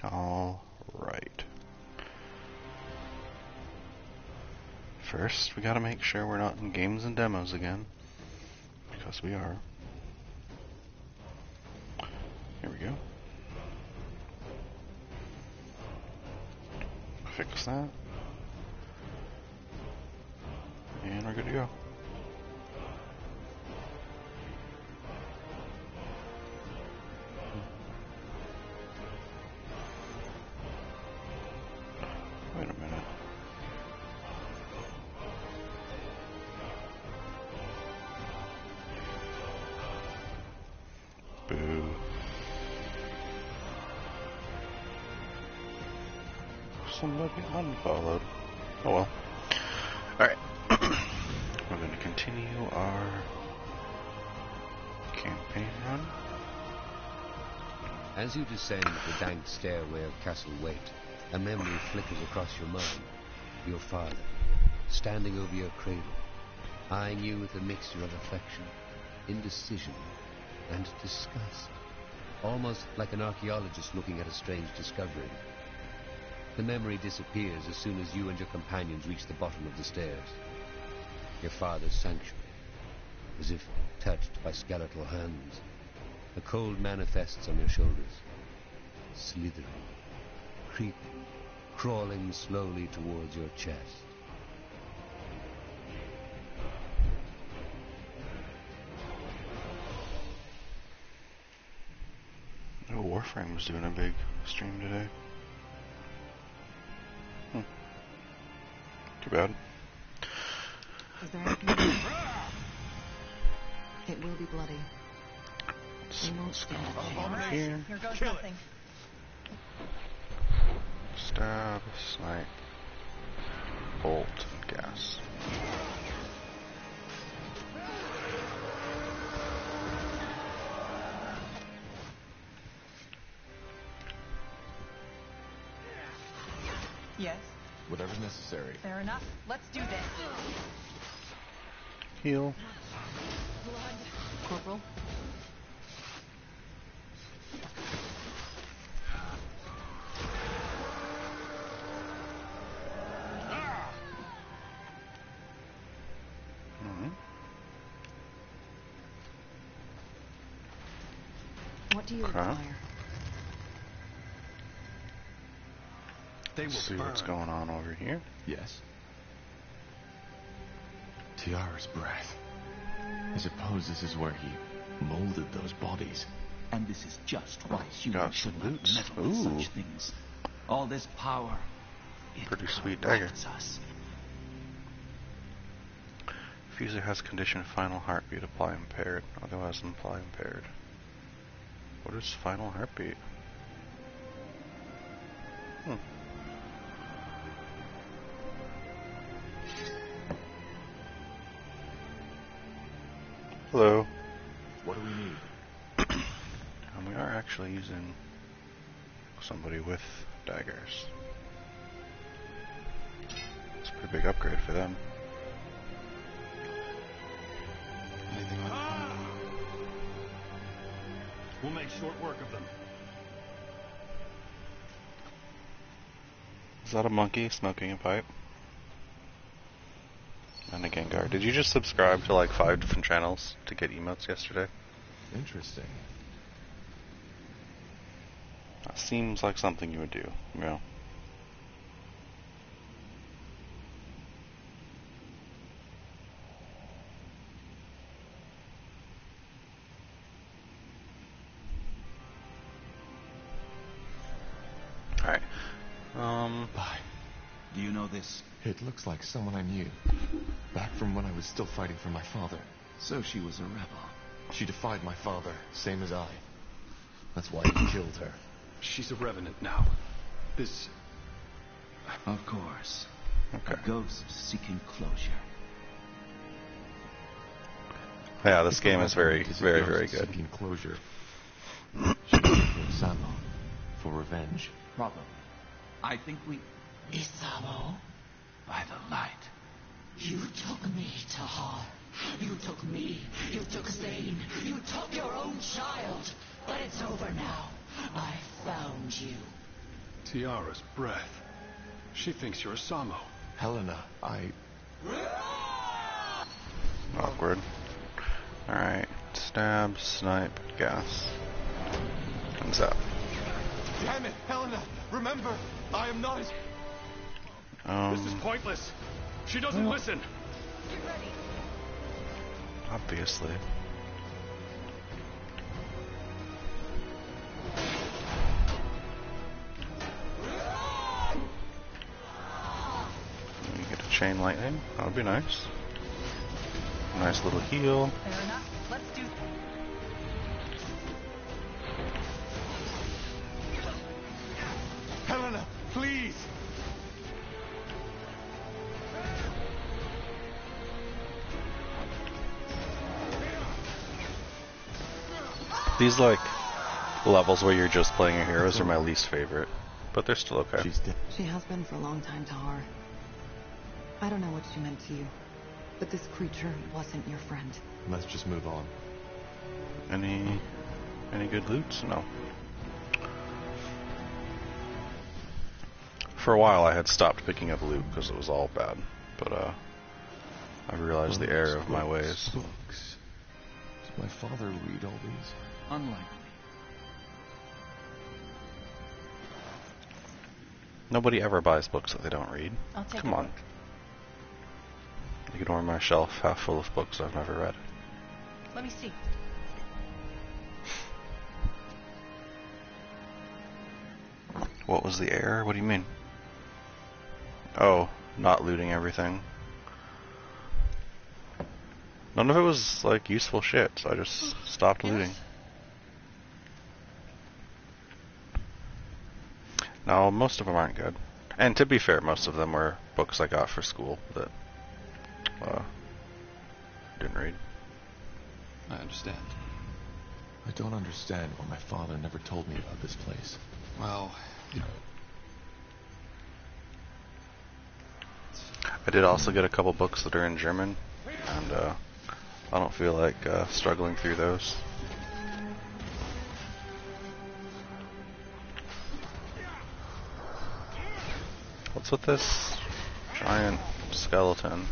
All right. First, we gotta make sure we're not in games and demos again, because we are. Here we go. Fix that. And we're good to go. Wait a minute. Boo. Somebody unfollowed. Oh well. Alright. We're going to continue our campaign run. As you descend the dank stairway of Castle Waite, a memory flickers across your mind. Your father, standing over your cradle, eyeing you with a mixture of affection, indecision, and disgust, almost like an archaeologist looking at a strange discovery. The memory disappears as soon as you and your companions reach the bottom of the stairs. Your father's sanctuary, as if touched by skeletal hands. A cold manifests on your shoulders, slithering, creeping, crawling slowly towards your chest. Oh, Warframe was doing a big stream today. Too bad. Is there anything? It will be bloody. We won't stand it. Here. Here goes nothing. Stab, snipe, bolt, and gas. Yes. Whatever's necessary. Fair enough. Let's do this. Heal. Corporal. What do you require? They will See burn. what's going on over here. Yes. Tiara's breath. I suppose this is where he molded those bodies. And this is just why Got humans some should not boots. meddle with Ooh. such things. All this power, it Pretty sweet dagger. corrupts us. If user has condition final heartbeat, apply impaired. Otherwise, apply impaired. What is final heartbeat? Hello. What do we need? And we are actually using somebody with daggers. It's a pretty big upgrade for them. Anything on We'll make short work of them. Is that a monkey smoking a pipe? And a Gengar. Did you just subscribe to like 5 different channels to get emotes yesterday? Interesting. That seems like something you would do, you know. Alright. Bye. Do you know this? It looks like someone I knew. Back from when I was still fighting for my father. So she was a rebel. She defied my father, same as I. That's why he killed her. She's a revenant now. This... Of course. Okay. A ghost seeking closure. Yeah, this game is very, very, very good. Seeking closure. She came from Samo for revenge. Problem. I think we... Isamo, By the light. you took me to harm. You took me, you took Zane, you took your own child. But it's over now. I found you. Tiara's breath. She thinks you're a Samo. Helena, Awkward. Alright. Stab, snipe, gas. And zap. Damn it, Helena! Remember, I am not... This is pointless. She doesn't listen. Obviously. You get a chain lightning. That would be nice. Nice little heal. Fair enough. Let's do. Helena, please! These, like, levels where you're just playing your heroes are my least favorite. But they're still okay. She's dead. She has been for a long time, Tahar. I don't know what she meant to you, but this creature wasn't your friend. Let's just move on. Any good loots? No. For a while I had stopped picking up loot because it was all bad. But I realized the error of my ways. Books. Did my father read all these? Unlikely. Nobody ever buys books that they don't read. I'll take Come a on. look. Ignore my shelf half full of books I've never read. Let me see. What was the error? What do you mean? Oh, not looting everything. None of it was, like, useful shit, so I just stopped looting. No, most of them aren't good. And to be fair, most of them were books I got for school that didn't read. I understand. I don't understand why my father never told me about this place. Well, I did also get a couple books that are in German, and I don't feel like struggling through those. What's with this giant skeleton?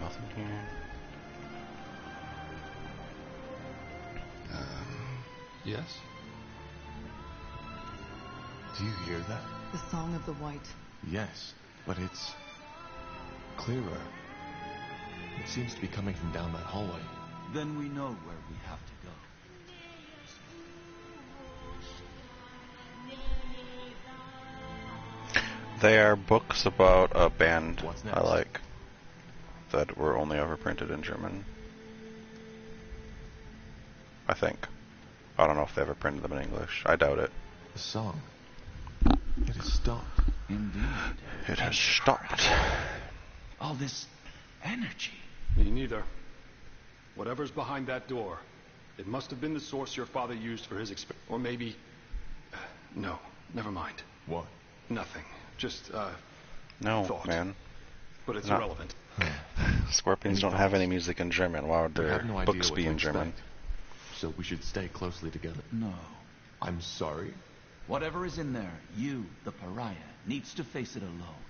Nothing here. yes? Do you hear that? The Song of the White. Yes, but it's clearer. It seems to be coming from down that hallway. Then we know where we have to go. They are books about a band What's I next? like that were only ever printed in German. I think. I don't know if they ever printed them in English. I doubt it. The song. It has stopped. Indeed. It has stopped. All this energy. Me neither. Whatever's behind that door, it must have been the source your father used for his experiment. Or maybe... no, never mind. What? Nothing. Just, No, thought. man. But it's No. irrelevant. Scorpions don't have any music in German. Why would We their have no idea books what be to in German? expect. So we should stay closely together. No. I'm sorry. Whatever is in there, you, the pariah, needs to face it alone.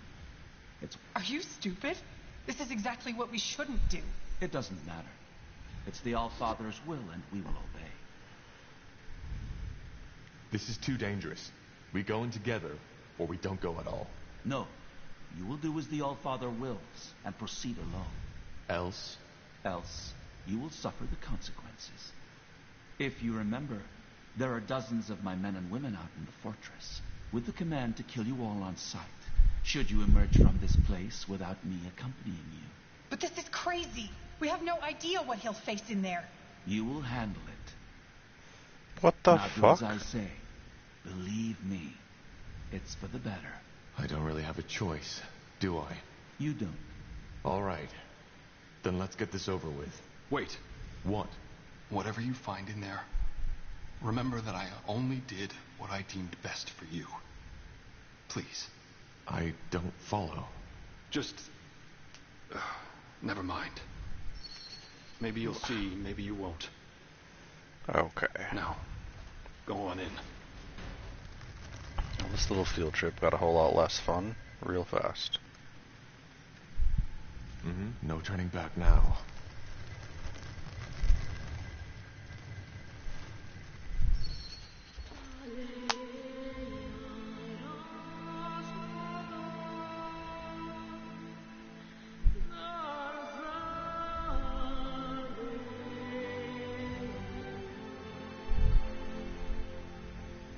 It's... Are you stupid? This is exactly what we shouldn't do. It doesn't matter. It's the Allfather's will, and we will obey. This is too dangerous. We go in together, or we don't go at all. No. You will do as the Allfather wills, and proceed alone. Else, Else, you will suffer the consequences. If you remember, there are dozens of my men and women out in the fortress, with the command to kill you all on sight, should you emerge from this place without me accompanying you. But this is crazy. We have no idea what he'll face in there. You will handle it. What the Now do fuck? as I say. Believe me, it's for the better. I don't really have a choice, do I? You don't. All right. Then let's get this over with. Wait. What? Whatever you find in there, remember that I only did what I deemed best for you. Please. I don't follow. Just... never mind. Maybe you'll see, maybe you won't. Okay. Now, go on in. Well, this little field trip got a whole lot less fun real fast. No turning back now.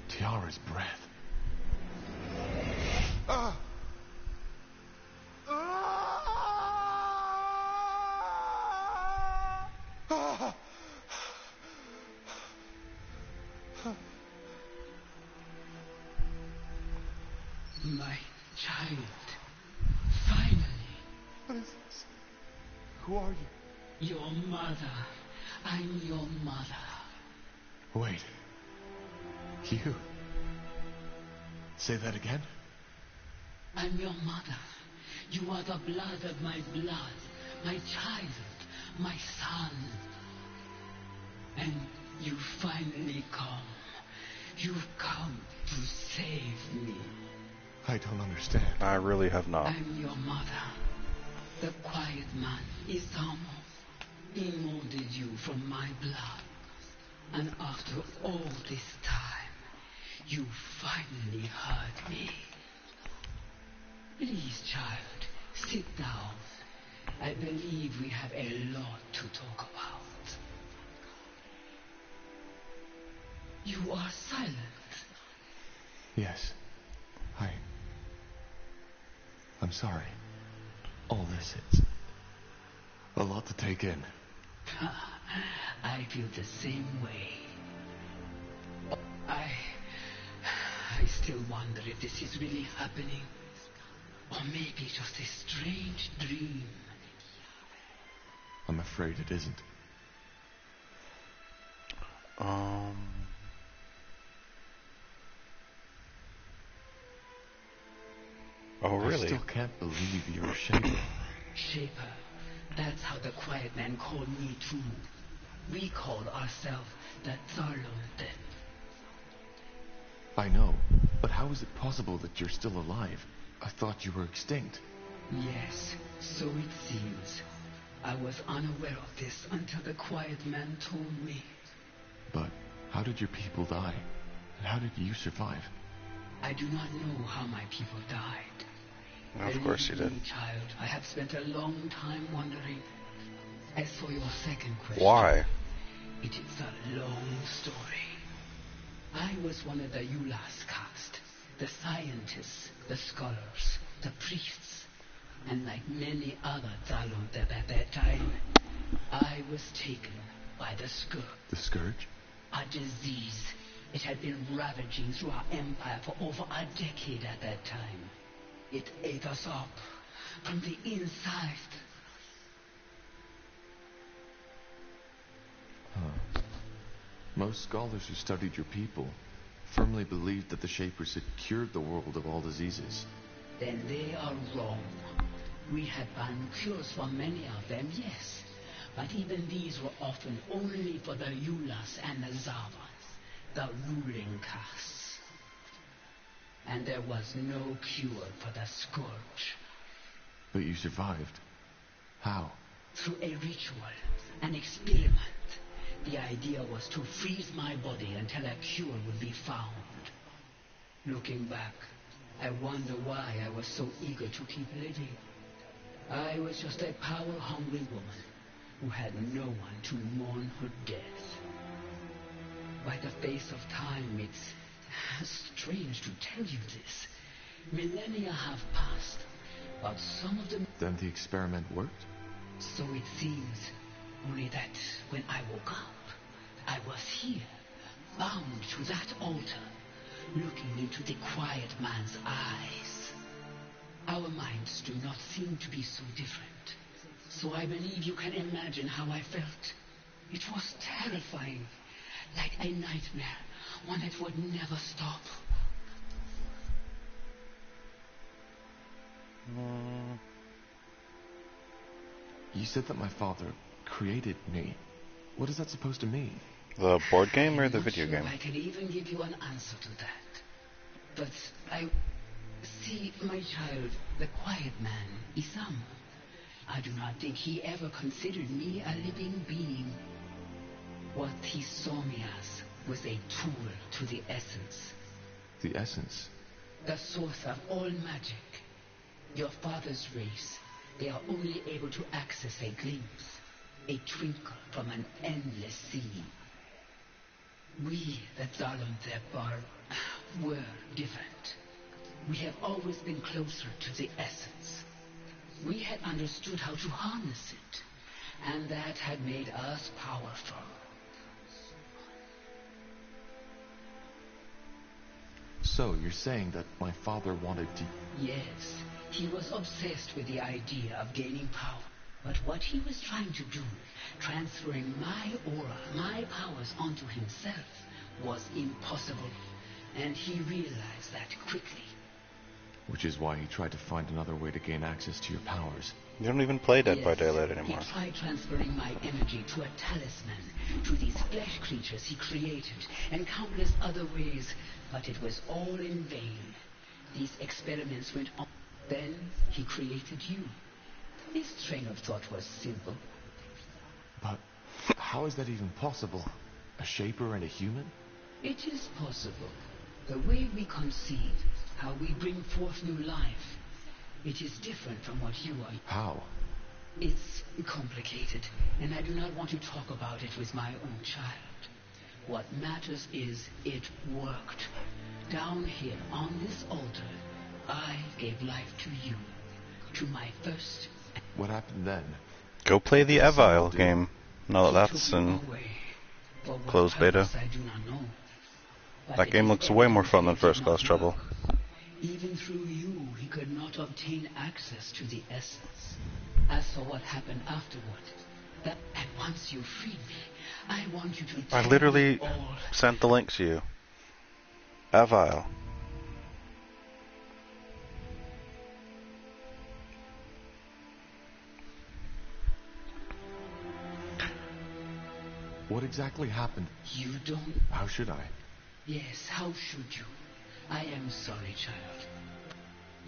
Tiara's breath. My child. Finally. What is this? Who are you? Your mother. I'm your mother. Wait. You? Say that again? I'm your mother. You are the blood of my blood. My child. My son. And you finally come. You've come to save me. I don't understand. I really have not. I'm your mother. The quiet man, Isamo. He molded you from my blood. And after all this time, you finally heard me. Please, child, sit down. I believe we have a lot to talk about. You are silent. Yes. I'm sorry. All this, it's a lot to take in. I feel the same way. I still wonder if this is really happening. Or maybe just a strange dream. I'm afraid it isn't. Oh, really? I still can't believe you're a Shaper. Shaper. That's how the Quiet Man called me too. We called ourselves the Zalonten. I know, but how is it possible that you're still alive? I thought you were extinct. Yes, so it seems. I was unaware of this until the Quiet Man told me. But how did your people die? And how did you survive? I do not know how my people died. Well, of course you Believe did. me, child, I have spent a long time wondering. As for your second question... Why? It is a long story. I was one of the Yulas caste. The scientists, the scholars, the priests. And like many other Zalonten at that time, I was taken by the Scourge. The Scourge? A disease. It had been ravaging through our empire for over a decade at that time. It ate us up from the inside. Most scholars who studied your people firmly believed that the Shapers had cured the world of all diseases. Then they are wrong. We had found cures for many of them, yes. But even these were often only for the Yulas and the Zavas, the ruling castes. And there was no cure for the Scourge. But you survived. How? Through a ritual, an experiment. The idea was to freeze my body until a cure would be found. Looking back, I wonder why I was so eager to keep living. I was just a power-hungry woman who had no one to mourn her death. By the face of time, it's strange to tell you this. Millennia have passed, but some of them... Then the experiment worked? So it seems, only that when I woke up, I was here, bound to that altar, looking into the Quiet Man's eyes. Our minds do not seem to be so different. So I believe you can imagine how I felt. It was terrifying, like a nightmare, one that would never stop. You said that my father created me. What is that supposed to mean? The board game or I'm the not video sure game? I can even give you an answer to that. But I see, my child, the quiet man, Isamu. I do not think he ever considered me a living being. What he saw me as was a tool to the essence. The essence? The source of all magic. Your father's race, they are only able to access a glimpse, a twinkle from an endless sea. We, the Dalamthep, were different. We have always been closer to the essence. We had understood how to harness it, and that had made us powerful. So, you're saying that my father wanted to... Yes, he was obsessed with the idea of gaining power. But what he was trying to do, transferring my aura, my powers onto himself, was impossible. And he realized that quickly. Which is why he tried to find another way to gain access to your powers. You don't even play Dead by Yes, Daylight anymore. He tried transferring my energy to a talisman, to these flesh creatures he created, and countless other ways, but it was all in vain. These experiments went on. Then he created you. His train of thought was simple. But how is that even possible? A shaper and a human? It is possible. The way we conceive, how we bring forth new life, it is different from what you are. How? It's complicated, and I do not want to talk about it with my own child. What matters is it worked. Down here on this altar, I gave life to you, to my first. What happened then? Go play the Evile game. Now that He that's took you in away. For what closed beta. purpose, I do not know. But That it game is looks way more evident fun that than it First did Class not Trouble. work. Even through you, he could not obtain access to the essence. As for what happened afterward, and once you freed me, I want you to I tell literally me all. sent the link to you. Evile. What exactly happened? You don't. How should I? Yes, how should you? I am sorry, child.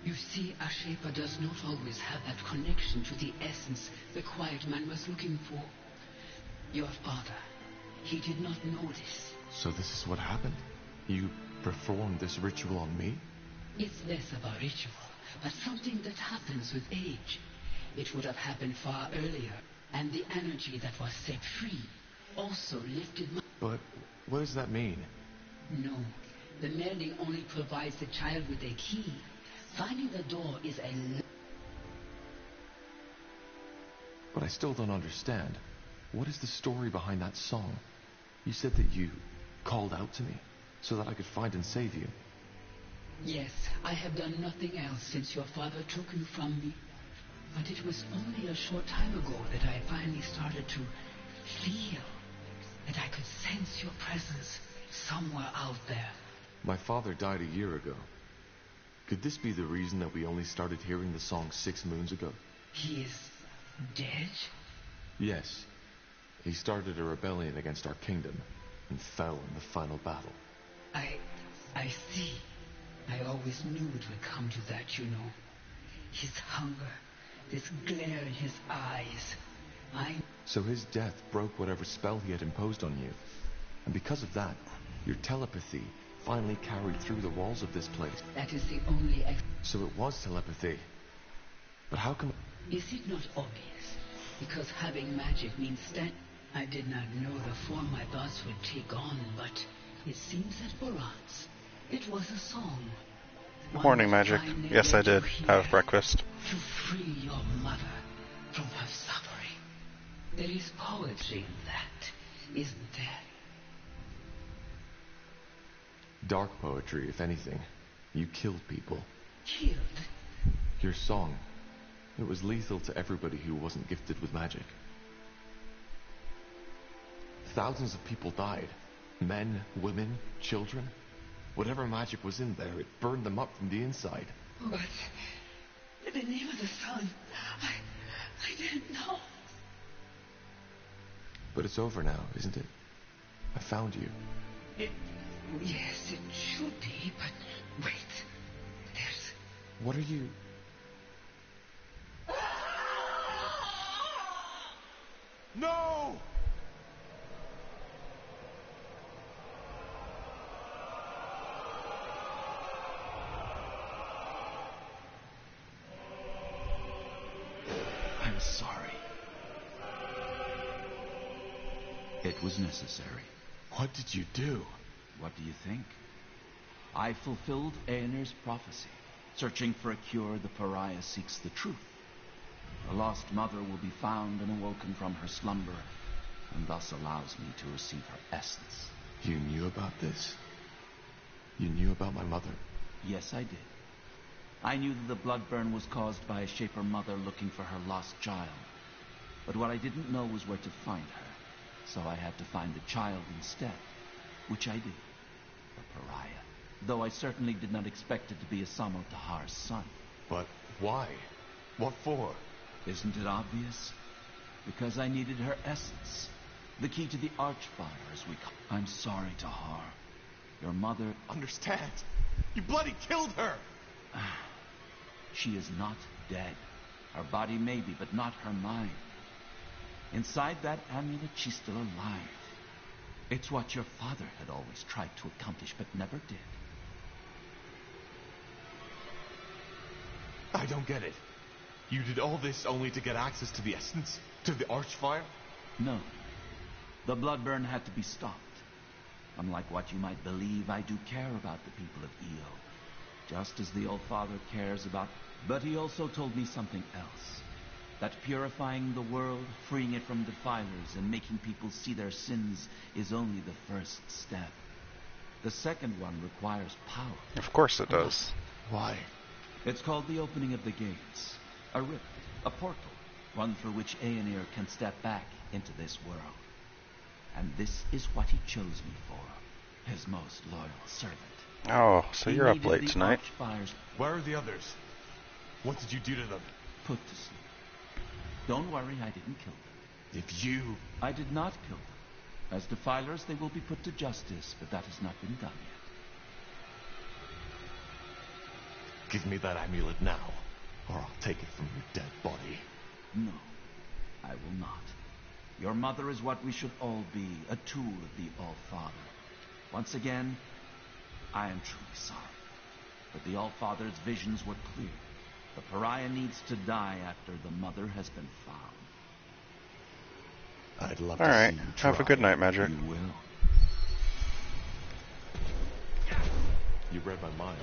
You see, a shaper does not always have that connection to the essence the quiet man was looking for. Your father, he did not know this. So this is what happened? You performed this ritual on me? It's less of a ritual, but something that happens with age. It would have happened far earlier, and the energy that was set free also lifted my... But what does that mean? No, the melding only provides the child with a key. Finding the door is a... But I still don't understand. What is the story behind that song? You said that you called out to me so that I could find and save you. Yes, I have done nothing else since your father took you from me. But it was only a short time ago that I finally started to feel that I could sense your presence somewhere out there. My father died a year ago. Could this be the reason that we only started hearing the song 6 moons ago? He is dead? Yes. He started a rebellion against our kingdom and fell in the final battle. I see. I always knew it would come to that, you know. His hunger, this glare in his eyes. So his death broke whatever spell he had imposed on you. And because of that, your telepathy finally carried through the walls of this place. That is the only... So it was telepathy. But how come... Is it not obvious? Because having magic means that... I did not know the form my thoughts would take on, but it seems that for us, it was a song. Morning, Magic. Yes, I did have breakfast. To free your mother from her suffering. There is poetry in that, isn't there? Dark poetry, if anything. You killed people. Killed? Your song. It was lethal to everybody who wasn't gifted with magic. Thousands of people died. Men, women, children. Whatever magic was in there, it burned them up from the inside. But... in the name of the sun, I didn't know. But it's over now, isn't it? I found you. Yes, it should be, but wait. There's... What are you... No! I'm sorry. It was necessary. What did you do? What do you think? I fulfilled Aener's prophecy. Searching for a cure, the pariah seeks the truth. The lost mother will be found and awoken from her slumber, and thus allows me to receive her essence. You knew about this? You knew about my mother? Yes, I did. I knew that the blood burn was caused by a Shaper mother looking for her lost child. But what I didn't know was where to find her. So I had to find the child instead, which I did. The pariah. Though I certainly did not expect it to be Asamo Tahar's son. But why? What for? Isn't it obvious? Because I needed her essence. The key to the Archfire, as we call it. I'm sorry, Tahar. Your mother... Understand? You bloody killed her! She is not dead. Her body may be, but not her mind. Inside that amulet, she's still alive. It's what your father had always tried to accomplish, but never did. I don't get it. You did all this only to get access to the essence? To the Archfire? No. The blood burn had to be stopped. Unlike what you might believe, I do care about the people of Io. Just as the Old Father cares about... But he also told me something else. That purifying the world, freeing it from defilers, and making people see their sins is only the first step. The second one requires power. Of course it does. Why? It's called the opening of the gates. A rift, a portal, one through which Aenir can step back into this world. And this is what he chose me for, his most loyal servant. Oh, so He you're up needed late the tonight. Archfire's Where are the others? What did you do to them? put to sleep. Don't worry, I didn't kill them. If you... I did not kill them. As defilers, they will be put to justice, but that has not been done yet. Give me that amulet now, or I'll take it from your dead body. No, I will not. Your mother is what we should all be, a tool of the All-Father. Once again, I am truly sorry. But the All-Father's visions were clear. The pariah needs to die after the mother has been found. I'd love All to right. see you Have a try. good night, Magic. You will. You read my mind.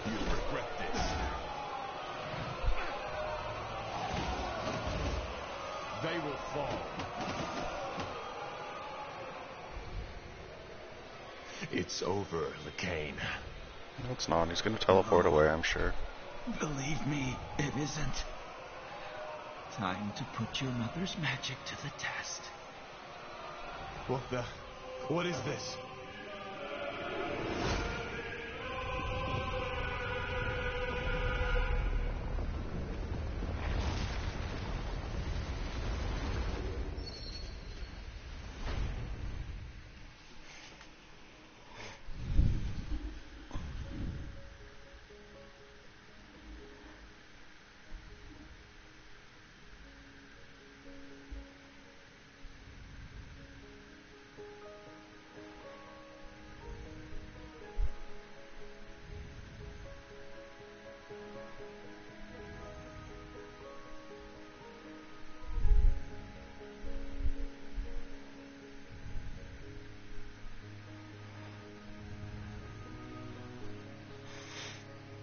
You'll regret this. They will fall. It's over, Lacane. No, it's not. He's going to teleport away, I'm sure. Believe me, it isn't. Time to put your mother's magic to the test. What is this?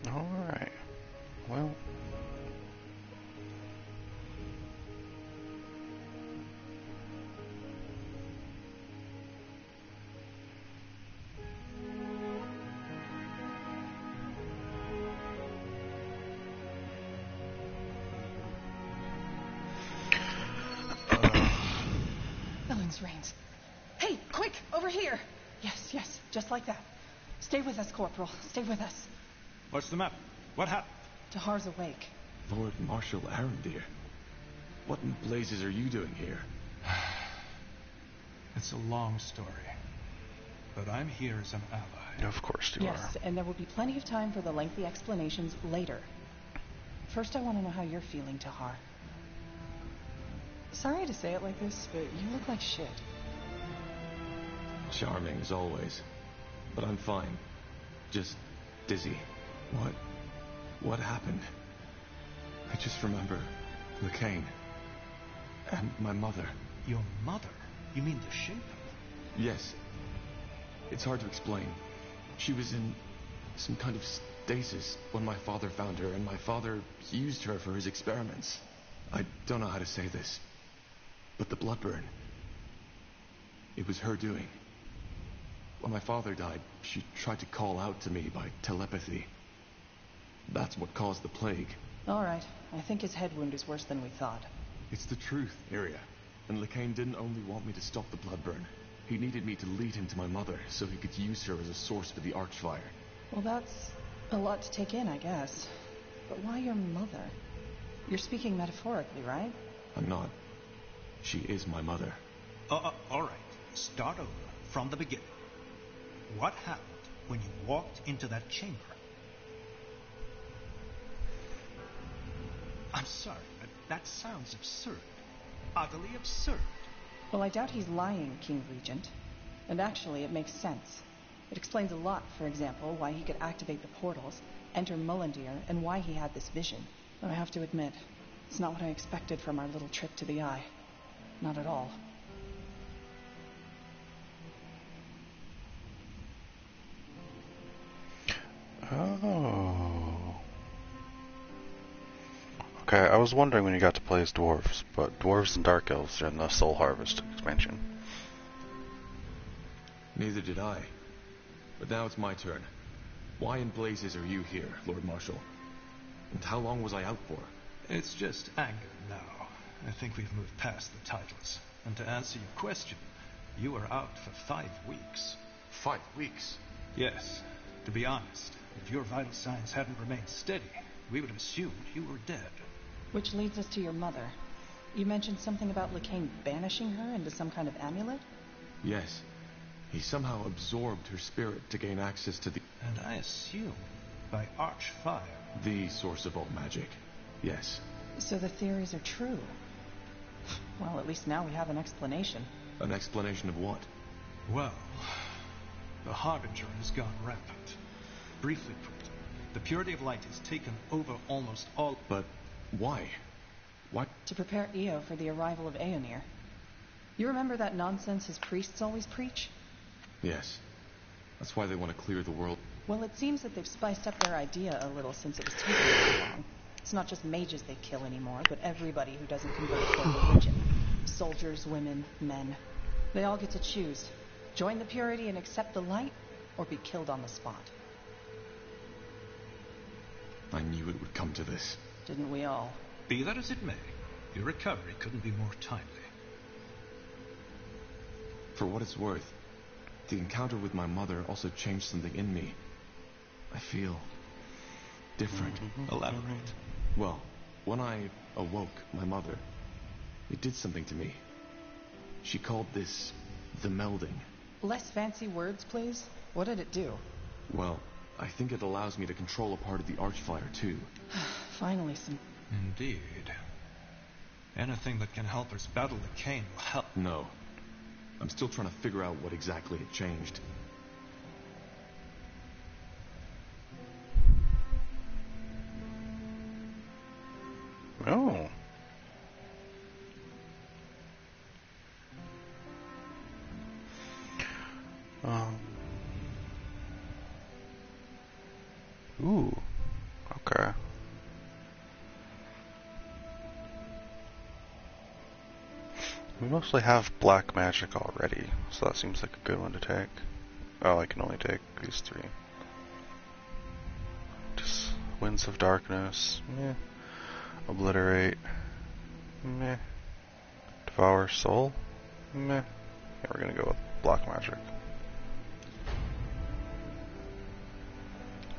Alright. Well. Billings reigns. Hey, quick, over here. Yes, just like that. Stay with us, Corporal. Stay with us. What's the matter? What happened? Tahar's awake. Lord Marshal Arendir. What in blazes are you doing here? It's a long story. But I'm here as an ally. Of course you are. Yes, and there will be plenty of time for the lengthy explanations later. First, I want to know how you're feeling, Tahar. Sorry to say it like this, but you look like shit. Charming as always. But I'm fine. Just dizzy. What happened? I just remember Lekain. And my mother. Your mother? You mean the Shaper? Yes. It's hard to explain. She was in some kind of stasis when my father found her, and my father used her for his experiments. I don't know how to say this, but the blood burn, it was her doing. When my father died, she tried to call out to me by telepathy. That's what caused the plague. All right. I think his head wound is worse than we thought. It's the truth, Iria. And Lekain didn't only want me to stop the blood burn. He needed me to lead him to my mother so he could use her as a source for the Archfire. Well, that's a lot to take in, I guess. But why your mother? You're speaking metaphorically, right? I'm not. She is my mother. All right. Start over from the beginning. What happened when you walked into that chamber? I'm sorry, but that sounds absurd. Utterly absurd. Well, I doubt he's lying, King Regent. And actually, it makes sense. It explains a lot, for example, why he could activate the portals, enter Mullendir, and why he had this vision. Though I have to admit, it's not what I expected from our little trip to the Eye. Not at all. Oh. Okay, I was wondering when you got to play as dwarves, but dwarves and dark elves are in the Soul Harvest expansion. Neither did I. But now it's my turn. Why in blazes are you here, Lord Marshal? And how long was I out for? It's just anger now. I think we've moved past the titles. And to answer your question, you were out for 5 weeks. 5 weeks? Yes. To be honest, if your vital signs hadn't remained steady, we would have assumed you were dead. Which leads us to your mother. You mentioned something about Lekain banishing her into some kind of amulet? Yes. He somehow absorbed her spirit to gain access to the... And I assume by Archfire. The source of all magic. Yes. So the theories are true. Well, at least now we have an explanation. An explanation of what? Well, the Harbinger has gone rampant. Briefly put, the purity of light has taken over almost all... But why? What? To prepare Io for the arrival of Aeonir. You remember that nonsense his priests always preach? Yes. That's why they want to clear the world. Well, it seems that they've spiced up their idea a little since it was taken so long. It's not just mages they kill anymore, but everybody who doesn't convert to their religion. Soldiers, women, men. They all get to choose. Join the purity and accept the light, or be killed on the spot. I knew it would come to this. Didn't we all? Be that as it may, your recovery couldn't be more timely. For what it's worth, the encounter with my mother also changed something in me. I feel different. Elaborate. Well, when I awoke my mother, it did something to me. She called this the melding. Less fancy words, please. What did it do? Well, I think it allows me to control a part of the Archfire, too. Finally, some... Indeed. Anything that can help us battle Lekain will help. No. I'm still trying to figure out what exactly it changed. Oh. Ooh. Okay. We mostly have black magic already, so that seems like a good one to take. Oh, I can only take these 3. Just Winds of Darkness, meh. Obliterate, meh. Devour Soul, meh. Yeah, we're gonna go with black magic.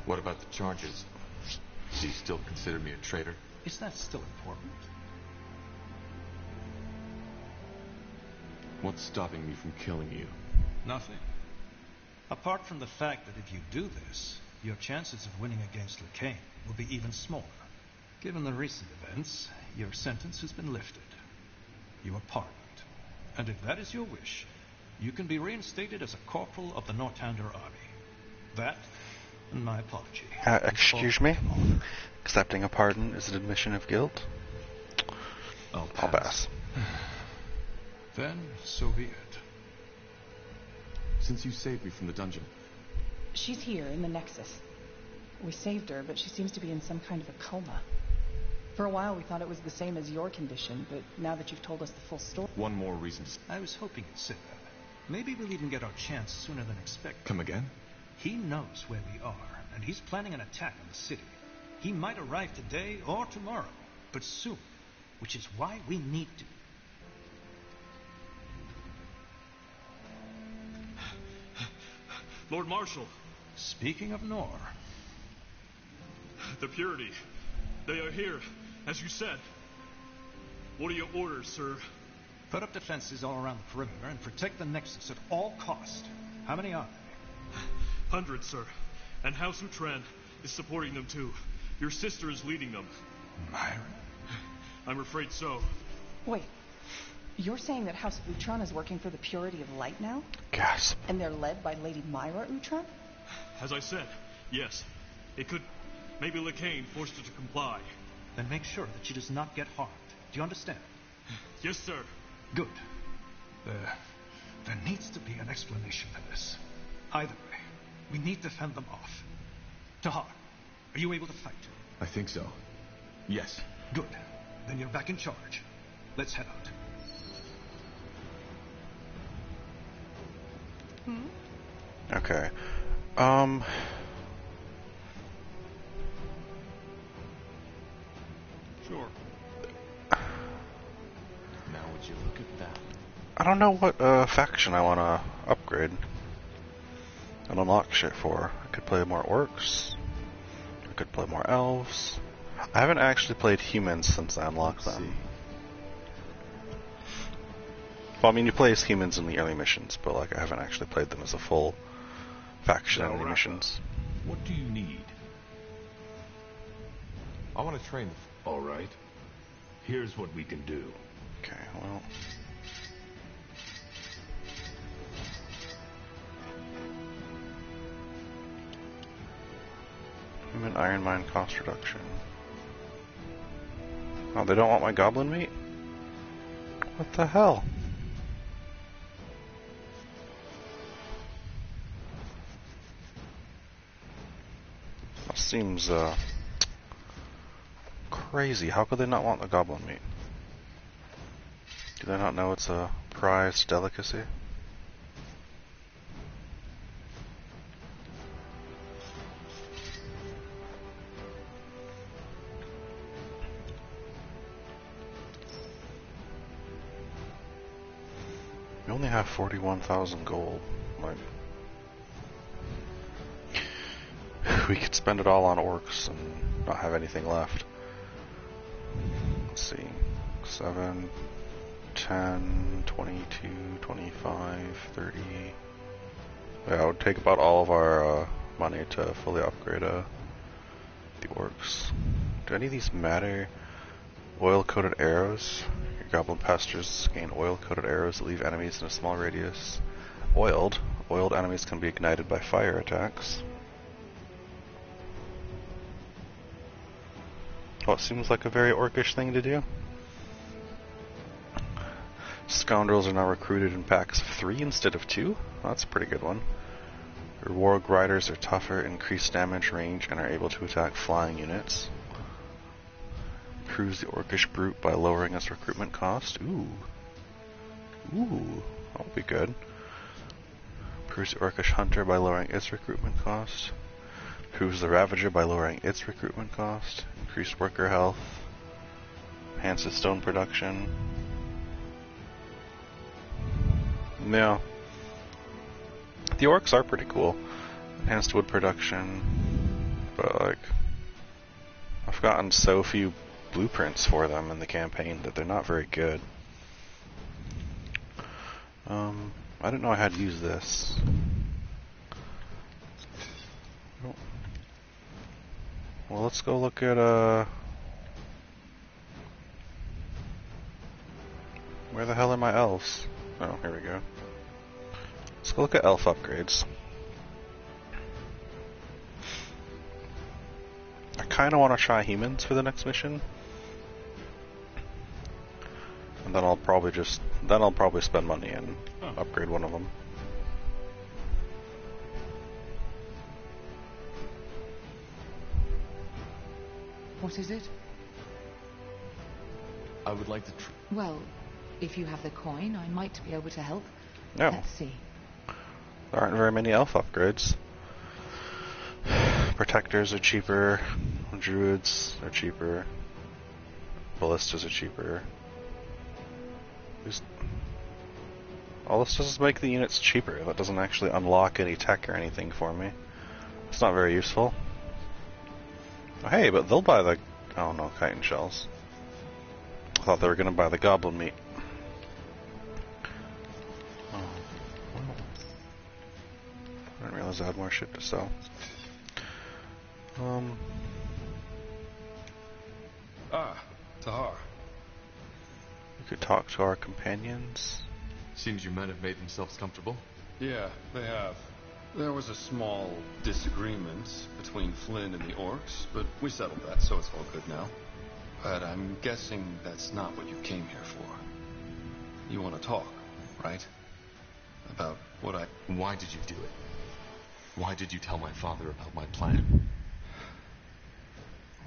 What about the charges? Do you still consider me a traitor? Is that still important? What's stopping me from killing you? Nothing. Apart from the fact that if you do this, your chances of winning against Lekain will be even smaller. Given the recent events, your sentence has been lifted. You are pardoned. And if that is your wish, you can be reinstated as a corporal of the Northander army. That, and my apology. Excuse me? Accepting a pardon is an admission of guilt? I'll I'll pass. Then, so be it. Since you saved me from the dungeon. She's here in the Nexus. We saved her, but she seems to be in some kind of a coma. For a while we thought it was the same as your condition, but now that you've told us the full story... One more reason to... I was hoping you'd say that. Maybe we'll even get our chance sooner than expected. Come again? He knows where we are, and he's planning an attack on the city. He might arrive today or tomorrow, but soon, which is why we need to. Lord Marshal. Speaking of Nor. The Purity. They are here, as you said. What are your orders, sir? Put up defenses all around the perimeter and protect the Nexus at all cost. How many are there? Hundreds, sir. And House Utran is supporting them too. Your sister is leading them. Myra? I'm afraid so. Wait. You're saying that House of Utran is working for the Purity of Light now? Gasp. And they're led by Lady Myra Utran? As I said, yes. It could... Maybe Lekain forced her to comply. Then make sure that she does not get harmed. Do you understand? Yes, sir. Good. There needs to be an explanation for this. Either way, we need to fend them off. Tahar, are you able to fight? I think so. Yes. Good. Then you're back in charge. Let's head out. Okay. Sure. Now would you look at that? I don't know what faction I want to upgrade and unlock shit for. I could play more orcs. I could play more elves. I haven't actually played humans since I unlocked them. Well, I mean, you play as humans in the early missions, but like I haven't actually played them as a full faction in the missions. What do you need? I want to train the... All right. Here's what we can do. Okay, well... Human iron mine cost reduction. Oh, they don't want my goblin meat? What the hell? That seems, crazy. How could they not want the goblin meat? Do they not know it's a prized delicacy? We only have 41,000 gold. Like, we could spend it all on orcs and not have anything left. Let's see. 7, 10, 22, 25, 30. Yeah, it would take about all of our money to fully upgrade the orcs. Do any of these matter? Oil-coated arrows. Your goblin pastures gain oil-coated arrows that leave enemies in a small radius. Oiled. Oiled enemies can be ignited by fire attacks. Well, it seems like a very orcish thing to do. Scoundrels are now recruited in packs of 3 instead of 2. Well, that's a pretty good one. Your warg riders are tougher, increase damage range, and are able to attack flying units. Improves the orcish brute by lowering its recruitment cost. Ooh. Ooh, that'll be good. Improves the orcish hunter by lowering its recruitment cost. Improves the ravager by lowering its recruitment cost. Increased worker health. Enhances stone production. Yeah. The orcs are pretty cool. Enhanced wood production. But like, I've gotten so few blueprints for them in the campaign that they're not very good. I didn't know I had to use this. Oh. Well, let's go look at, where the hell are my elves? Oh, here we go. Let's go look at elf upgrades. I kind of want to try humans for the next mission. And then I'll probably spend money and upgrade one of them. What is it? I would like to Well, if you have the coin, I might be able to help. No. Let's see. There aren't very many elf upgrades. Protectors are cheaper. Druids are cheaper. Ballistas are cheaper. All this does is make the units cheaper. That doesn't actually unlock any tech or anything for me. It's not very useful. Oh, hey, but they'll buy the... Oh no, chitin shells. I thought they were going to buy the goblin meat. Oh, well. I didn't realize I had more shit to sell. Tahar. We could talk to our companions. Seems your men have made themselves comfortable. Yeah, they have. There was a small disagreement between Flynn and the orcs, but we settled that, so it's all good now. But I'm guessing that's not what you came here for. You want to talk, right? About what I... Why did you do it? Why did you tell my father about my plan?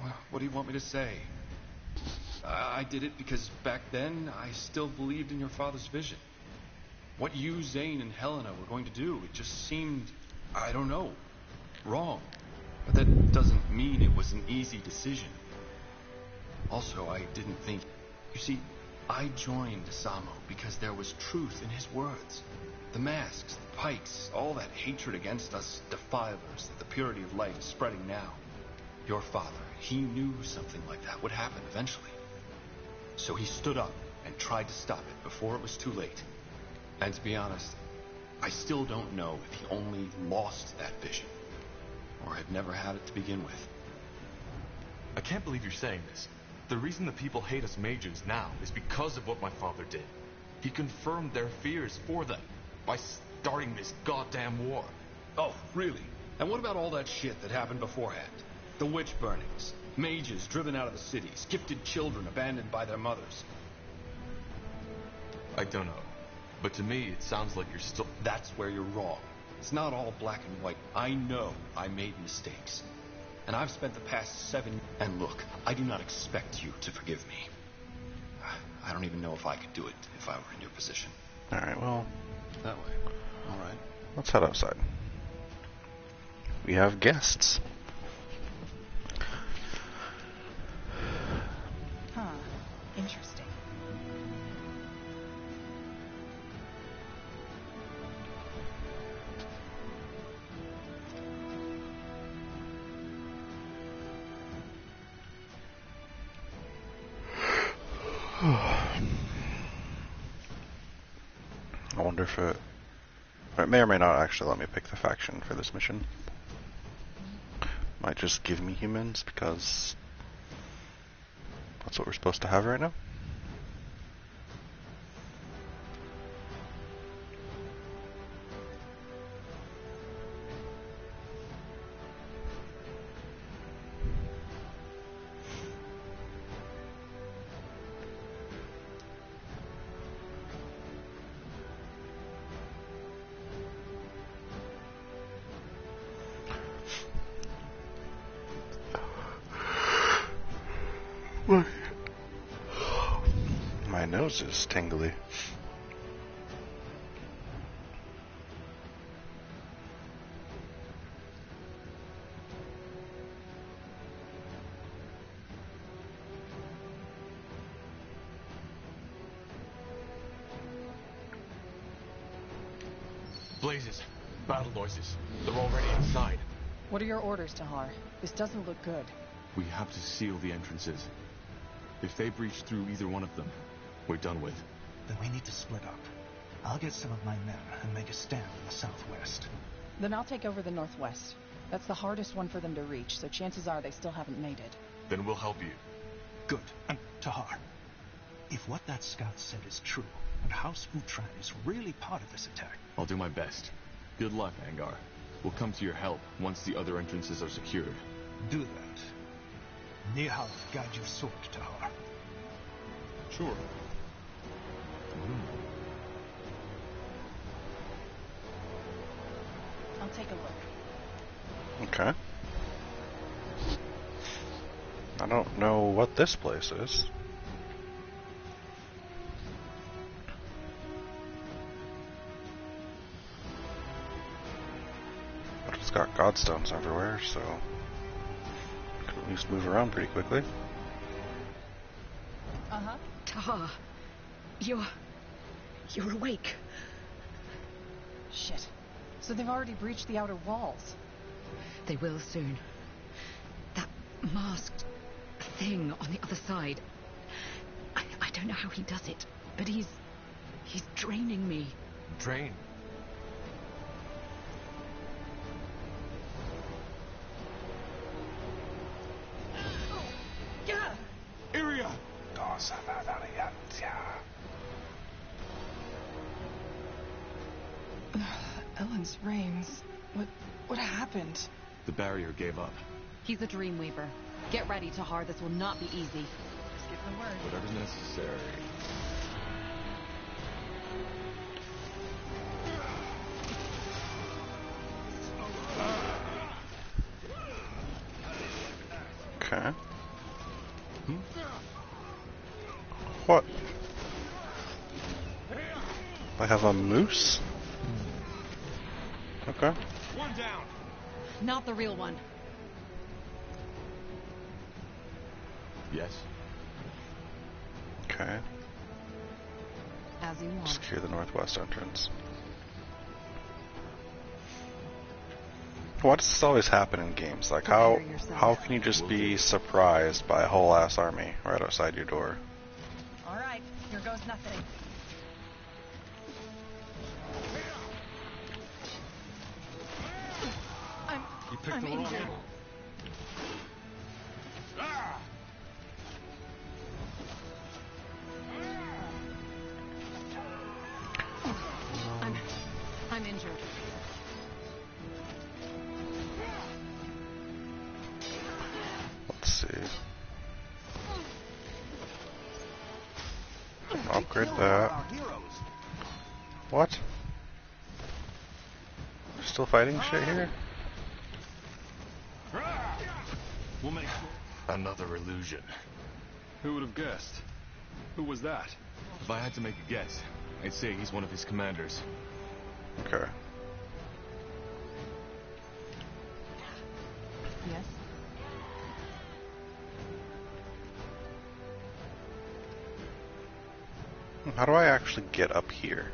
Well, what do you want me to say? I did it because back then I still believed in your father's vision. What you, Zane, and Helena were going to do, it just seemed, I don't know, wrong. But that doesn't mean it was an easy decision. Also, I didn't think... You see, I joined Samo because there was truth in his words. The masks, the pikes, all that hatred against us defilers that the purity of light is spreading now. Your father, he knew something like that would happen eventually. So he stood up and tried to stop it before it was too late. And to be honest, I still don't know if he only lost that vision, or had never had it to begin with. I can't believe you're saying this. The reason the people hate us mages now is because of what my father did. He confirmed their fears for them by starting this goddamn war. Oh, really? And what about all that shit that happened beforehand? The witch burnings, mages driven out of the cities, gifted children abandoned by their mothers. I don't know. But to me, it sounds like you're still... That's where you're wrong. It's not all black and white. I know I made mistakes. And I've spent the past 7... And look, I do not expect you to forgive me. I don't even know if I could do it if I were in your position. Alright, well... That way. Alright. Let's head outside. We have guests. Huh. Interesting. I wonder if it may or may not actually let me pick the faction for this mission. Might just give me humans because that's what we're supposed to have right now. My nose is tingly. Blazes. Battle noises. They're already inside. What are your orders, Tahar? This doesn't look good. We have to seal the entrances. If they breach through either one of them, we're done with. Then we need to split up. I'll get some of my men and make a stand in the southwest. Then I'll take over the northwest. That's the hardest one for them to reach, so chances are they still haven't made it. Then we'll help you. Good. And Tahar, if what that scout said is true, and House Futran is really part of this attack... I'll do my best. Good luck, Angar. We'll come to your help once the other entrances are secured. Do that. Nihal, guide your sword, Tahar. Sure. I'll take a look. Okay. I don't know what this place is. But it's got godstones everywhere, so I can at least move around pretty quickly. Uh-huh. Tahar, you're awake. Shit. So they've already breached the outer walls. They will soon. That masked thing on the other side. I don't know how he does it, but he's draining me. Drain? Iria! Ellen's reins. What happened? The barrier gave up. He's a Dreamweaver. Get ready, Tahar. This will not be easy. Just give the word. Whatever's necessary. Okay. What? I have a moose? Okay. One down. Not the real one. Yes? Okay. As you want. Secure the northwest entrance. Why does this always happen in games? Like, how can you just be surprised by a whole ass army right outside your door? All right, here goes nothing. You picked I'm the wrong injured. angle. I'm injured. Let's see. Upgrade that. What? Still fighting shit here? We'll make Another illusion. Who would have guessed? Who was that? If I had to make a guess, I'd say he's one of his commanders. Okay. Yes? How do I actually get up here?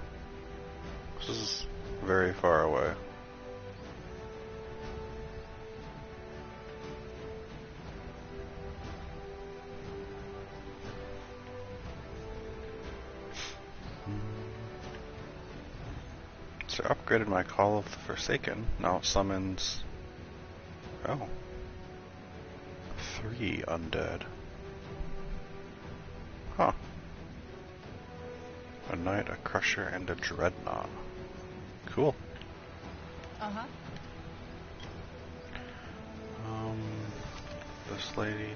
This is very far away. So I upgraded my Call of the Forsaken. Now it summons... Oh. 3 undead. Huh. A knight, a crusher, and a dreadnought. Cool. Uh-huh. This lady.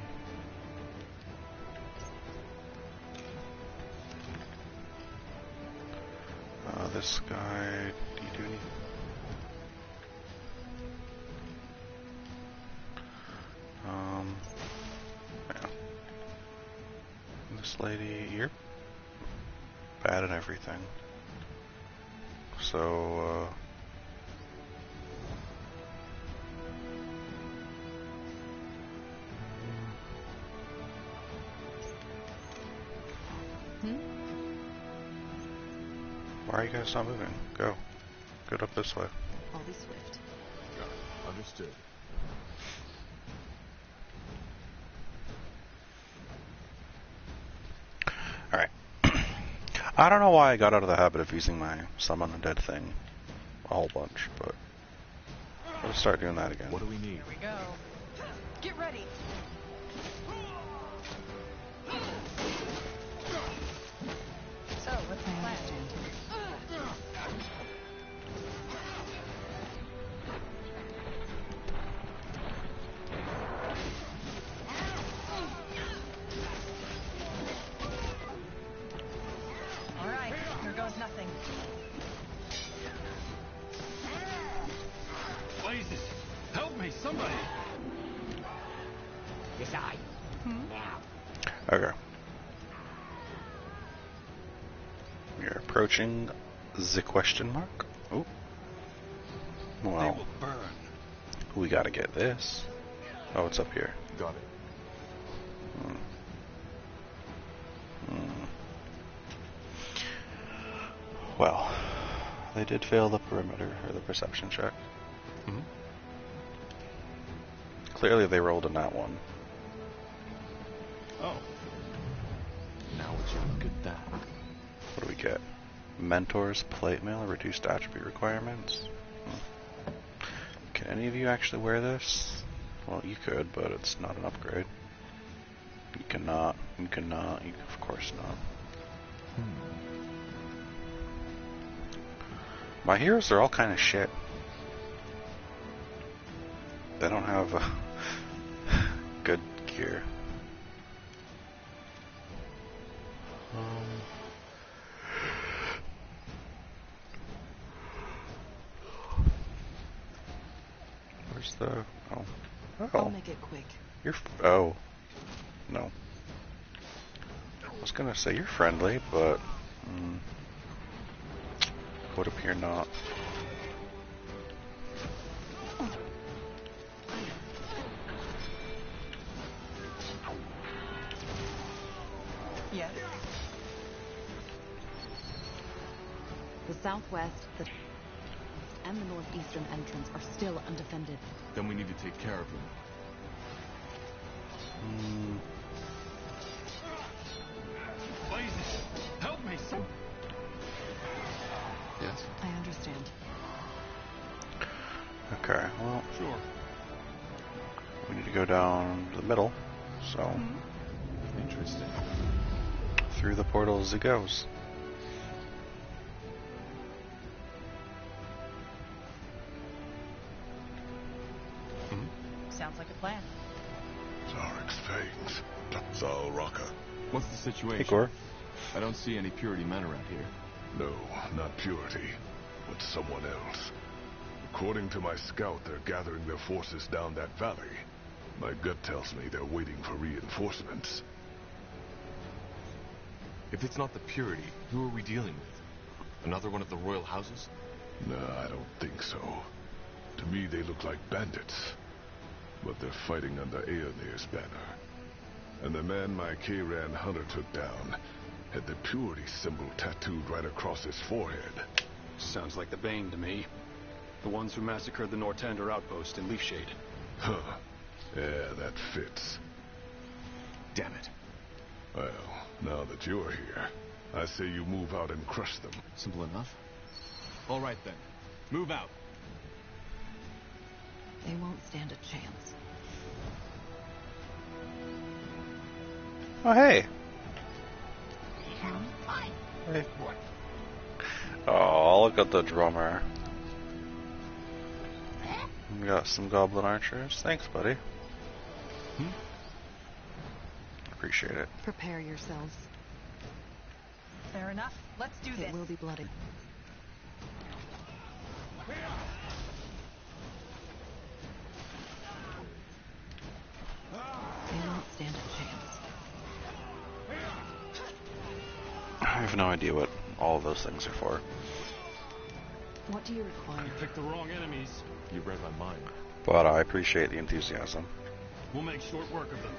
This guy. Do you do anything? Yeah. This lady, you're bad at everything. So, why are you guys not moving? Go. Get up this way. I'll be swift. Got it. Understood. I don't know why I got out of the habit of using my summon undead thing a whole bunch, but I'll start doing that again. What do we need? Here we go. Get ready. So, what's the plan? All right, here goes nothing. Jesus! Help me, somebody! Decide. Now. Okay. We're approaching the question mark. Oh. They Well, will burn. we gotta get this. Oh, it's up here. Got it. Well, they did fail the perimeter, or the perception check. Hmm? Clearly they rolled in that one. Oh. Now would you look at that? What do we get? Mentor's plate mail, reduced attribute requirements. Can any of you actually wear this? Well, you could, but it's not an upgrade. You cannot. You cannot. You, of course not. My heroes are all kind of shit. They don't have good gear. Where's the... Oh. I'll Oh. make it quick. You're... Oh. No. I was gonna say you're friendly, but... would appear not. Yes. The southwest and the northeastern entrance are still undefended. Then we need to take care of them. Jesus! Help me, some... Yes? I understand. Okay, well, Sure. we need to go down the middle, so Interesting. through the portals it goes. Sounds like a plan. Zarek's fangs. Zal Raka. What's the situation? Hey, Gore. I don't see any Purity men around here. No, not Purity, but someone else. According to my scout, they're gathering their forces down that valley. My gut tells me they're waiting for reinforcements. If it's not the Purity, who are we dealing with? Another one of the royal houses? No, I don't think so. To me, they look like bandits. But they're fighting under Aeonir's banner. And the man my Kayran hunter took down had the Purity symbol tattooed right across his forehead. Sounds like the Bane to me. The ones who massacred the Nortander outpost in Leafshade. Huh. Yeah, that fits. Damn it. Well, now that you're here, I say you move out and crush them. Simple enough. All right then. Move out. They won't stand a chance. Oh, hey. Fine. Hey. Oh, look at the drummer. We got some goblin archers. Thanks, buddy. Appreciate it. Prepare yourselves. Fair enough. Let's do this. It will be bloody. They won't stand a chance. I have no idea what all of those things are for. What do you require? You picked the wrong enemies. You read my mind. But I appreciate the enthusiasm. We'll make short work of them.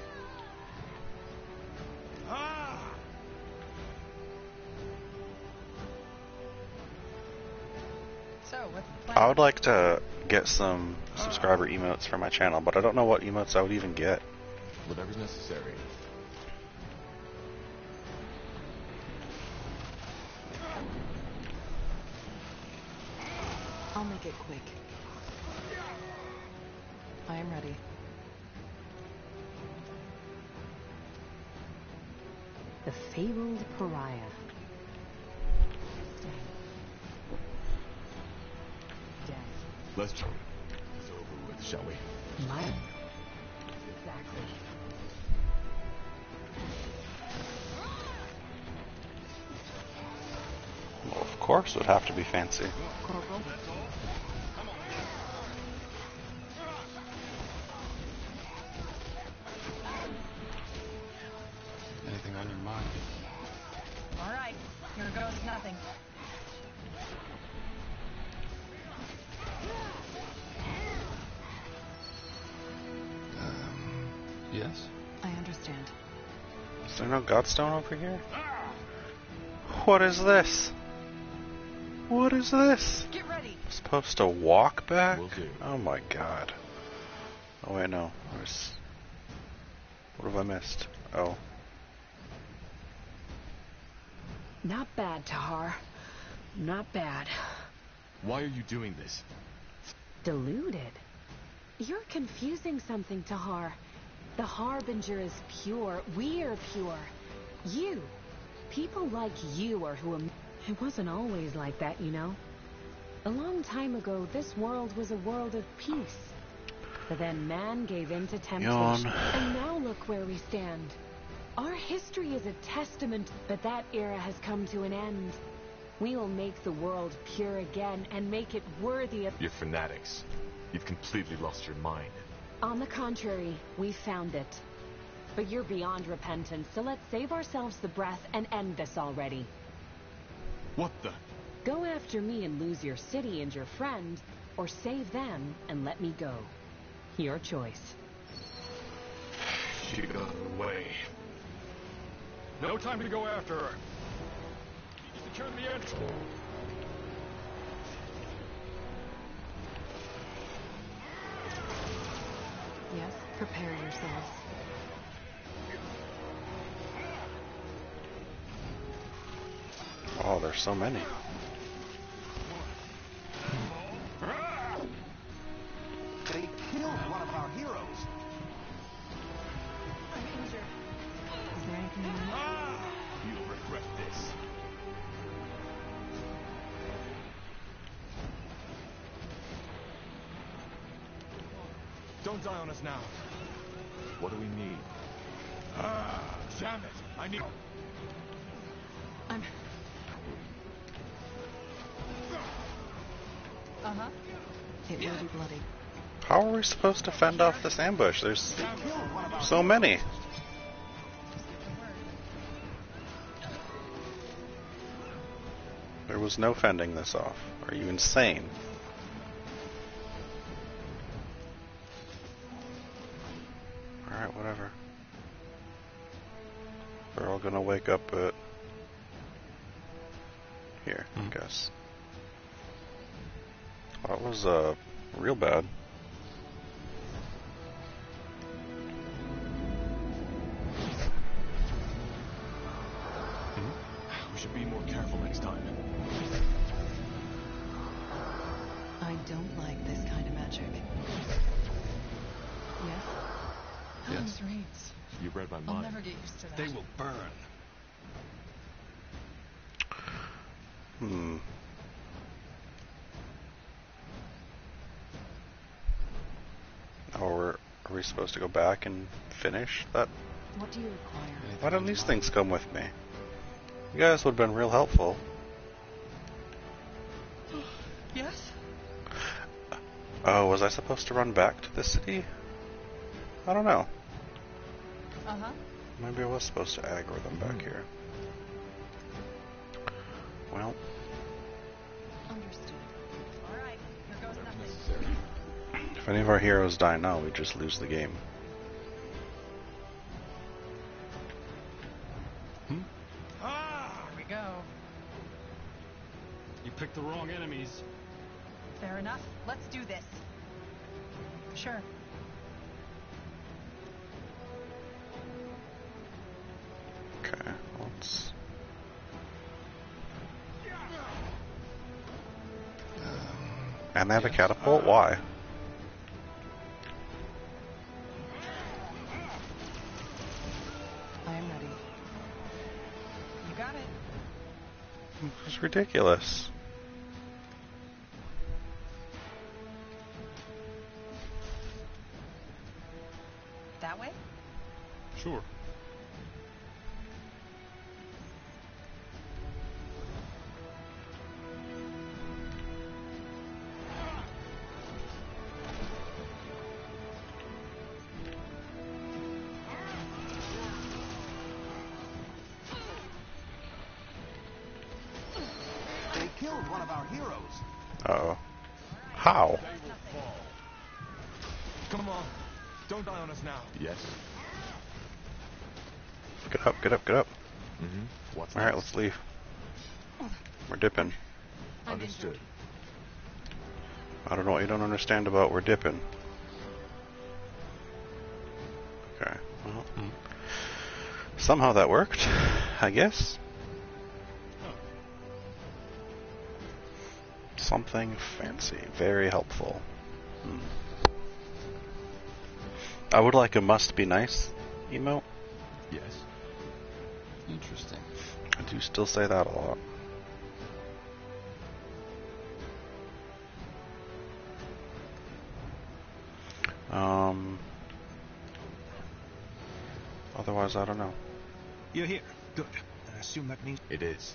So, what's the plan? I would like to get some subscriber emotes for my channel, but I don't know what emotes I would even get. Whatever's necessary. I'll make it quick. I am ready. The fabled pariah. Dead. Let's try. It's over with, shall we? My... Exactly. Well, of course it would have to be fancy. Corporal? Anything on your mind? All right, here goes nothing. Yes? I understand. Is there no Godstone over here? What is this? What is this? Get ready. I'm supposed to walk back? Will do. Oh my god. Oh wait, no. What have I missed? Oh. Not bad, Tahar. Not bad. Why are you doing this? Deluded. You're confusing something, Tahar. The Harbinger is pure. We're pure. You. People like you are who... It wasn't always like that, you know. A long time ago, this world was a world of peace. But then man gave in to temptation. Yawn. And now look where we stand. Our history is a testament, but that era has come to an end. We will make the world pure again and make it worthy of... You're fanatics. You've completely lost your mind. On the contrary, we found it. But you're beyond repentance, so let's save ourselves the breath and end this already. What the? Go after me and lose your city and your friend, or save them and let me go. Your choice. She got away. No time to go after her. Secure the entrance. Yes, prepare yourselves. Oh, there's so many. They killed one of our heroes. I'm injured. Is there anything you need? You'll regret this. Don't die on us now. What do we need? Damn it! I need... I'm... Uh-huh. It will be bloody. How are we supposed to fend off this ambush? There's so many. There was no fending this off. Are you insane? Alright, whatever. They're all gonna wake up at... here, I guess. That was, real bad. We should be more careful next time. I don't like this kind of magic. Yes? Helen's raids. You read my I'll mind. never get used to that. They will burn. Or are we supposed to go back and finish that? What do you require? Why don't these things come with me? You guys would have been real helpful. Yes? Oh, was I supposed to run back to the city? I don't know. Uh-huh. Maybe I was supposed to aggro them back here. Well. Understood. All right, here goes nothing. If any of our heroes die now, we just lose the game. Here we go. You picked the wrong enemies. Fair enough. Let's do this. Sure. Okay, let's... And they have a catapult? Why? I am ready. You got it. It's ridiculous. That way? Sure. They killed one of our heroes. Uh-oh. How? Come on. Don't die on us now. Yes. Get up, get up, get up. Mm-hmm. What's Alright, next? let's leave. We're dipping. Understood. I don't know what you don't understand about we're dipping. Okay. Well, somehow that worked, I guess. Something fancy. Very helpful. I would like a must be nice emote. Yes. Interesting. I do still say that a lot. Otherwise, I don't know. You're here. Good. I assume that means... It is.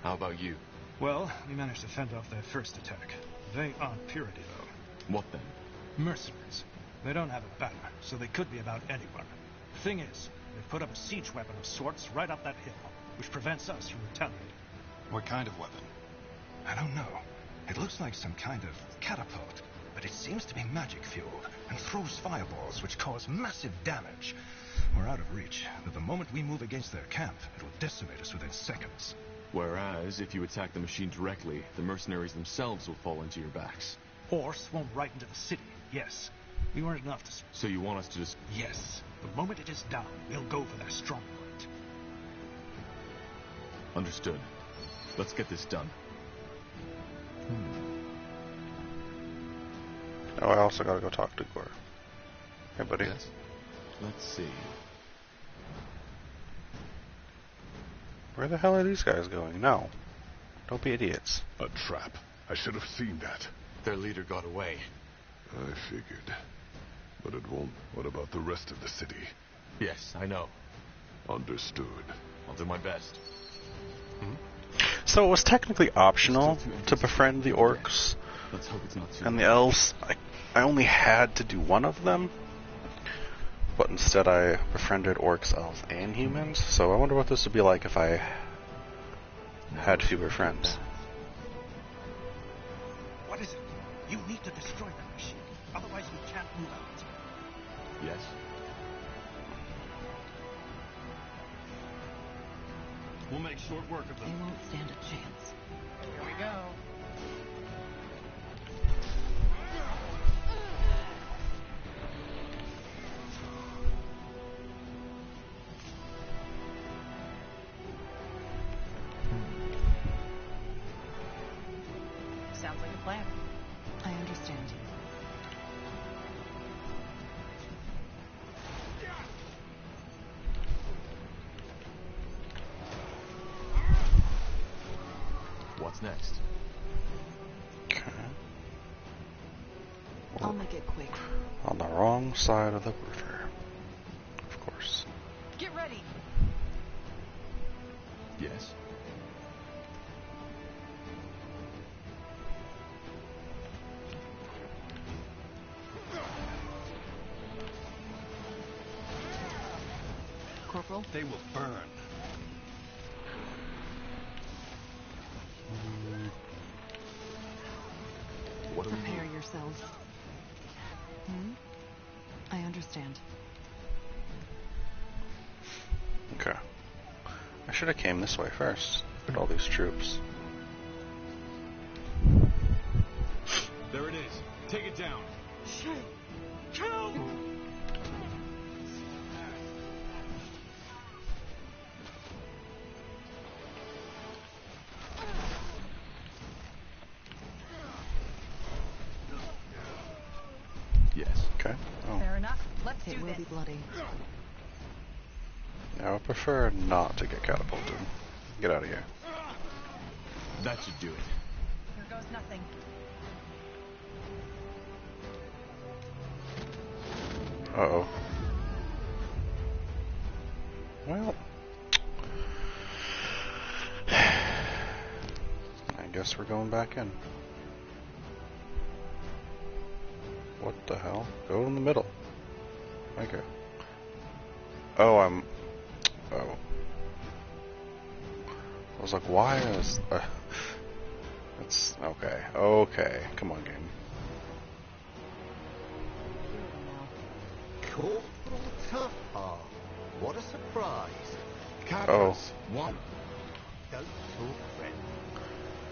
How about you? Well, we managed to fend off their first attack. They aren't purity, though. What then? Mercenaries. They don't have a banner, so they could be about anyone. The thing is, they've put up a siege weapon of sorts right up that hill, which prevents us from retaliating. What kind of weapon? I don't know. It looks like some kind of catapult, but it seems to be magic-fueled and throws fireballs which cause massive damage. We're out of reach, but the moment we move against their camp, it will decimate us within seconds. Whereas, if you attack the machine directly, the mercenaries themselves will fall into your backs. Or swarm right into the city, yes. We weren't enough to... So you want us to just... Yes. The moment it is down, we'll go for their stronghold. Understood. Let's get this done. Oh, I also gotta go talk to Gore. Hey, buddy. Yes. Let's see. Where the hell are these guys going? No. Don't be idiots. A trap. I should have seen that. Their leader got away. I figured. But it won't. What about the rest of the city? Yes, I know. Understood. I'll do my best. So it was technically optional to befriend the orcs Let's hope it's not too and the elves. I only had to do one of them. But instead I befriended orcs, elves, and humans. So I wonder what this would be like if I had fewer friends. What is it? You need to destroy that machine. Otherwise we can't move out. Yes. We'll make short work of them. They won't stand a chance. Here we go. Sounds like a plan. I understand. What's next? Okay. I'll make it quick. On the wrong side of the river. Of course. Get ready. Yes. Corporal? They will burn. What do we Prepare need? yourselves. I understand. Okay. I should have came this way first. Look at all these troops. There it is. Take it down. Kill! It will be bloody. I would prefer not to get catapulted. Get out of here. That should do it. Here goes nothing. Uh-oh. Well, I guess we're going back in. What the hell? Go in the middle. Okay. Oh, oh. I was like, why is... It's... Okay. Okay. Come on, game. Corporal Toughheart. What a surprise. Oh. One. Don't talk, friend.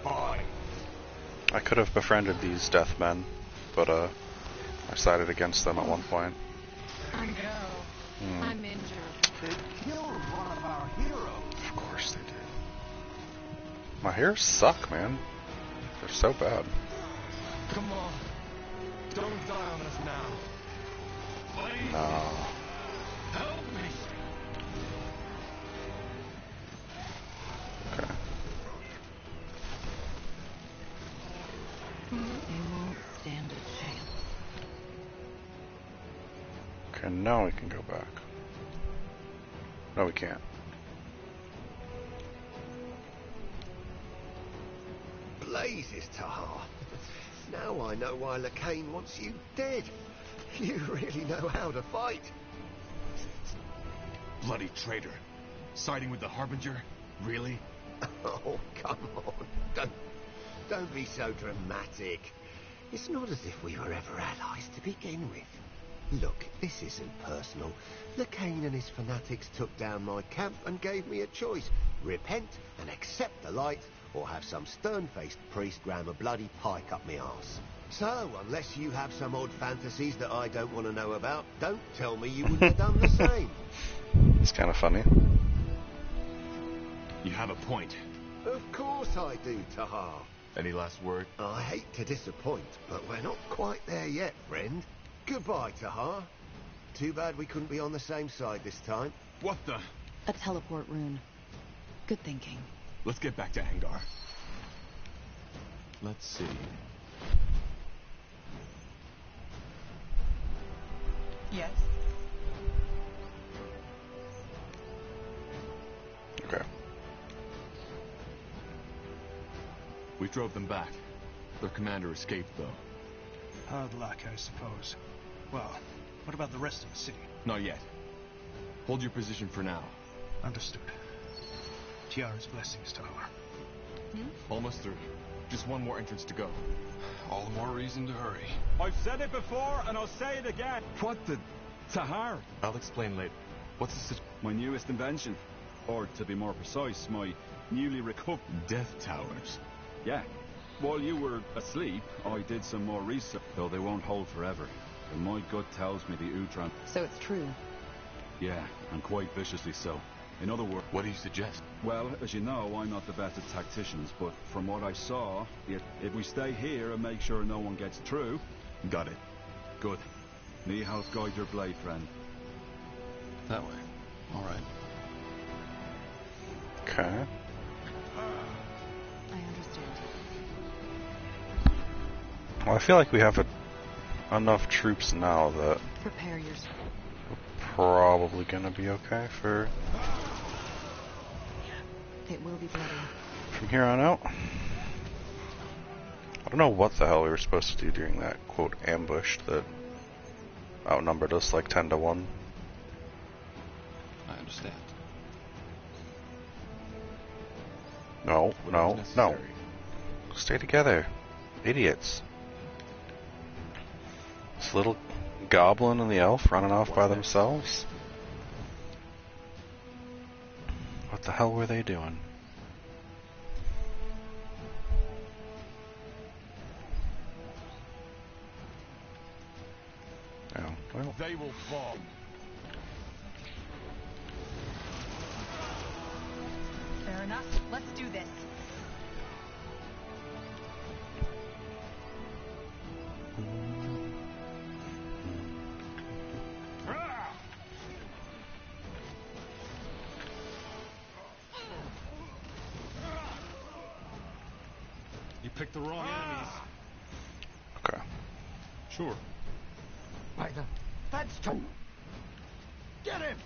Bye. I could have befriended these death men, but I sided against them at one point. I know. I'm injured. They killed one of our heroes. Of course they did. My hairs suck, man. They're so bad. Come on. Don't die on us now. Please. No. Help me. Okay. They won't stand a chance. Okay, now we can go back. No, we can't. Blazes, Tahar. Now I know why Lacane wants you dead. You really know how to fight. Bloody traitor. Siding with the Harbinger? Really? Oh, come on. Don't be so dramatic. It's not as if we were ever allies to begin with. Look, this isn't personal. Lacane and his fanatics took down my camp and gave me a choice. Repent and accept the light, or have some stern-faced priest ram a bloody pike up my arse. So, unless you have some odd fantasies that I don't want to know about, don't tell me you wouldn't have done the same. It's kind of funny. You have a point. Of course I do, Tahar. Any last word? I hate to disappoint, but we're not quite there yet, friend. Goodbye, Tahar. Too bad we couldn't be on the same side this time. What the? A teleport rune. Good thinking. Let's get back to Angar. Let's see. Yes. Okay. We drove them back. Their commander escaped, though. Hard luck, I suppose. Well, what about the rest of the city? Not yet. Hold your position for now. Understood. Tiara's blessings, Tahar. Almost through. Just one more entrance to go. All the more reason to hurry. I've said it before, and I'll say it again. What the... Tahar? I'll explain later. What's the situation? My newest invention. Or, to be more precise, my newly recovered... Death towers. Yeah. While you were asleep, I did some more research, though they won't hold forever. And my gut tells me the Utran... So it's true. Yeah, and quite viciously so. In other words... What do you suggest? Well, as you know, I'm not the best at tacticians, but from what I saw, if we stay here and make sure no one gets through... Got it. Good. Niehaus, guide your blade, friend. That way. All right. Okay. I understand. Well, I feel like we have enough troops now that Prepare yourself. we're probably gonna be okay for It will be bloody. from here on out. I don't know what the hell we were supposed to do during that, quote, ambush that outnumbered us like 10 to 1. I understand. No, What no, was no. necessary? Stay together. Idiots. This little goblin and the elf running off by themselves? What the hell were they doing? Oh, well. They will fall. Fair enough. Let's do this. picked the wrong enemies. Okay. Sure. By the Fedstone! Get him!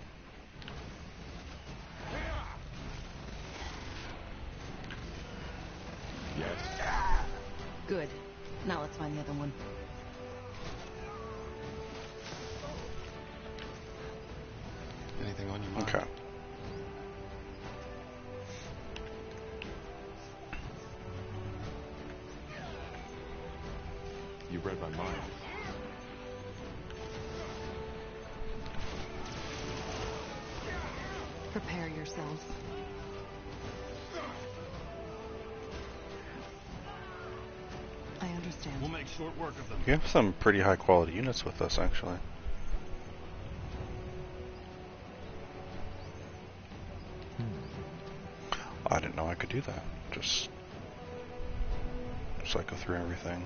Yes. Good. Now let's find the other one. Anything on your mind? Okay. You read my mind. Prepare yourselves. I understand. We'll make short work of them. You have some pretty high quality units with us, actually. I didn't know I could do that. Just cycle through everything.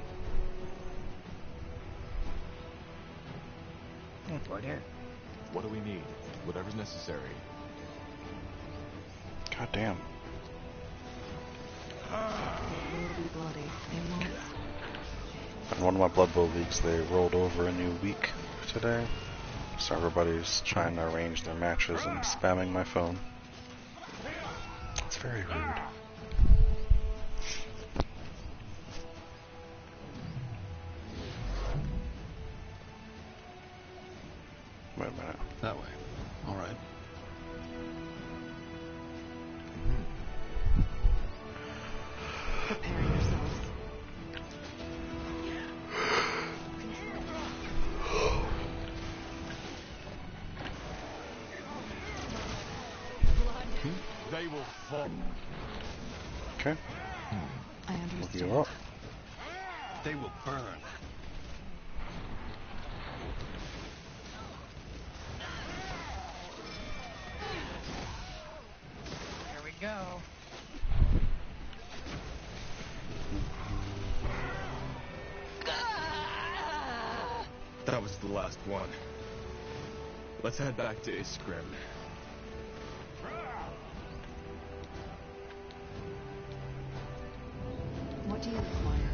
Order. What do we need? Whatever's necessary. God damn. It'll be bloody. They won't. In one of my Blood Bowl leagues, they rolled over a new week today. So everybody's trying to arrange their matches and spamming my phone. It's very rude. Wait a minute. That way. All right. Prepare yourselves. They will fall. Okay. I Look understand. you up. They will burn. Here we go. That was the last one. Let's head back to Iskrim. What do you require?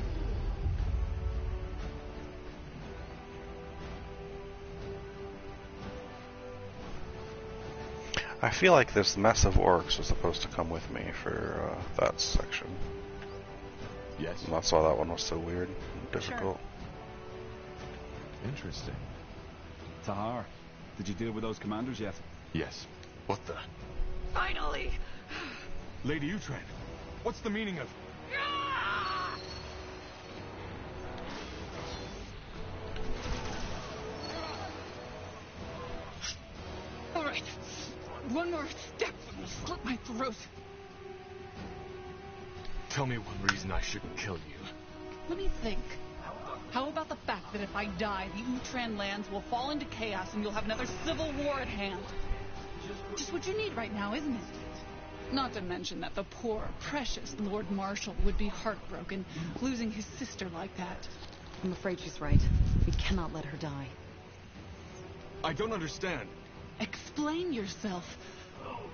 I feel like this mess of orcs was supposed to come with me for that section. Yes. And that's why that one was so weird and difficult. Interesting. Tahar, did you deal with those commanders yet? Yes. What the? Finally! Lady Uhtred, what's the meaning of... All right. One more step and you'll slit my throat. Tell me one reason I shouldn't kill you. Let me think. How about the fact that if I die, the Uhtred lands will fall into chaos and you'll have another civil war at hand? Just what you need right now, isn't it? Not to mention that the poor, precious Lord Marshal would be heartbroken, losing his sister like that. I'm afraid she's right. We cannot let her die. I don't understand. Explain yourself.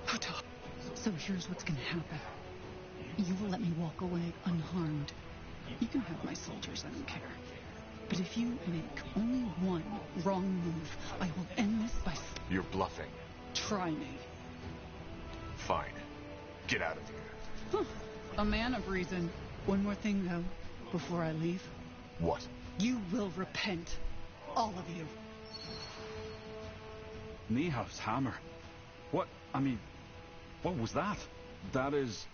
Hotah. So here's what's gonna happen. You will let me walk away unharmed. You can have my soldiers, I don't care. But if you make only one wrong move, I will end this by... You're bluffing. Try me. Fine. Get out of here. Huh. A man of reason. One more thing, though, before I leave. What? You will repent. All of you. Niehaus hammer. What? I mean, what was that? That is...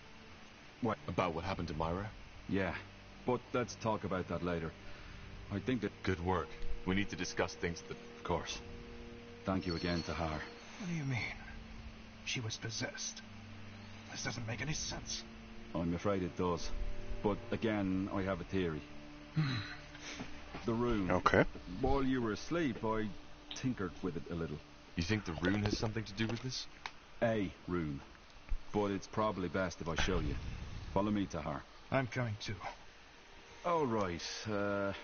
What? About what happened to Myra? Yeah, but let's talk about that later. I think that... Good work. We need to discuss things that... Of course. Thank you again, Tahar. What do you mean? She was possessed. This doesn't make any sense. I'm afraid it does. But again, I have a theory. The rune. Okay. While you were asleep, I tinkered with it a little. You think the rune has something to do with this? A rune. But it's probably best if I show you. Follow me, Tahar. I'm coming too. All right,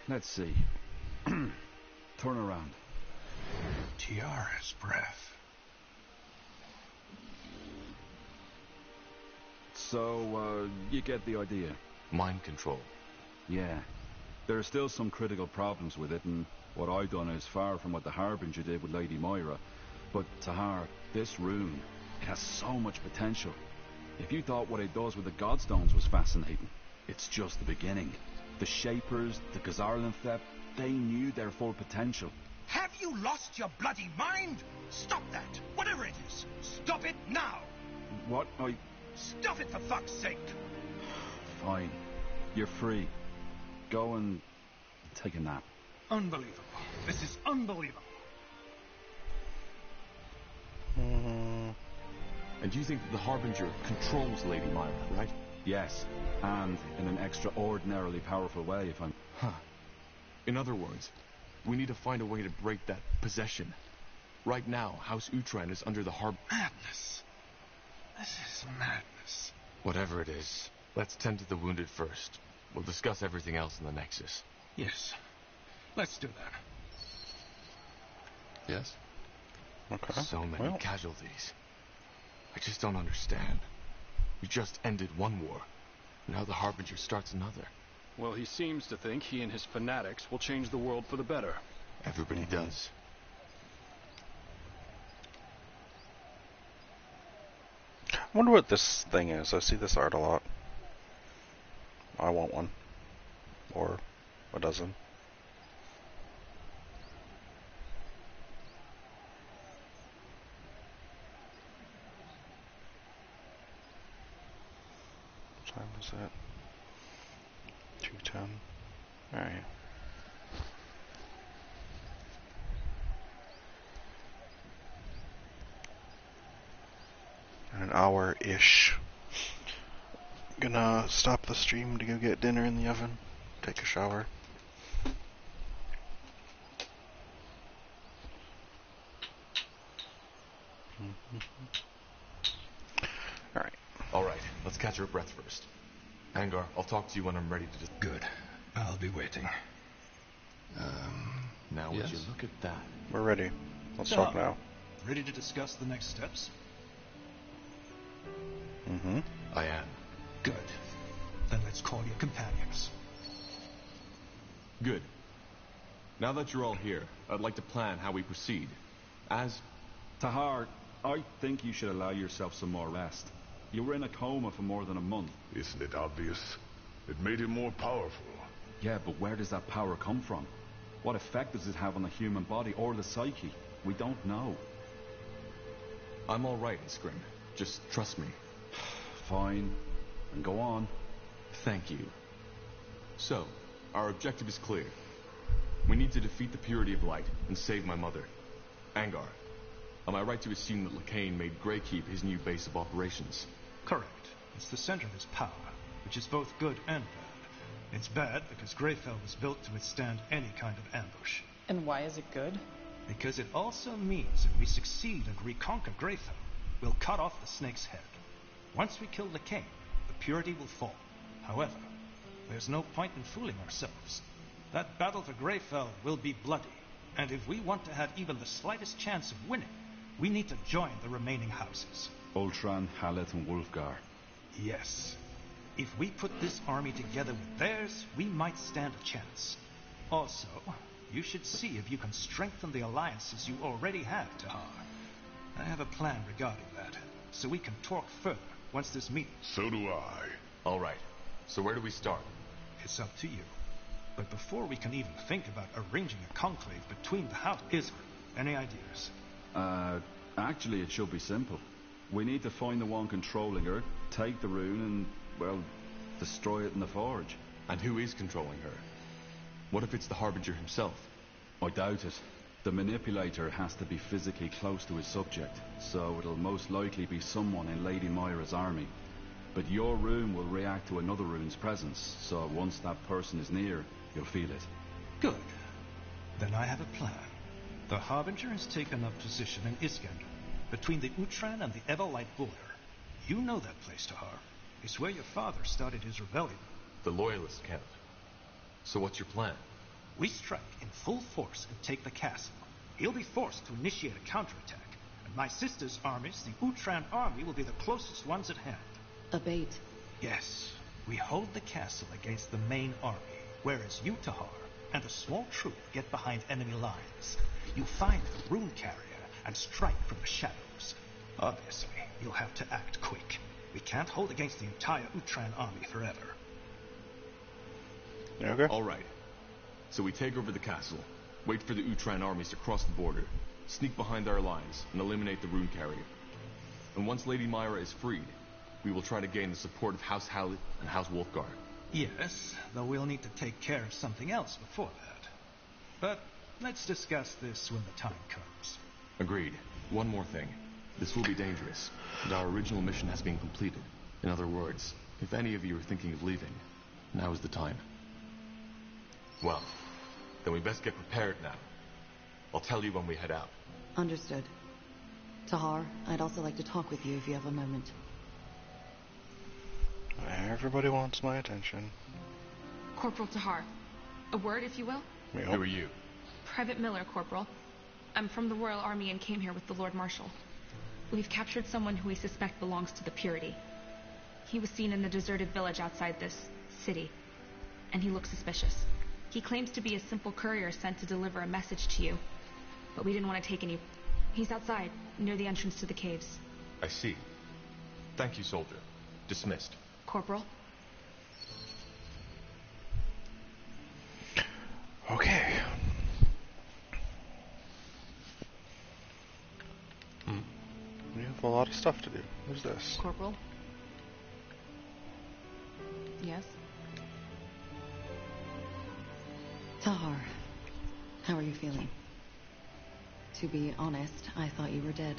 let's see. Turn around. Tiara's breath. So, you get the idea. Mind control. Yeah. There are still some critical problems with it, and what I've done is far from what the Harbinger did with Lady Moira. But, Tahar, this rune, it has so much potential. If you thought what it does with the Godstones was fascinating, it's just the beginning. The Shapers, the Gazarlanthep, they knew their full potential. Have you lost your bloody mind? Stop that! Whatever it is! Stop it now! What? Stop it for fuck's sake! Fine. You're free. Go and take a nap. Unbelievable. This is unbelievable. And you think that the Harbinger controls Lady Moira, right? Yes, and in an extraordinarily powerful way, if I'm... Huh. In other words, we need to find a way to break that possession. Right now, House Utran is under the Madness. This is madness. Whatever it is, let's tend to the wounded first. We'll discuss everything else in the Nexus. Yes. Let's do that. Yes? Okay. So many casualties. I just don't understand. We just ended one war. Now the Harbinger starts another. Well, he seems to think he and his fanatics will change the world for the better. Everybody does. I wonder what this thing is. I see this art a lot. I want one. Or a dozen. What time is it? 2:10. Alright. An hour-ish. Gonna stop the stream to go get dinner in the oven. Take a shower. Alright, let's catch our breath first. Angar, I'll talk to you when I'm ready to... Good. I'll be waiting. Now would you look at that? We're ready. Let's talk now. Ready to discuss the next steps? Mm-hmm. I am. Good. Then let's call your companions. Good. Now that you're all here, I'd like to plan how we proceed. As... Tahar, I think you should allow yourself some more rest. You were in a coma for more than a month. Isn't it obvious? It made him more powerful. Yeah, but where does that power come from? What effect does it have on the human body or the psyche? We don't know. I'm all right, Scrim. Just trust me. Fine. And go on. Thank you. So, our objective is clear. We need to defeat the Purity of Light and save my mother. Angar, am I right to assume that Lacane made Greykeep his new base of operations? Correct. It's the center of his power, which is both good and bad. It's bad because Greyfell was built to withstand any kind of ambush. And why is it good? Because it also means if we succeed and reconquer Greyfell, we'll cut off the snake's head. Once we kill Lacane, the Purity will fall. However, there's no point in fooling ourselves. That battle for Greyfell will be bloody, and if we want to have even the slightest chance of winning, we need to join the remaining houses. Ultran, Hallett, and Wulfgar. Yes. If we put this army together with theirs, we might stand a chance. Also, you should see if you can strengthen the alliances you already have, Tahar. I have a plan regarding that, so we can talk further once this meeting... So do I. All right. So where do we start? It's up to you. But before we can even think about arranging a conclave between the houses, any ideas? Actually, it should be simple. We need to find the one controlling her, take the rune, and, well, destroy it in the forge. And who is controlling her? What if it's the Harbinger himself? I doubt it. The manipulator has to be physically close to his subject, so it'll most likely be someone in Lady Moira's army. But your rune will react to another rune's presence, so once that person is near, you'll feel it. Good. Then I have a plan. The Harbinger has taken up position in Iskander, between the Utran and the Everlight border. You know that place, Tahar. It's where your father started his rebellion. The Loyalist camp. So what's your plan? We strike in full force and take the castle. He'll be forced to initiate a counterattack, and my sister's armies, the Utran army, will be the closest ones at hand. A bait. Yes. We hold the castle against the main army. Whereas you, Tahar, and a small troop get behind enemy lines. You find the rune carrier and strike from the shadows. Obviously, you'll have to act quick. We can't hold against the entire Utran army forever. Okay. All right. So we take over the castle, wait for the Utran armies to cross the border, sneak behind their lines, and eliminate the rune carrier. And once Lady Myra is freed, we will try to gain the support of House Hallett and House Wolfgar. Yes, though we'll need to take care of something else before that. But let's discuss this when the time comes. Agreed. One more thing. This will be dangerous, and our original mission has been completed. In other words, if any of you are thinking of leaving, now is the time. Well, then we best get prepared now. I'll tell you when we head out. Understood. Tahar, I'd also like to talk with you if you have a moment. Everybody wants my attention. Corporal Tahar. A word, if you will? Yep. Who are you? Private Miller, Corporal. I'm from the Royal Army and came here with the Lord Marshal. We've captured someone who we suspect belongs to the Purity. He was seen in the deserted village outside this city, and he looks suspicious. He claims to be a simple courier sent to deliver a message to you, but we didn't want to take any... He's outside, near the entrance to the caves. I see. Thank you, soldier. Dismissed. Corporal? Okay. We have a lot of stuff to do. Who's this? Corporal? Yes? Tahar, how are you feeling? To be honest, I thought you were dead.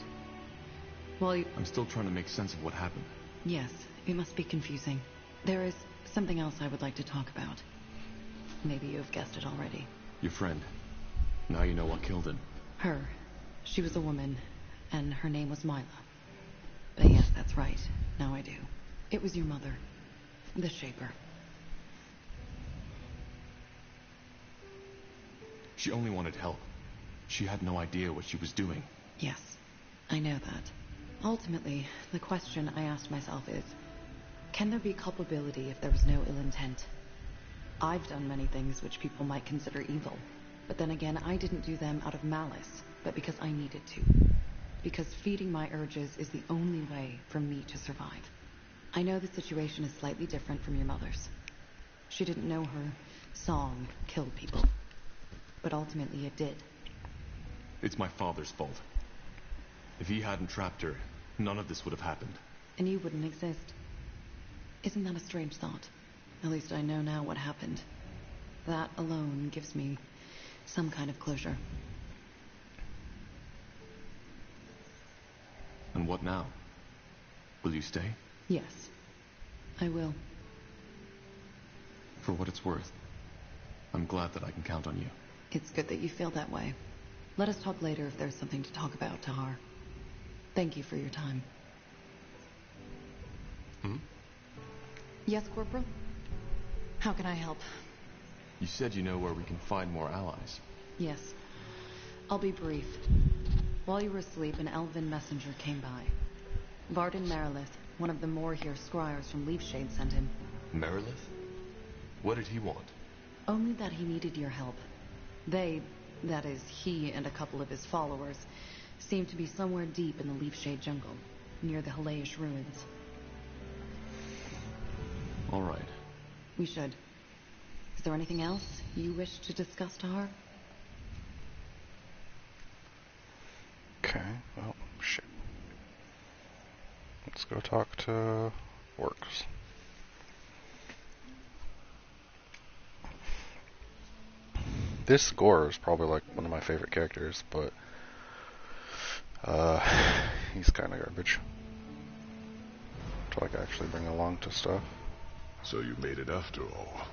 Well, I'm still trying to make sense of what happened. Yes, it must be confusing. There is something else I would like to talk about. Maybe you have guessed it already. Your friend. Now you know what killed him. Her. She was a woman, and her name was Mila. But yes, that's right. Now I do. It was your mother. The Shaper. She only wanted help. She had no idea what she was doing. Yes, I know that. Ultimately, the question I asked myself is, can there be culpability if there was no ill intent? I've done many things which people might consider evil, but then again, I didn't do them out of malice, but because I needed to. Because feeding my urges is the only way for me to survive. I know the situation is slightly different from your mother's. She didn't know her song killed people, but ultimately it did. It's my father's fault. If he hadn't trapped her, none of this would have happened. And you wouldn't exist. Isn't that a strange thought? At least I know now what happened. That alone gives me some kind of closure. And what now? Will you stay? Yes, I will. For what it's worth, I'm glad that I can count on you. It's good that you feel that way. Let us talk later if there's something to talk about, Tahar. Thank you for your time. Yes, Corporal? How can I help? You said you know where we can find more allies. Yes. I'll be brief. While you were asleep, an elven messenger came by. Varden Merilith, one of the Morhir scryers from Leafshade, sent him. Merilith? What did he want? Only that he needed your help. They, that is, he and a couple of his followers, seem to be somewhere deep in the Leafshade jungle, near the Halayish ruins. All right. We should. Is there anything else you wish to discuss, Tahar? Okay, well, shit. Let's go talk to Orcs. This Gore is probably like one of my favorite characters, but he's kind of garbage. To like actually bring along to stuff. So you made it after all.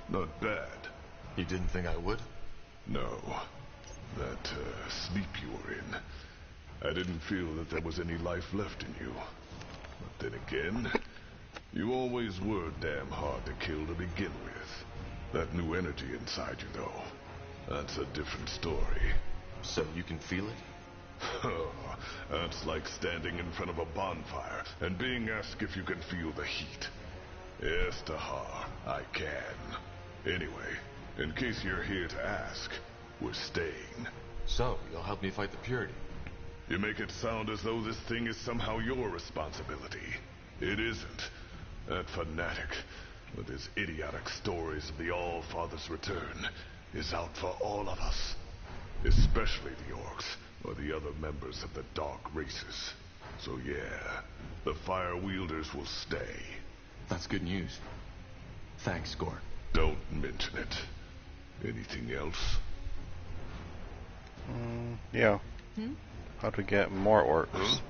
Not bad. You didn't think I would? No. That sleep you were in. I didn't feel that there was any life left in you. But then again, you always were damn hard to kill to begin with. That new energy inside you, though, that's a different story. So you can feel it? That's like standing in front of a bonfire and being asked if you can feel the heat. Yes, Tahar, I can. Anyway, in case you're here to ask, we're staying. So, you'll help me fight the Purity? You make it sound as though this thing is somehow your responsibility. It isn't. That fanatic, with his idiotic stories of the All-Father's return, is out for all of us. Especially the orcs, or the other members of the dark races. So yeah, the Fire Wielders will stay. That's good news. Thanks, Gore. Don't mention it. Anything else? Yeah. How to get more orcs?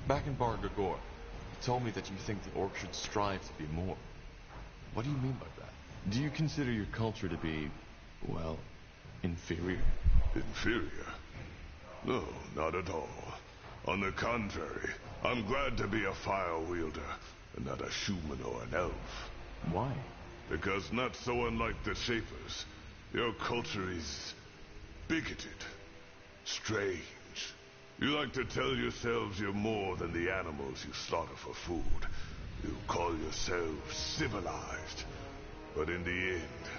Back in Bar Gagor, you told me that you think the orcs should strive to be more. What do you mean by that? Do you consider your culture to be, well, inferior? Inferior? No, not at all. On the contrary, I'm glad to be a fire wielder, and not a human or an elf. Why? Because not so unlike the Shapers, your culture is bigoted, strange. You like to tell yourselves you're more than the animals you slaughter for food. You call yourselves civilized. But in the end,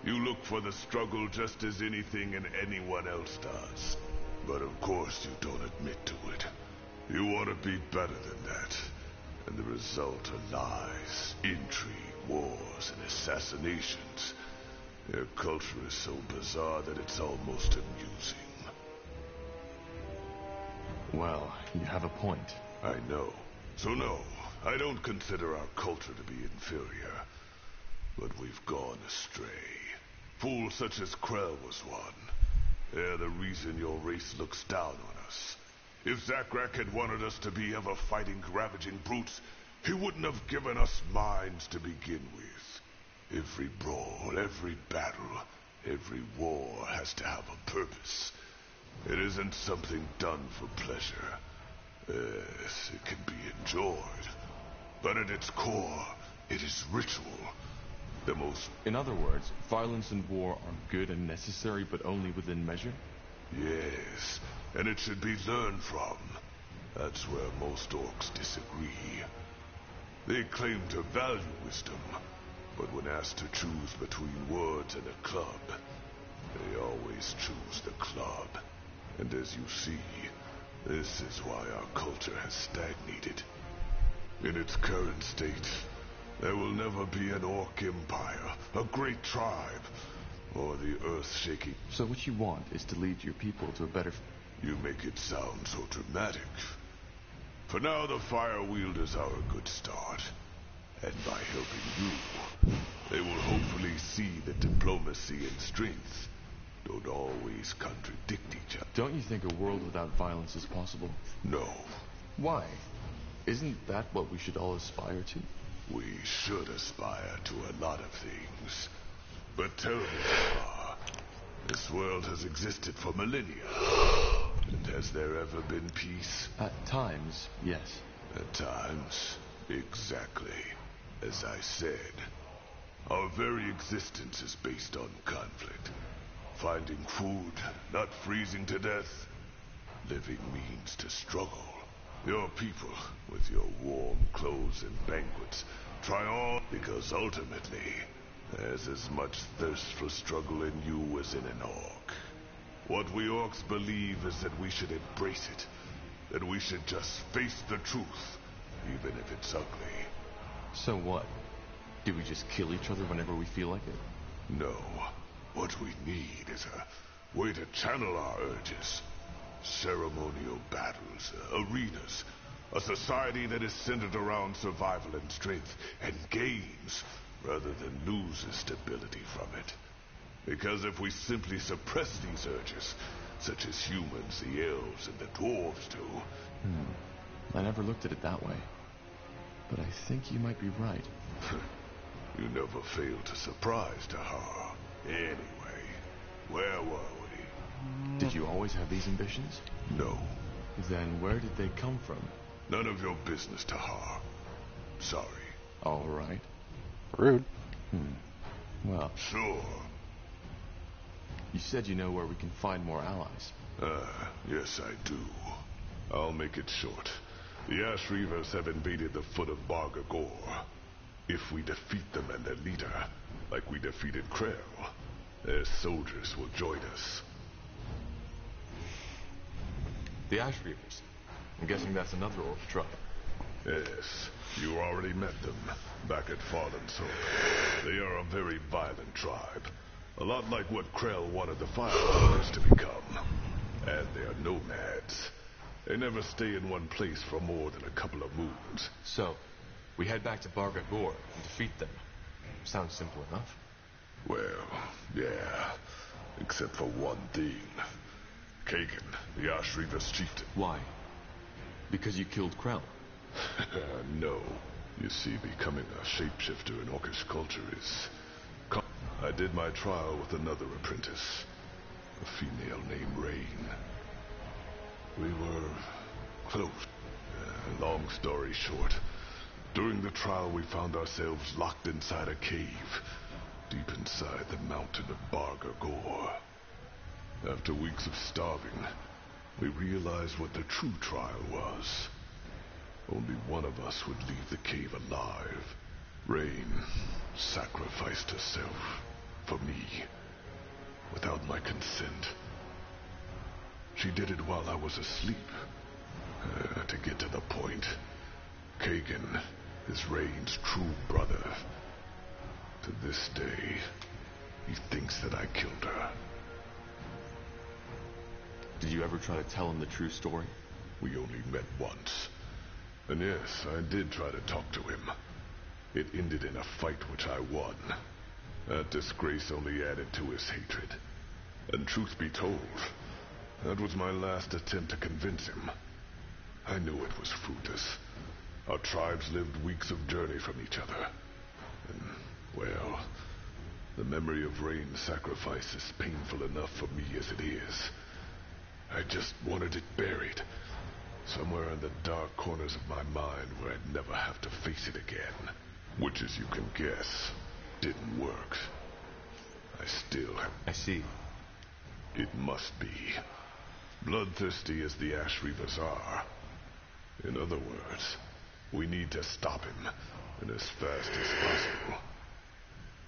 you look for the struggle just as anything and anyone else does. But of course you don't admit to it. You want to be better than that. And the result are lies, intrigue, wars, and assassinations. Your culture is so bizarre that it's almost amusing. Well, you have a point. I know. So no, I don't consider our culture to be inferior. But we've gone astray. Fools such as Krell was one. They're the reason your race looks down on us. If Zakrak had wanted us to be ever-fighting, ravaging brutes, he wouldn't have given us minds to begin with. Every brawl, every battle, every war has to have a purpose. It isn't something done for pleasure. Yes, it can be enjoyed. But at its core, it is ritual. The most... In other words, violence and war are good and necessary, but only within measure? Yes, and it should be learned from. That's where most orcs disagree. They claim to value wisdom, but when asked to choose between words and a club, they always choose the club. And as you see, this is why our culture has stagnated. In its current state, there will never be an orc empire, a great tribe, or the earth-shaking... So what you want is to lead your people to a better... You make it sound so dramatic. For now, the Fire Wielders are a good start. And by helping you, they will hopefully see that diplomacy and strength don't always contradict each other. Don't you think a world without violence is possible? No. Why? Isn't that what we should all aspire to? We should aspire to a lot of things. But tell me, Jafar, this world has existed for millennia. And has there ever been peace? At times, yes. At times, exactly. As I said, our very existence is based on conflict. Finding food, not freezing to death. Living means to struggle. Your people, with your warm clothes and banquets, try on because ultimately, there's as much thirst for struggle in you as in an orc. What we orcs believe is that we should embrace it. That we should just face the truth, even if it's ugly. So what? Do we just kill each other whenever we feel like it? No. What we need is a way to channel our urges. Ceremonial battles, arenas. A society that is centered around survival and strength, and gains, rather than loses stability from it. Because if we simply suppress these urges, such as humans, the elves, and the dwarves do... I never looked at it that way. But I think you might be right. You never fail to surprise, Tahar. Anyway, where were we? Did you always have these ambitions? No. Then where did they come from? None of your business, Tahar. Sorry. All right. Rude. Well... Sure. You said you know where we can find more allies. Yes, I do. I'll make it short. The Ash Reavers have invaded the foot of Barga Gor. If we defeat them and their leader, like we defeated Krell, their soldiers will join us. The Ash Reavers? I'm guessing that's another orc tribe. Yes, you already met them, back at Farland's Hope. They are a very violent tribe. A lot like what Krell wanted the Fireflies to become. And they are nomads. They never stay in one place for more than a couple of moons. So, we head back to Barga Gor and defeat them. Sounds simple enough. Well, yeah. Except for one thing. Kagan, the Ash Reavers chieftain. Why? Because you killed Krell? No. You see, becoming a shapeshifter in Orcish culture is... I did my trial with another apprentice. A female named Rain. We were close. Long story short, during the trial we found ourselves locked inside a cave, deep inside the mountain of Barga Gor. After weeks of starving, we realized what the true trial was. Only one of us would leave the cave alive. Rain sacrificed herself for me, without my consent. She did it while I was asleep. To get to the point, Kagan is Rain's true brother. To this day, he thinks that I killed her. Did you ever try to tell him the true story? We only met once. And yes, I did try to talk to him. It ended in a fight which I won. That disgrace only added to his hatred. And truth be told, that was my last attempt to convince him. I knew it was fruitless. Our tribes lived weeks of journey from each other. And, well, the memory of Rain's sacrifice is painful enough for me as it is. I just wanted it buried. Somewhere in the dark corners of my mind where I'd never have to face it again. Which, as you can guess, didn't work. I still have... I see. It must be. Bloodthirsty as the Ash Reavers are. In other words, we need to stop him, and as fast as possible.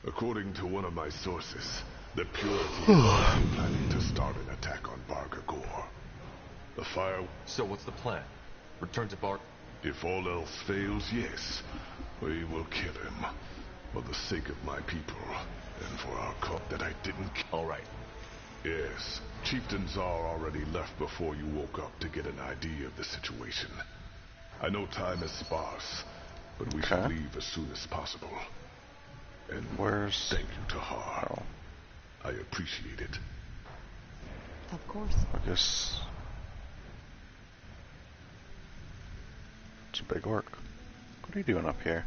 According to one of my sources, the Purity is also planning to start an attack on Barga Gor. The fire... So what's the plan? Return to Barga? If all else fails, yes. We will kill him. For the sake of my people, and for our cause that I didn't kill. All right. Yes. Chieftain Czar already left before you woke up to get an idea of the situation. I know time is sparse, but we should leave as soon as possible. And thank you, Tahar. I appreciate it. Of course. I guess it's a big orc. What are you doing up here?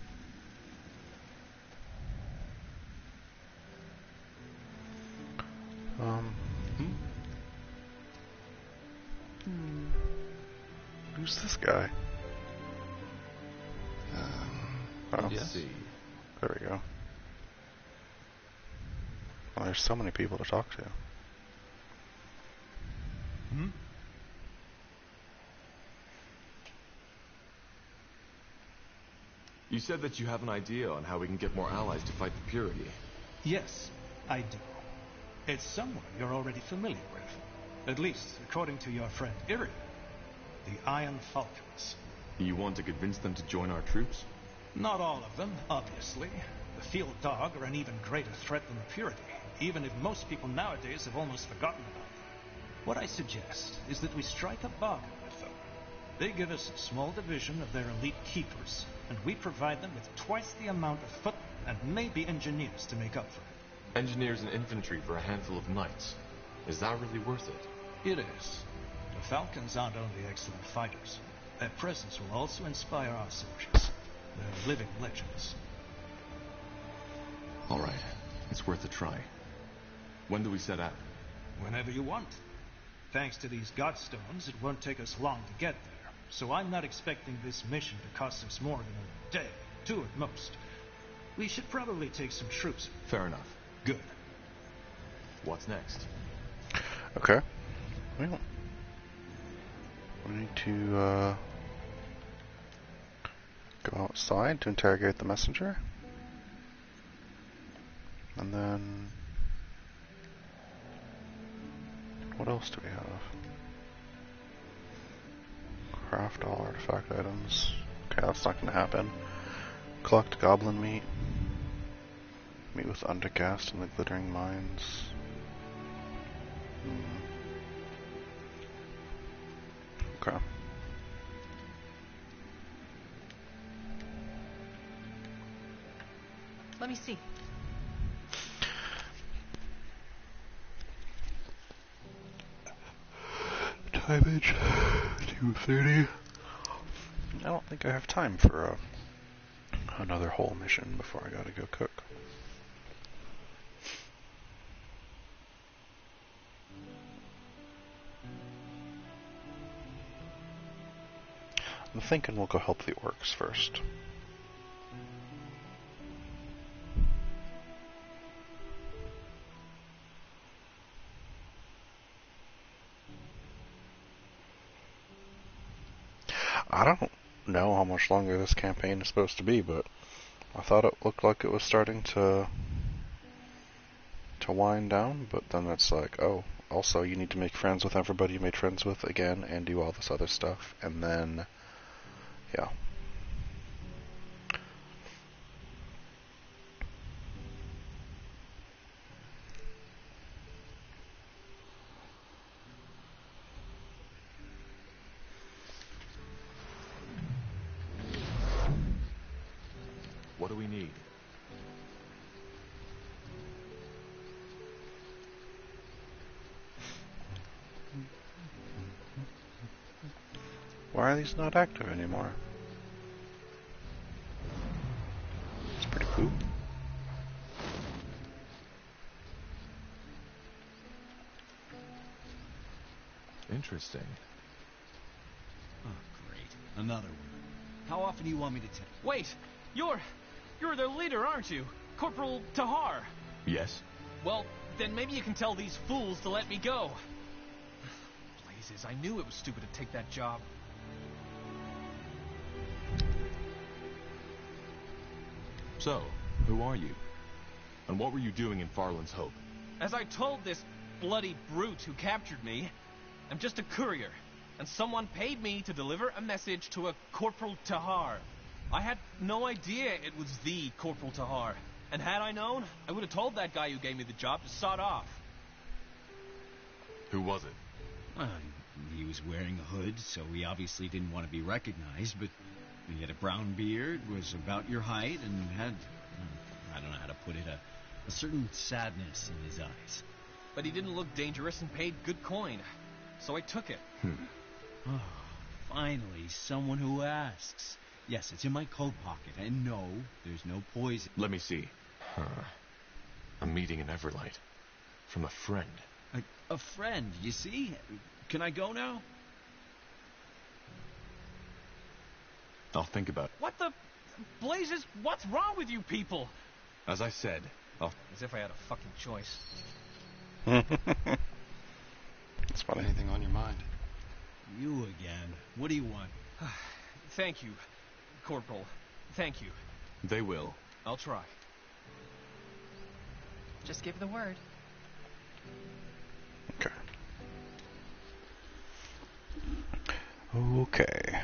Who's this guy? Oh, Let's see. There we go. Well, there's so many people to talk to. You said that you have an idea on how we can get more allies to fight the Purity. Yes, I do. It's someone you're already familiar with. At least, according to your friend Irian. The Iron Falcons. You want to convince them to join our troops? Not all of them, obviously. The Field Dog are an even greater threat than the Purity, even if most people nowadays have almost forgotten about them. What I suggest is that we strike a bargain with them. They give us a small division of their elite keepers, and we provide them with twice the amount of foot and maybe engineers to make up for it. Engineers and infantry for a handful of knights. Is that really worth it? It is. The Falcons aren't only excellent fighters. Their presence will also inspire our soldiers. They're living legends. All right. It's worth a try. When do we set out? Whenever you want. Thanks to these Godstones, it won't take us long to get there. So I'm not expecting this mission to cost us more than a day, 2 at most. We should probably take some troops. Fair enough. Good. What's next? Okay. Well, we need to Go outside to interrogate the messenger. And then... what else do we have? Craft all artifact items. Okay, that's not gonna happen. Collect goblin meat. Meet with Undercast in the Glittering Mines. Okay. Let me see. Timage 2:30. I don't think I have time for another whole mission before I gotta go cook. I'm thinking we'll go help the orcs first. I don't know how much longer this campaign is supposed to be, but I thought it looked like it was starting to wind down, but then it's like, oh, also you need to make friends with everybody you made friends with again and do all this other stuff, and then, yeah. What do we need? Why are these not active anymore? It's pretty cool. Interesting. Oh, great. Another one. How often do you want me to tell? Wait! You're their leader, aren't you? Corporal Tahar. Yes? Well, then maybe you can tell these fools to let me go. Blazes, I knew it was stupid to take that job. So, who are you? And what were you doing in Farland's Hope? As I told this bloody brute who captured me, I'm just a courier, and someone paid me to deliver a message to a Corporal Tahar. I had no idea it was the Corporal Tahar, and had I known, I would have told that guy who gave me the job to sod off. Who was it? Well, he was wearing a hood, so he obviously didn't want to be recognized, but he had a brown beard, was about your height, and had, I don't know how to put it, a certain sadness in his eyes. But he didn't look dangerous and paid good coin, so I took it. Oh, finally, someone who asks. Yes, it's in my coat pocket, and no, there's no poison. Let me see. A meeting in Everlight. From a friend. A friend, you see? Can I go now? I'll think about it. What the... Blazes, what's wrong with you people? As I said, I'll... As if I had a fucking choice. It's funny. Anything on your mind? You again. What do you want? Thank you, Corporal. Thank you. They will. I'll try. Just give the word. Okay. Okay.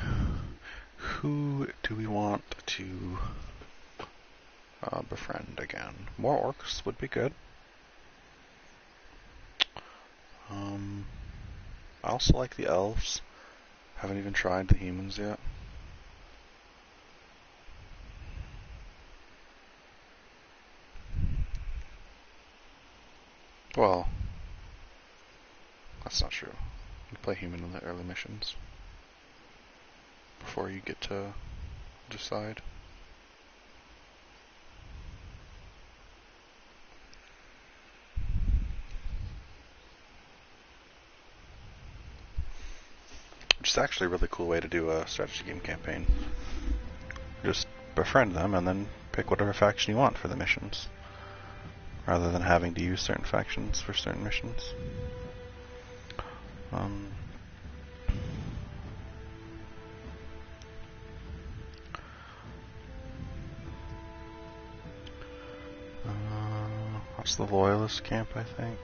Who do we want to befriend again? More orcs would be good. I also like the elves. Haven't even tried the humans yet. Well, that's not true. You play human in the early missions before you get to decide. Which is actually a really cool way to do a strategy game campaign. Just befriend them and then pick whatever faction you want for the missions, rather than having to use certain factions for certain missions. That's the Loyalist camp, I think.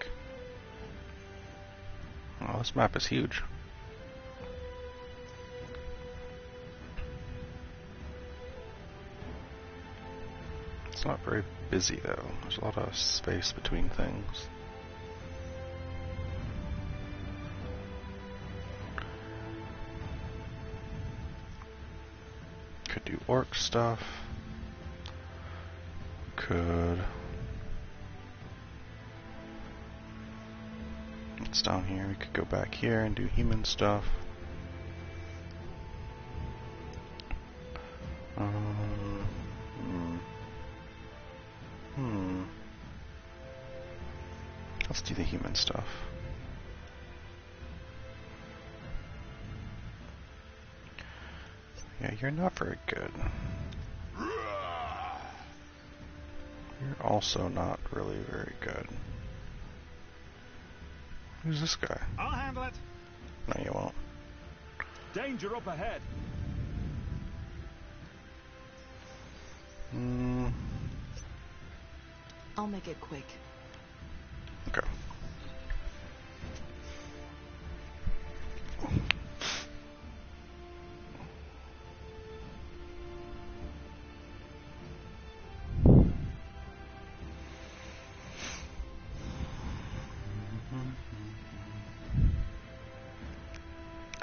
Oh, this map is huge. It's not very busy though. There's a lot of space between things. Could do orc stuff. Could... It's down here. We could go back here and do human stuff. Let's do the human stuff. Yeah, you're not very good. You're also not really very good. Who's this guy? I'll handle it. No, you won't. Danger up ahead. I'll make it quick. Okay.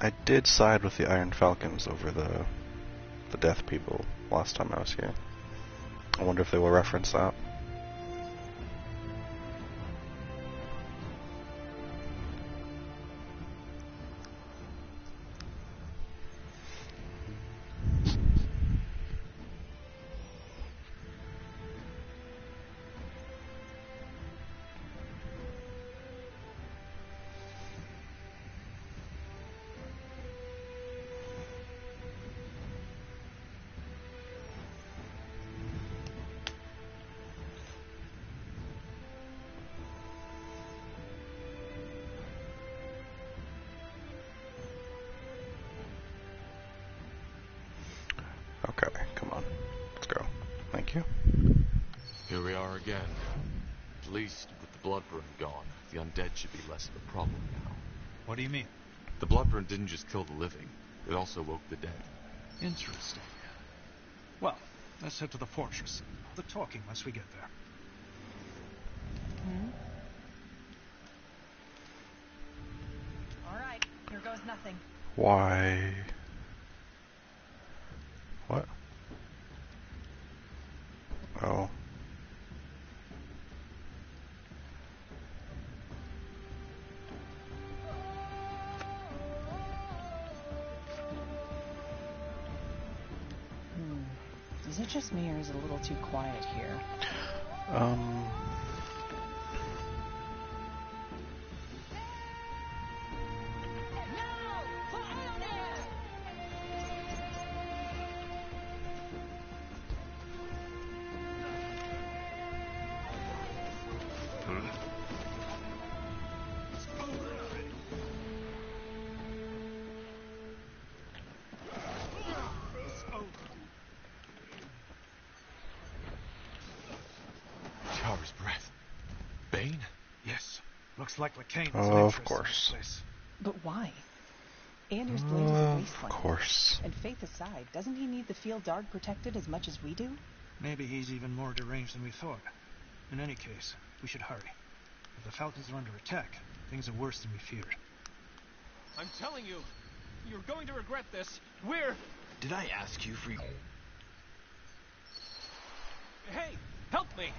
I did side with the Iron Falcons over the Death People last time I was here. I wonder if they will reference that. Okay, come on. Let's go. Thank you. Here we are again. At least, with the Bloodburn gone, the undead should be less of a problem now. What do you mean? The Bloodburn didn't just kill the living, it also woke the dead. Interesting. Well, let's head to the fortress. The talking once we get there. All right, here goes nothing. Why? What? Oh. Is it just me, or is it a little too quiet here? Tiara's breath. Bane? Yes. Looks like LeCain was an Of interest in course. this place. But why? Anders blames the Of wasteland. course. And Faith aside, doesn't he need the field guard protected as much as we do? Maybe he's even more deranged than we thought. In any case, we should hurry. If the Falcons are under attack, things are worse than we feared. I'm telling you, you're going to regret this. We're... Did I ask you for... Hey, help me!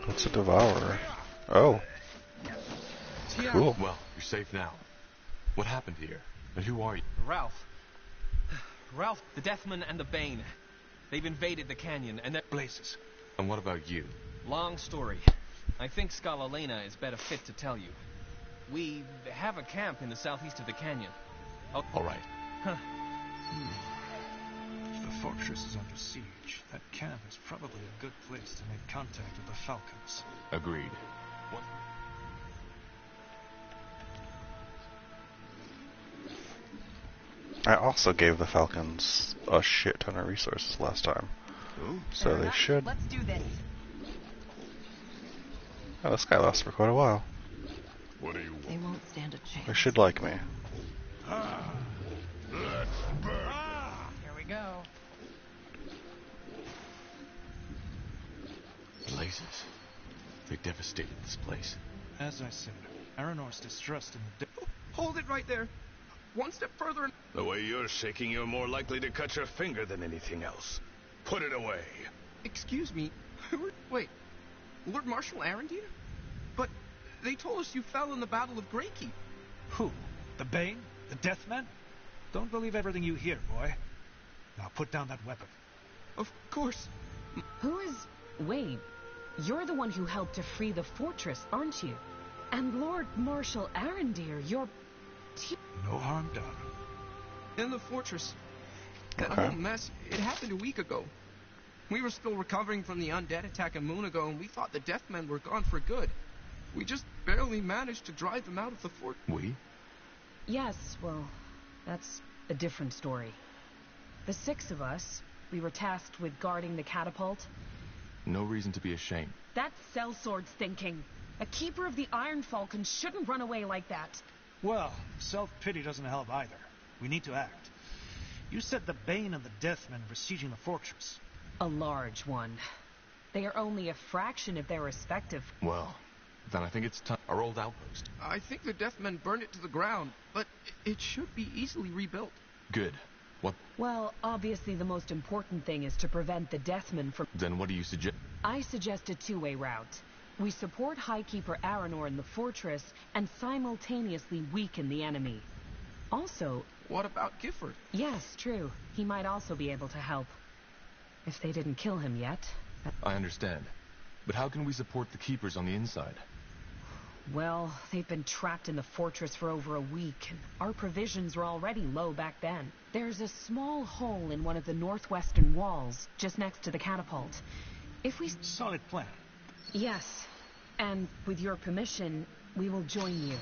What's a devourer? Oh. Cool. Well, you're safe now. What happened here? And who are you? Ralph. Ralph, the Deathman, and the Bane. They've invaded the canyon, and they're... Blazes. And what about you? Long story. I think Skalalena is better fit to tell you. We have a camp in the southeast of the canyon. Oh. All right. Huh. If the fortress is under siege, that camp is probably a good place to make contact with the Falcons. Agreed. What? I also gave the Falcons a shit ton of resources last time. Ooh. So they should... Let's do this. Oh, this guy lasts for quite a while. What do you want? They won't stand a chance. They should like me. Let's burn. Here we go. Blazes. They devastated this place. As I said, Aranor's distrust in the... Hold it right there. One step further and... The way you're shaking, you're more likely to cut your finger than anything else. Put it away. Excuse me. Wait. Lord Marshal Arendir? But they told us you fell in the Battle of Greykeep. Who? The Bane? The Deathmen? Don't believe everything you hear, boy. Now put down that weapon. Of course. Who is... Wait, you're the one who helped to free the fortress, aren't you? And Lord Marshal Arendir, you're... No harm done. In the fortress. That whole mess, it happened a week ago. We were still recovering from the undead attack a moon ago, and we thought the Deathmen were gone for good. We just barely managed to drive them out of the fort. We? Yes, well, that's a different story. The 6 of us, we were tasked with guarding the catapult. No reason to be ashamed. That's Sellsword's thinking. A keeper of the Iron Falcon shouldn't run away like that. Well, self-pity doesn't help either. We need to act. You said the Bane and the Deathmen are besieging the fortress. A large one. They are only a fraction of their respective... Well, then I think it's time. Our old outpost. I think the Deathmen burned it to the ground, but it should be easily rebuilt. Good. What? Well, obviously the most important thing is to prevent the Deathmen from... Then what do you suggest? I suggest a two-way route. We support Highkeeper Aranor in the fortress and simultaneously weaken the enemy. Also... What about Gifford? Yes, true. He might also be able to help. If they didn't kill him yet. I understand. But how can we support the keepers on the inside? Well, they've been trapped in the fortress for over a week, and our provisions were already low back then. There's a small hole in one of the northwestern walls, just next to the catapult. If we... Solid plan. Yes. And with your permission, we will join you.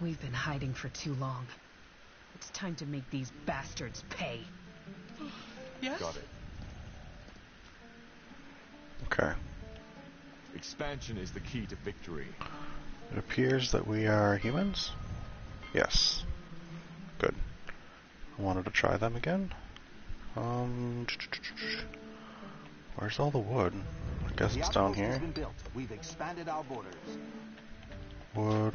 We've been hiding for too long. It's time to make these bastards pay. Yes? Got it. Okay. Expansion is the key to victory. It appears that we are humans? Yes. Good. I wanted to try them again. Where's all the wood? I guess it's down here. Been built. We've expanded our borders. Wood.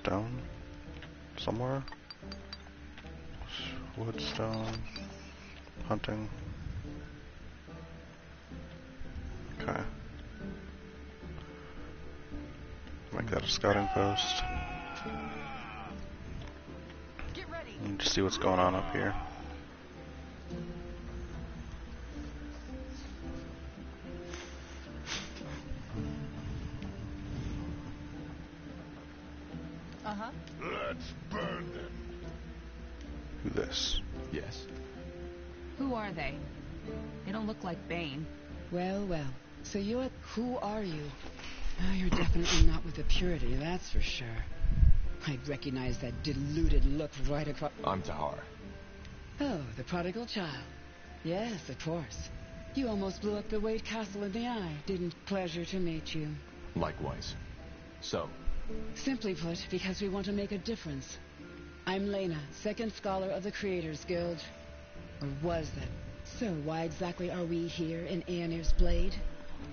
Stone. Somewhere. Wood, stone. Hunting. Okay. Make that a scouting post. And just see what's going on up here. Uh-huh. Let's burn them. Who this? Yes. Who are they? They don't look like Bane. Well, well. So you're... Who are you? Oh, you're definitely not with the Purity, that's for sure. I'd recognize that deluded look right across... I'm Tahar. Oh, the prodigal child. Yes, of course. You almost blew up the Wade Castle in the eye. Didn't pleasure to meet you. Likewise. So? Simply put, because we want to make a difference. I'm Lena, second scholar of the Creators Guild. Or was that? So why exactly are we here in Aenir's Blade?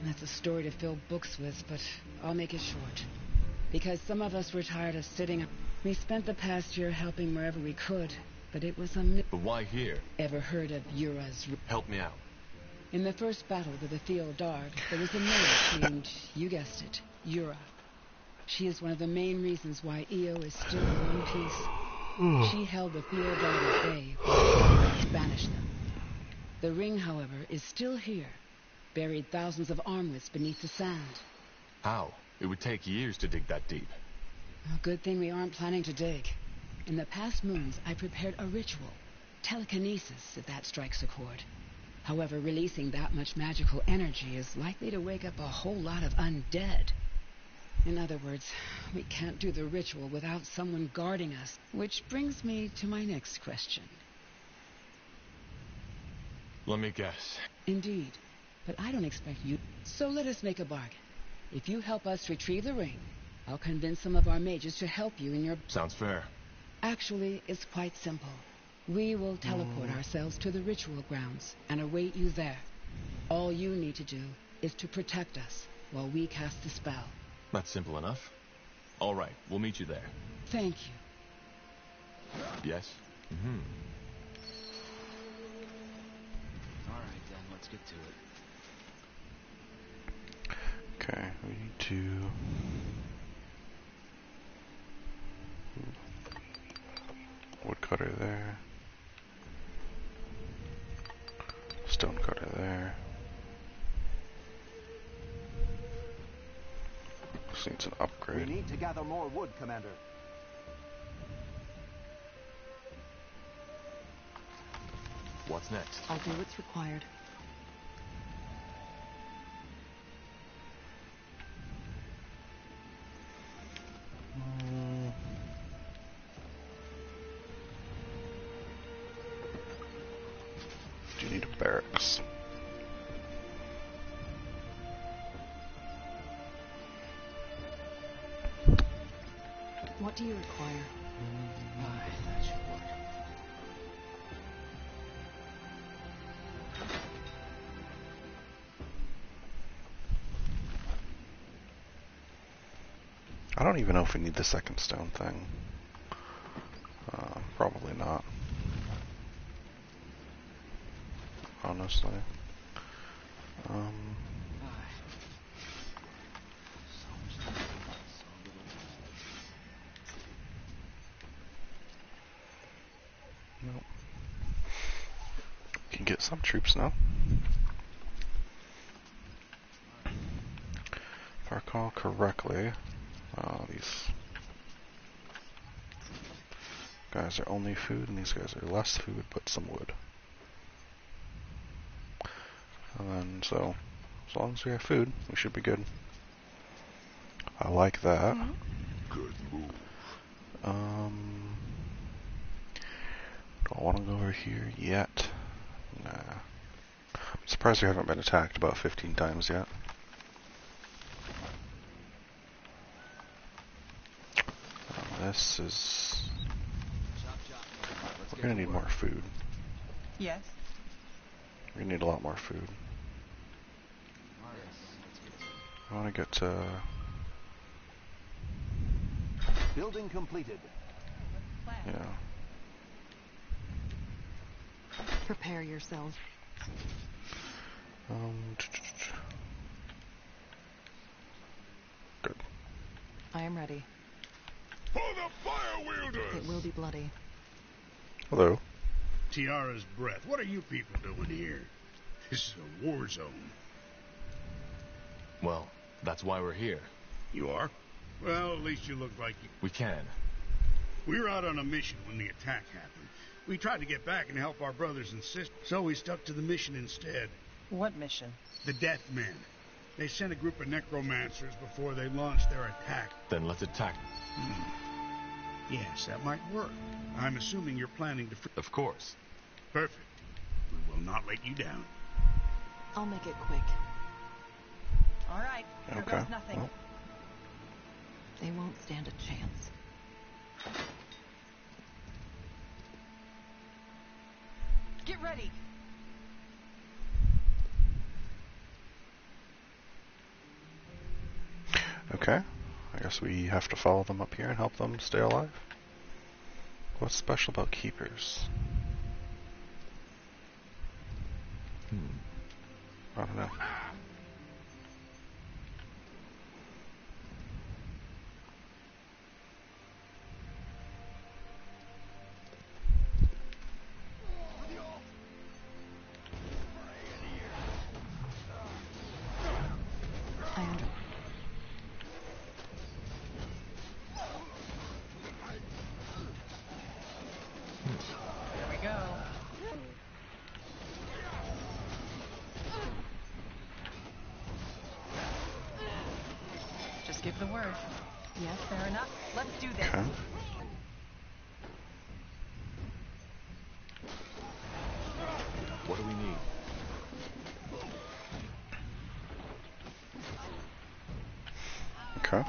That's a story to fill books with, but I'll make it short. Because some of us were tired of sitting up. We spent the past year helping wherever we could, but it was a... But why here? Ever heard of Yura's... Help me out. In the first battle with the Field Dark, there was a maid named, you guessed it, Yura. She is one of the main reasons why Io is still in one piece. She held the Field Dark at bay, but banished them. The ring, however, is still here, buried thousands of armlets beneath the sand. How? It would take years to dig that deep. Well, good thing we aren't planning to dig. In the past moons, I prepared a ritual. Telekinesis, if that strikes a chord. However, releasing that much magical energy is likely to wake up a whole lot of undead. In other words, we can't do the ritual without someone guarding us. Which brings me to my next question. Let me guess. Indeed, but I don't expect you. So let us make a bargain. If you help us retrieve the ring, I'll convince some of our mages to help you in your... Sounds fair. Actually, it's quite simple. We will teleport ourselves to the ritual grounds and await you there. All you need to do is to protect us while we cast the spell. That's simple enough. All right, we'll meet you there. Thank you. Yes? Mm-hmm. All right, then, let's get to it. Okay, we need to... Woodcutter there. Stonecutter there. This needs an upgrade. We need to gather more wood, Commander. What's next? I'll do what's required. Do you need a barracks? What do you require? That should work. I don't even know if we need the second stone thing. Probably not. Honestly. Nope. Can get some troops now. If I recall correctly, these guys are only food, and these guys are less food, but some wood. And then, so, as long as we have food, we should be good. I like that. Good move. Don't want to go over here yet. Nah. I'm surprised we haven't been attacked about 15 times yet. This is... We're gonna need more food. Yes? We're gonna need a lot more food. I want to get to... Building completed. Yeah. Prepare yourselves. Good. I am ready. For the fire wielders! It will be bloody. Hello. Tiara's breath. What are you people doing here? This is a war zone. Well, that's why we're here. You are? Well, at least you look like you... We can. We were out on a mission when the attack happened. We tried to get back and help our brothers and sisters, so we stuck to the mission instead. What mission? The Death Men. They sent a group of necromancers before they launched their attack. Then let's attack. Yes, that might work. I'm assuming you're planning to... Of course. Perfect. We will not let you down. I'll make it quick. All right. Here goes nothing. Well. They won't stand a chance. Get ready. Okay. I guess we have to follow them up here and help them stay alive. What's special about keepers? I don't know. There we go. the word. Yes, fair enough. Let's do this. Okay. What do we need? Okay.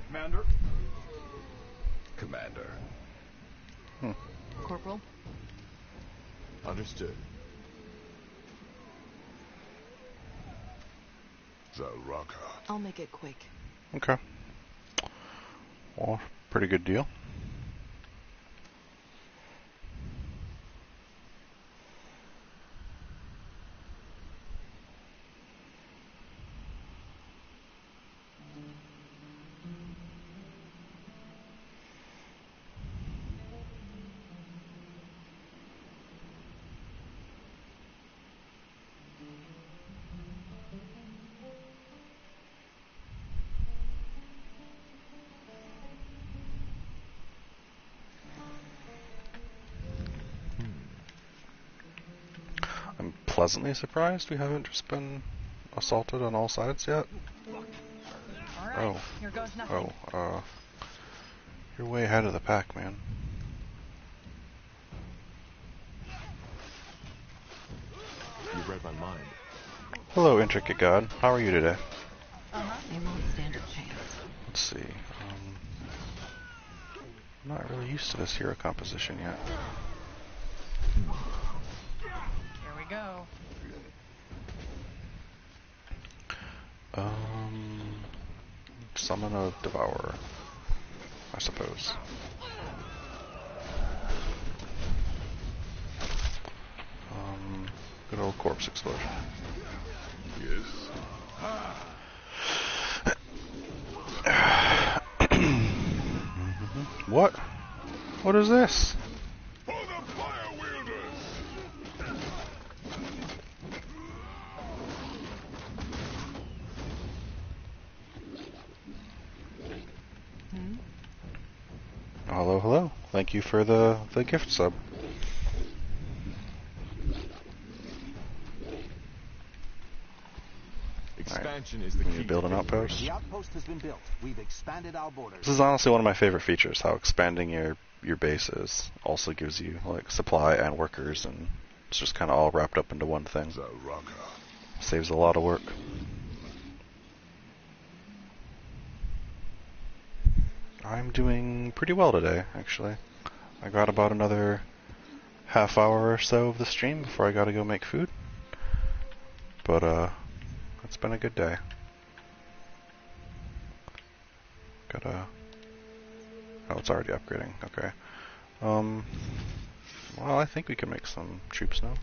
Commander? Commander. Corporal? Understood. Zaraka. I'll make it quick. Okay. Well, pretty good deal. I'm pleasantly surprised we haven't just been assaulted on all sides yet. Alright, here goes nothing. You're way ahead of the pack, man. You read my mind. Hello, Intricate God. How are you today? They won't stand a chance. Let's see. I'm not really used to this hero composition yet. Here we go. Summon a Devourer, I suppose. Good old corpse explosion. Yes. What? What is this? For the fire wielders! Hello, hello. Thank you for the gift sub. Expansion is the key. You build an outpost. The outpost has been built. We've expanded our borders. This is honestly one of my favorite features, how expanding your bases also gives you like supply and workers, and it's just kind of all wrapped up into one thing. Saves a lot of work. I'm doing pretty well today, actually. I got about another half hour or so of the stream before I gotta go make food. But it's been a good day. Oh, it's already upgrading. Okay. Well, I think we can make some troops now.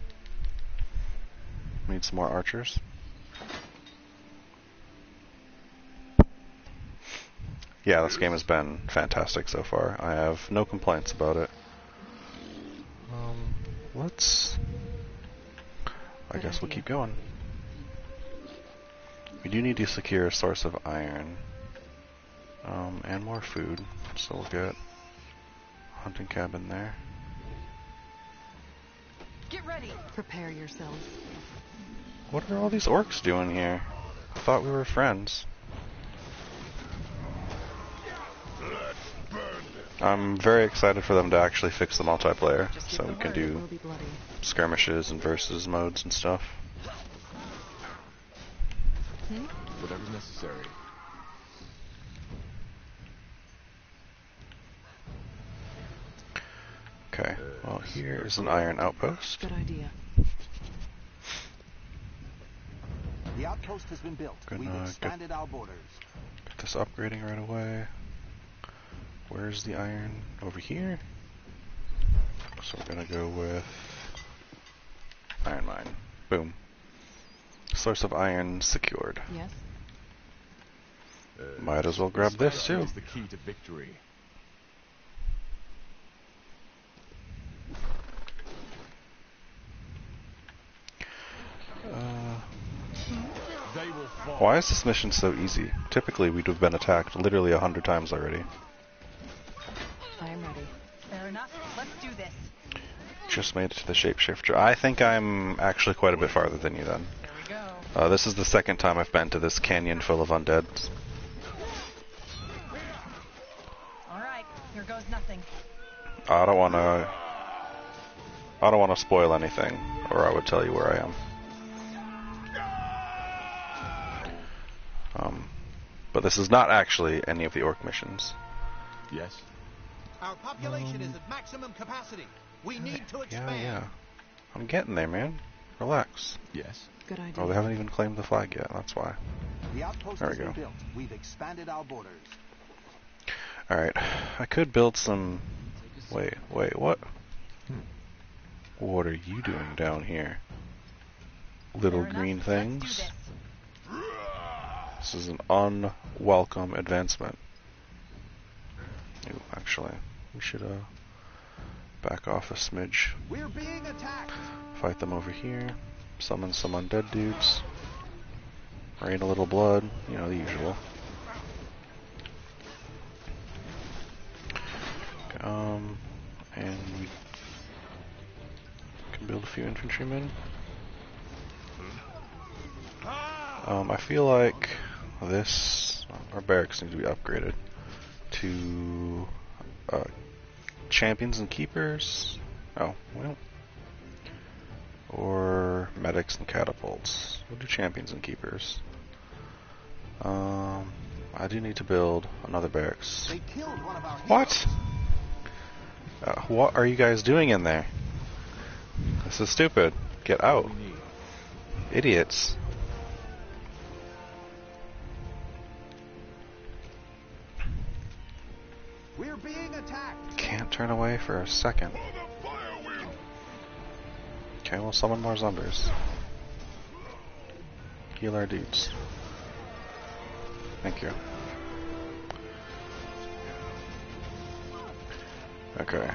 Need some more archers. Yeah, this game has been fantastic so far. I have no complaints about it. I guess we'll keep going. We do need to secure a source of iron. And more food. So we'll get a hunting cabin there. Get ready. Prepare yourselves. What are all these orcs doing here? I thought we were friends. I'm very excited for them to actually fix the multiplayer, so we can do skirmishes and versus modes and stuff. Whatever's necessary. Okay, well here is an iron outpost. Good idea. The outpost has been built. We've expanded our borders. Get this upgrading right away. Where's the iron? Over here. So we're gonna go with iron mine. Boom. Source of iron secured. Yes. Might as well grab this too. Is the key to victory. Why is this mission so easy? Typically we'd have been attacked literally 100 times already. I am ready. Fair enough. Let's do this. Just made it to the shapeshifter. I think I'm actually quite a bit farther than you then. This is the second time I've been to this canyon full of undead. Alright, here goes nothing. I don't wanna spoil anything, or I would tell you where I am. But this is not actually any of the orc missions. Yes. Our population is at maximum capacity. We need to expand. Yeah. I'm getting there, man. Relax. Yes. Good idea. Oh, they haven't even claimed the flag yet. That's why. The outpost There we has been go. built. We've expanded our borders. Alright. I could build some... Wait, what? What are you doing down here? Little green things? This is an unwelcome advancement. Ooh, actually, we should back off a smidge. We're being attacked. Fight them over here. Summon some undead dudes. Rain a little blood. You know, the usual. And we can build a few infantrymen. I feel like our barracks need to be upgraded to champions and keepers. Oh, well. Or medics and catapults. We'll do champions and keepers. I do need to build another barracks. They killed one of our What? What are you guys doing in there? This is stupid. Get out. Idiots. We're being attacked. Can't turn away for a second. Okay, we'll summon more zombies. Heal our dudes. Thank you. Okay.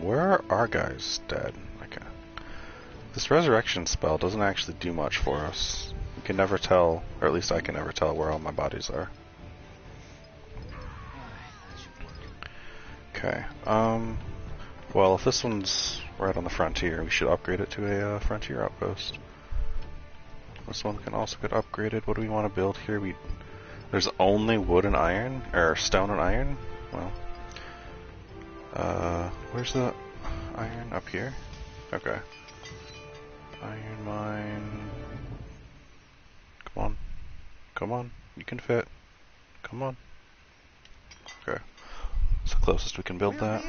Where are our guys dead? Okay. This resurrection spell doesn't actually do much for us. You can never tell, or at least I can never tell where all my bodies are. Okay. Well, if this one's right on the frontier, we should upgrade it to a frontier outpost. This one can also get upgraded. What do we want to build here? There's only wood and iron, or stone and iron. Well, where's the iron? Up here. Okay. Iron mine. Come on, come on. You can fit. Come on. Okay. It's the closest we can build that.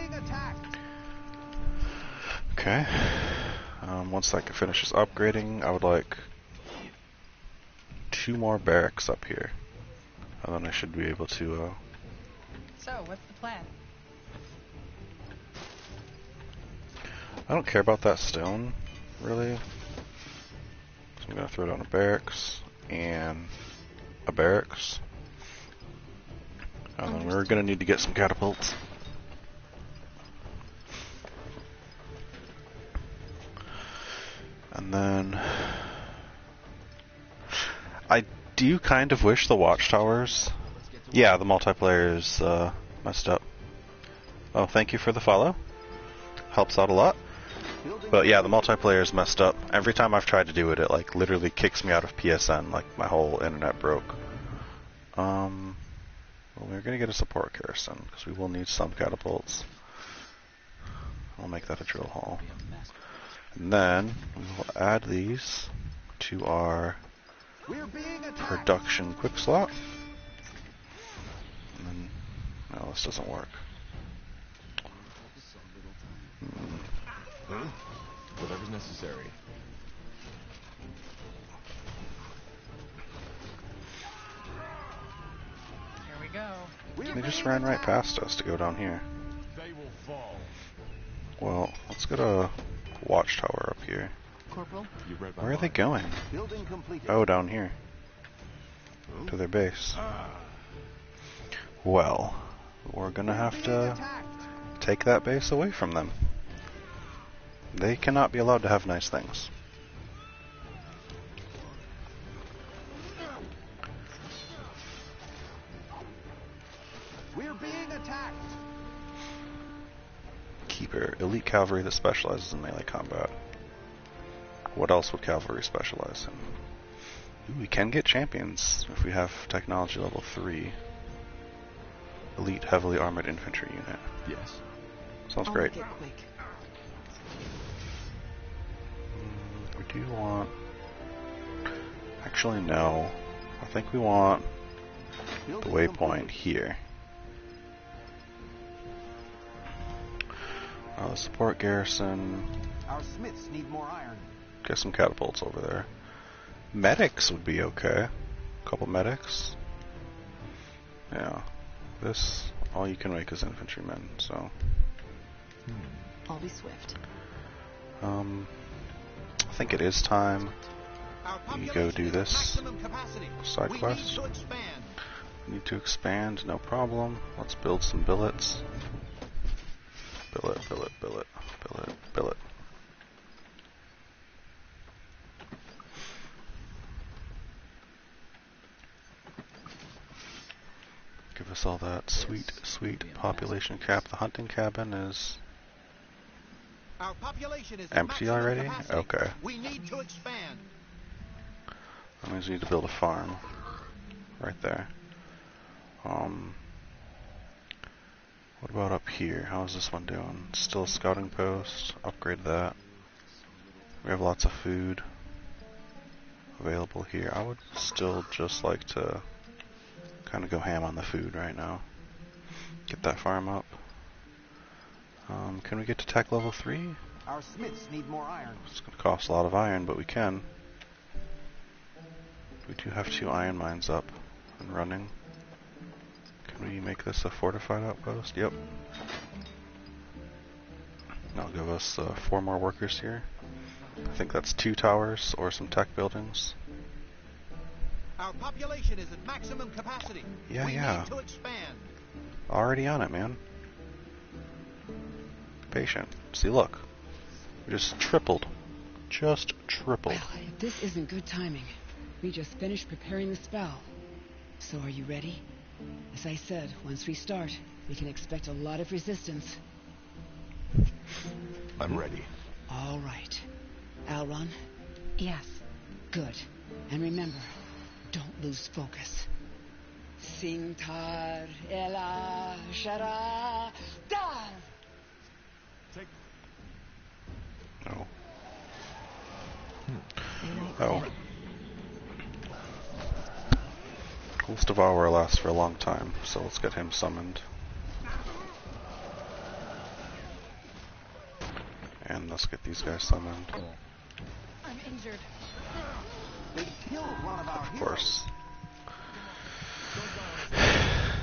Okay. Once that finishes upgrading, I would like 2 more barracks up here, and then I should be able to. So, what's the plan? I don't care about that stone, really. So I'm gonna throw down a barracks and a barracks. And then we're gonna need to get some catapults. And then I do kind of wish the watchtowers. Yeah, the multiplayer is messed up. Oh, thank you for the follow. Helps out a lot. But yeah, the multiplayer is messed up. Every time I've tried to do it, it like literally kicks me out of PSN. Like my whole internet broke. Well, we're gonna get a support garrison because we will need some catapults. We'll make that a drill hall. And then we will add these to our production quick slot. And then, no, this doesn't work. Whatever's necessary. Here we go. They just ran right past us to go down here. They will fall. Well, let's get a watchtower up here. Corporal? Where are they going? Oh, down here. To their base. Well, we're gonna have to take that base away from them. They cannot be allowed to have nice things. Berserker, elite cavalry that specializes in melee combat. What else would cavalry specialize in? Ooh, we can get champions if we have technology level 3. Elite heavily armored infantry unit. Yes. Sounds great. We do want... Actually, no. I think we want the waypoint here. The support garrison. Our smiths need more iron. Get some catapults over there. Medics would be okay. A couple medics. Yeah. This, all you can make is infantrymen, so. I'll be swift. I think it is time we go do this side quest. We need to expand, no problem. Let's build some billets. Billet, billet, billet, billet, billet. Give us all that sweet, sweet population cap. The hunting cabin is Our population is empty already? capacity. Okay. We need to expand. That means we need to build a farm. Right there. What about up here? How's this one doing? Still a scouting post. Upgrade that. We have lots of food available here. I would still just like to kind of go ham on the food right now. Get that farm up. Can we get to tech level 3? Our smiths need more iron. It's going to cost a lot of iron, but we can. We do have 2 iron mines up and running. Can we make this a fortified outpost? Yep. That'll give us 4 more workers here. I think that's 2 towers or some tech buildings. Our population is at maximum capacity. Yeah, we yeah. need to expand. Already on it, man. Patient. See, look. We just tripled. Just tripled. Well, this isn't good timing. We just finished preparing the spell. So are you ready? As I said, once we start, we can expect a lot of resistance. I'm ready. All right. Elrond? Yes. Good. And remember, don't lose focus. Singtar Ela Shara Dar! No. Oh. Ghost of Hour lasts for a long time, so let's get him summoned. And let's get these guys summoned. I'm injured. Of course.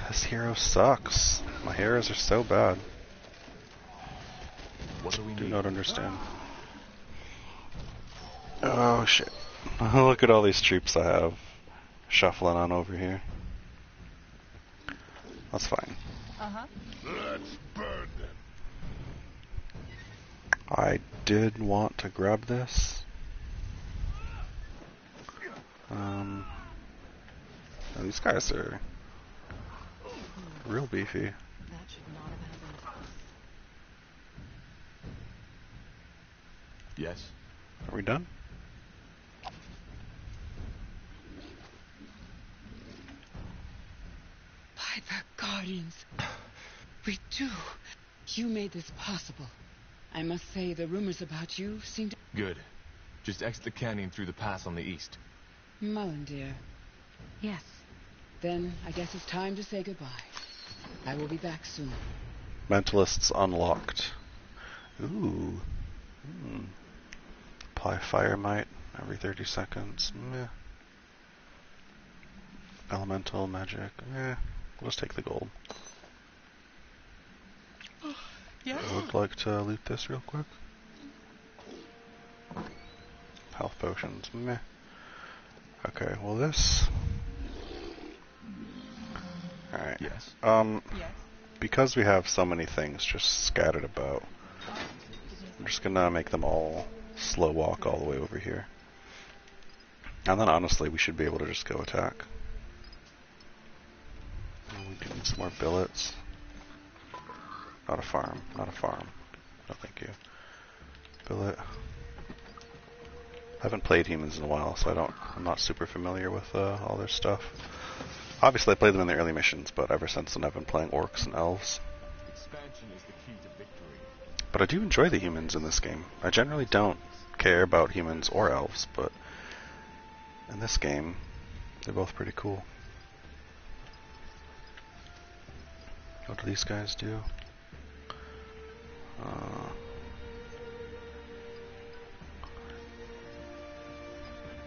This hero sucks. My heroes are so bad. What do we Do need? not understand. Oh shit. Look at all these troops I have shuffling on over here. That's fine. Uh-huh. Let's burn them. I did want to grab this. These guys are real beefy. That should not have happened. Yes. Are we done? By the Guardians. We do. You made this possible. I must say, the rumors about you seem to... Good. Just exit the canyon through the pass on the east. Mullendeer. Yes. Then I guess it's time to say goodbye. I will be back soon. Mentalists unlocked. Ooh. Apply fire might every 30 seconds. Meh. Elemental magic. We'll just take the gold. Yes. I would like to loot this real quick. Health potions. Meh. Okay, well this... Alright. Yes. Yes. Because we have so many things just scattered about, I'm just gonna make them all slow walk all the way over here. And then honestly, we should be able to just go attack. We can need some more billets. Not a farm, not a farm. No, thank you. Billet. I haven't played humans in a while, so I'm not super familiar with all their stuff. Obviously, I played them in the early missions, but ever since then, I've been playing orcs and elves. Expansion is the key to victory. But I do enjoy the humans in this game. I generally don't care about humans or elves, but in this game, they're both pretty cool. What do these guys do?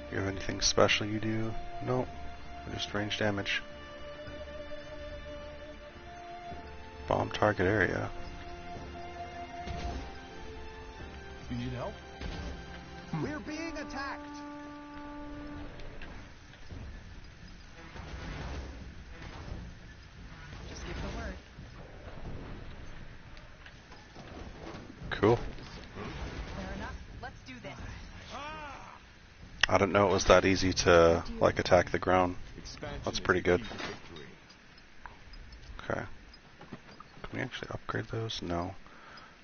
You have anything special you do? Nope. Just range damage. Bomb target area. You need help? We're being attacked. Just give the word. Cool. Fair enough. Let's do this. I didn't know it was that easy to like attack the ground. That's pretty good. Okay. Can we actually upgrade those? No.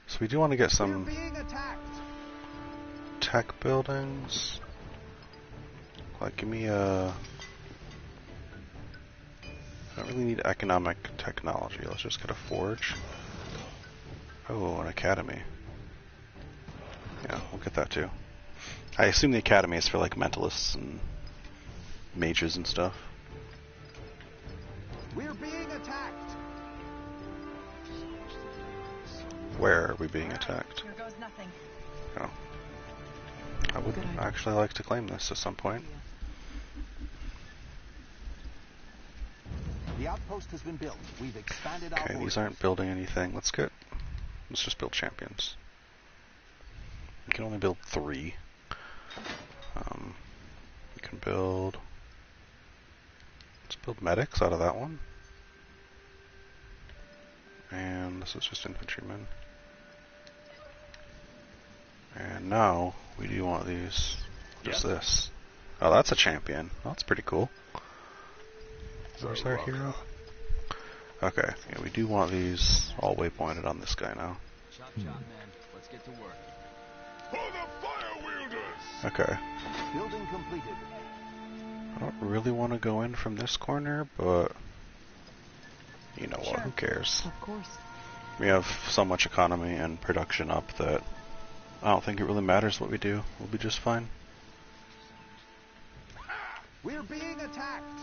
So we do want to get some tech buildings. Like, give me a... I don't really need economic technology. Let's just get a forge. Oh, an academy. Yeah, we'll get that too. I assume the academy is for like mentalists and mages and stuff. We're being attacked. Where are we being attacked? Here goes nothing. Oh. I would actually like to claim this at some point. The outpost has been built. We've expanded our Okay, borders. these aren't building anything. Let's just build champions. We can only build 3. We can build... Let's build medics out of that one. And this is just infantrymen. And now, we do want these. What is this? Oh, that's a champion. That's pretty cool. Where's our hero? Okay, yeah, we do want these all waypointed on this guy now. Chop chop, man. Let's get to work. For the fire wielders! Okay. Building completed. I don't really want to go in from this corner, but you know what, who cares? Of course. We have so much economy and production up that I don't think it really matters what we do. We'll be just fine. We're being attacked.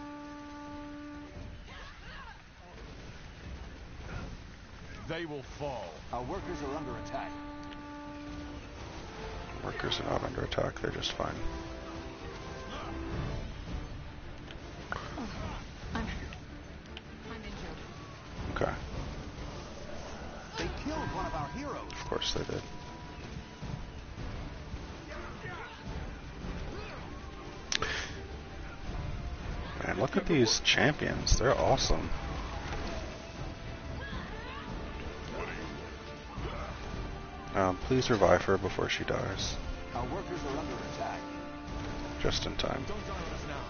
They will fall. Our workers are under attack. Workers are not under attack, they're just fine. I'm injured. Okay. They killed one of our heroes. Of course they did. Man, look at these champions. They're awesome. Please revive her before she dies. Our workers are under attack. Just in time. Don't die on us now.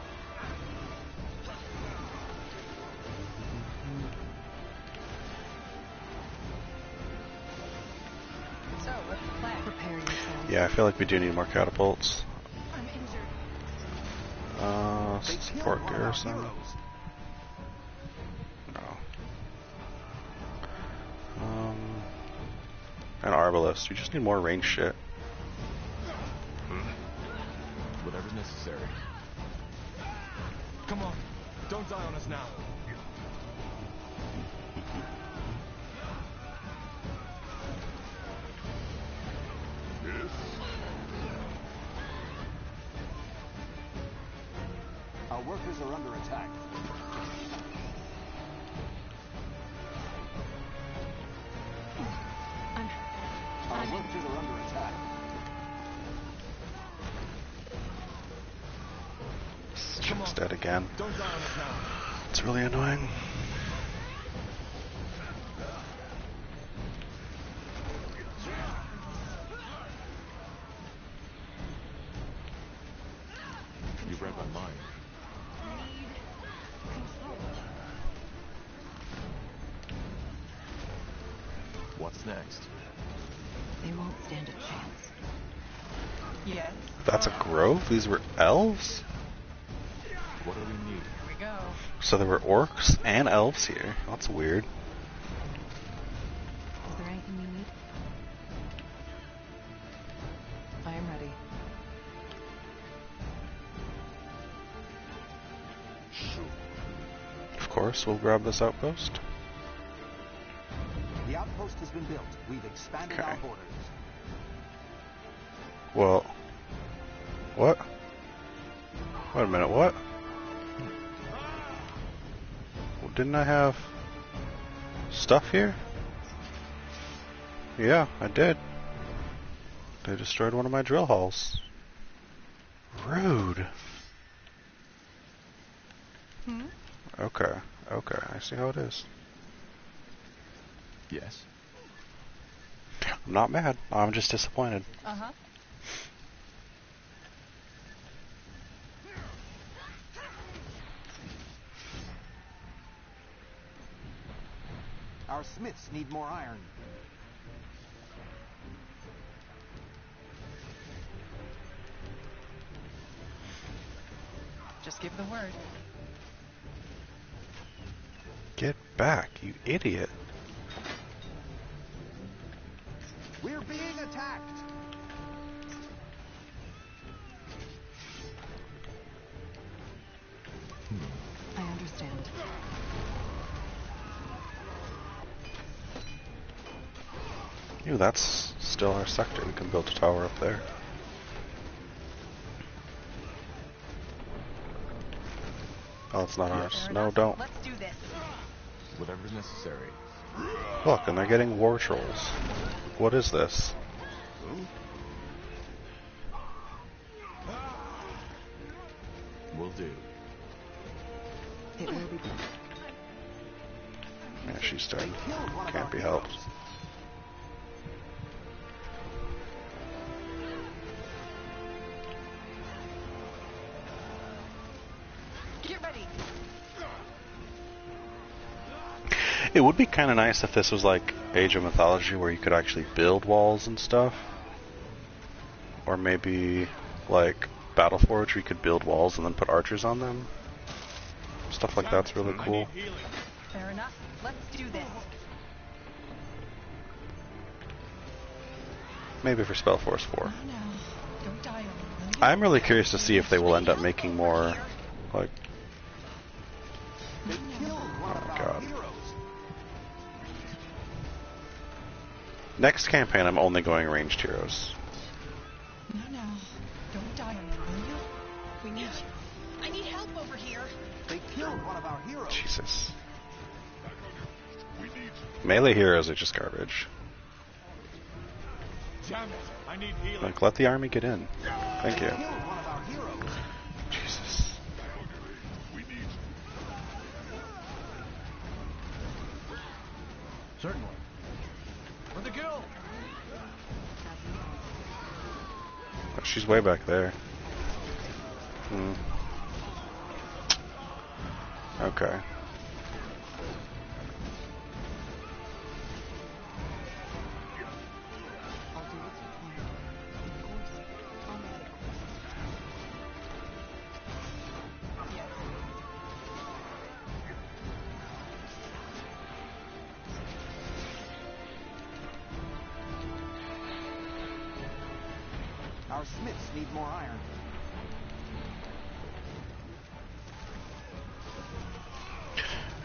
So, what's the plan? Prepare yourself. Yeah, I feel like we do need more catapults. I'm injured. Support garrison. No. An arbalest. We just need more range shit. Whatever's necessary. Come on. Don't die on us now. Our workers are under attack. Our workers are under attack. This chick's dead again. Don't die on us now. It's really annoying. You've read my mind. What's next? won't stand a chance. Yes. That's a grove? These were elves? What do we need? Here we go. So there were orcs and elves here. That's weird. Is there anything you need? I am ready. Of course, we'll grab this outpost. The outpost has been built. We've expanded Okay. our borders. Well, what? Wait a minute, what? Well, didn't I have stuff here? Yeah, I did. They destroyed one of my drill halls. Rude. Okay, okay, I see how it is. Yes. I'm not mad, I'm just disappointed. Uh-huh. Our smiths need more iron. Just give the word. Get back, you idiot. We're being attacked. I understand. Ew, that's still our sector. We can build a tower up there. Oh, it's not ours. No, don't. Let's do this. Whatever's necessary. Look, and they're getting war trolls. What is this? Will do. It will be done. Yeah, she's dead. Can't be helped. Get ready. It would be kind of nice if this was like Age of Mythology where you could actually build walls and stuff. Or maybe like Battleforge where you could build walls and then put archers on them. Stuff like that's really cool. Fair enough. Let's do this. Maybe for Spellforce 4. No, don't die on me. I'm really curious to see if they will end up making more, like... Oh my god. Next campaign, I'm only going ranged heroes. No, don't die on me, will you? We need you. I need help over here. They killed one of our heroes. Jesus. Melee heroes are just garbage. Damn it! I need healing. Like, let the army get in. Thank you. Killed one of our heroes. Jesus. Certainly. For the guild. Oh, she's way back there. Okay. Our smiths need more iron.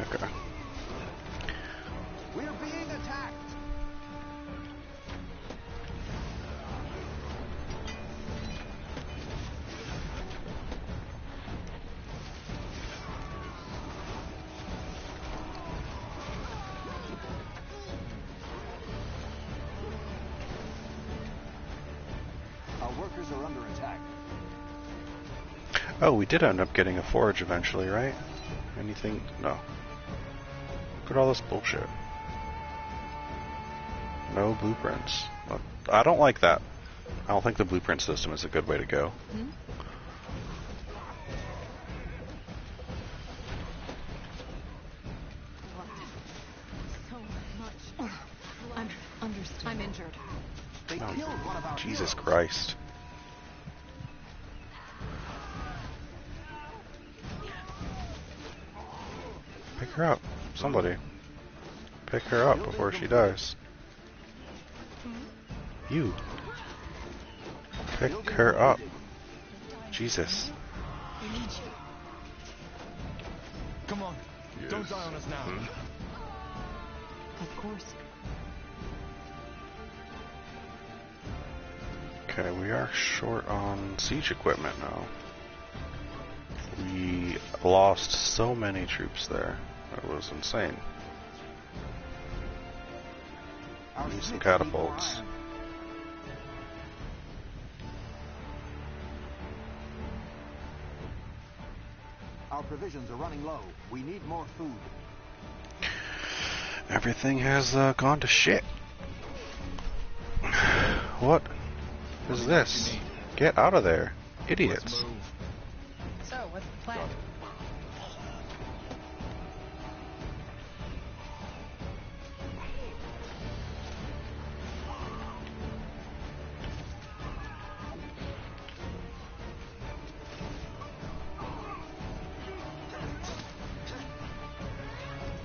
Okay. We're being attacked. Our workers are under attack. Oh, we did end up getting a forge eventually, right? Anything? No. Look at all this bullshit. No blueprints. I don't like that. I don't think the blueprint system is a good way to go. So much. I'm injured. Oh Jesus Christ. Pick her up. Somebody. Pick her up before she dies. You. Pick her up. Jesus. We need you. Come on. Yes. Don't die on us now. Of course. Okay, we are short on siege equipment now. We lost so many troops there. It was insane. Need some catapults. Our provisions are running low. We need more food. Everything has gone to shit. What is this? Get out of there, idiots. So, what's the plan?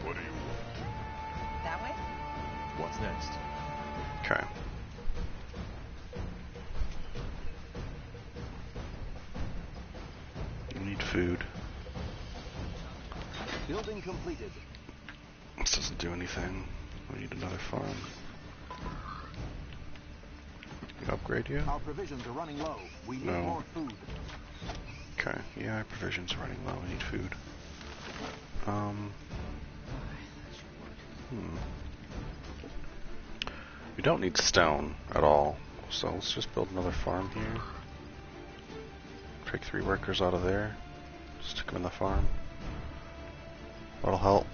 What do you want? That way? What's next? Okay. We need food. Building completed. This doesn't do anything. We need another farm. Can I upgrade you? Our provisions are running low. We need No. more food. Okay, yeah, our provisions are running low. We need food. We don't need stone at all, so let's just build another farm here. Take 3 workers out of there. Stick them in the farm. That'll help.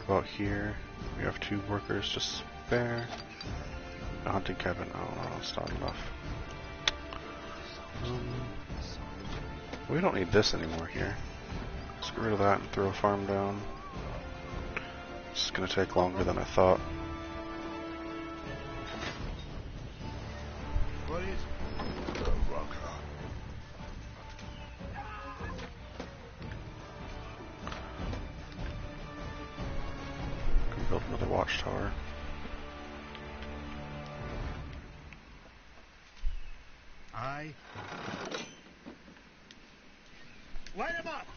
About here, we have 2 workers to spare. A hunting cabin. Oh no, it's not enough. We don't need this anymore here. Let's get rid of that and throw a farm down. It's gonna take longer than I thought. What is it? The rocker. Can we build another watchtower? Light him up!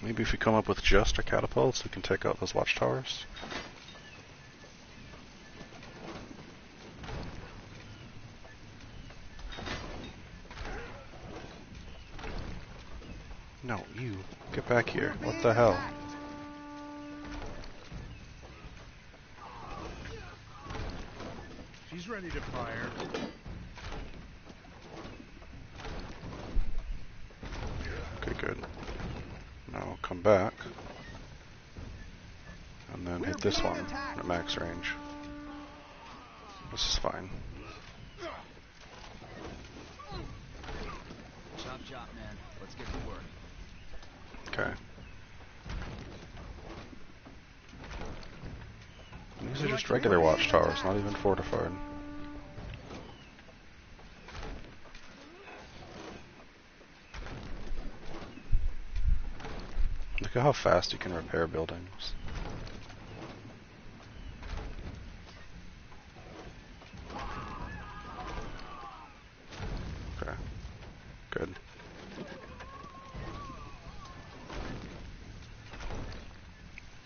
Maybe if we come up with just our catapults, we can take out those watchtowers. No, you. Get back here. What the hell? She's ready to fire. Okay, good. Now come back. And then hit this one at max range. This is fine. Chop chop, man. Let's get to work. Okay. These are just regular watchtowers, not even fortified. Look at how fast you can repair buildings. Okay. Good.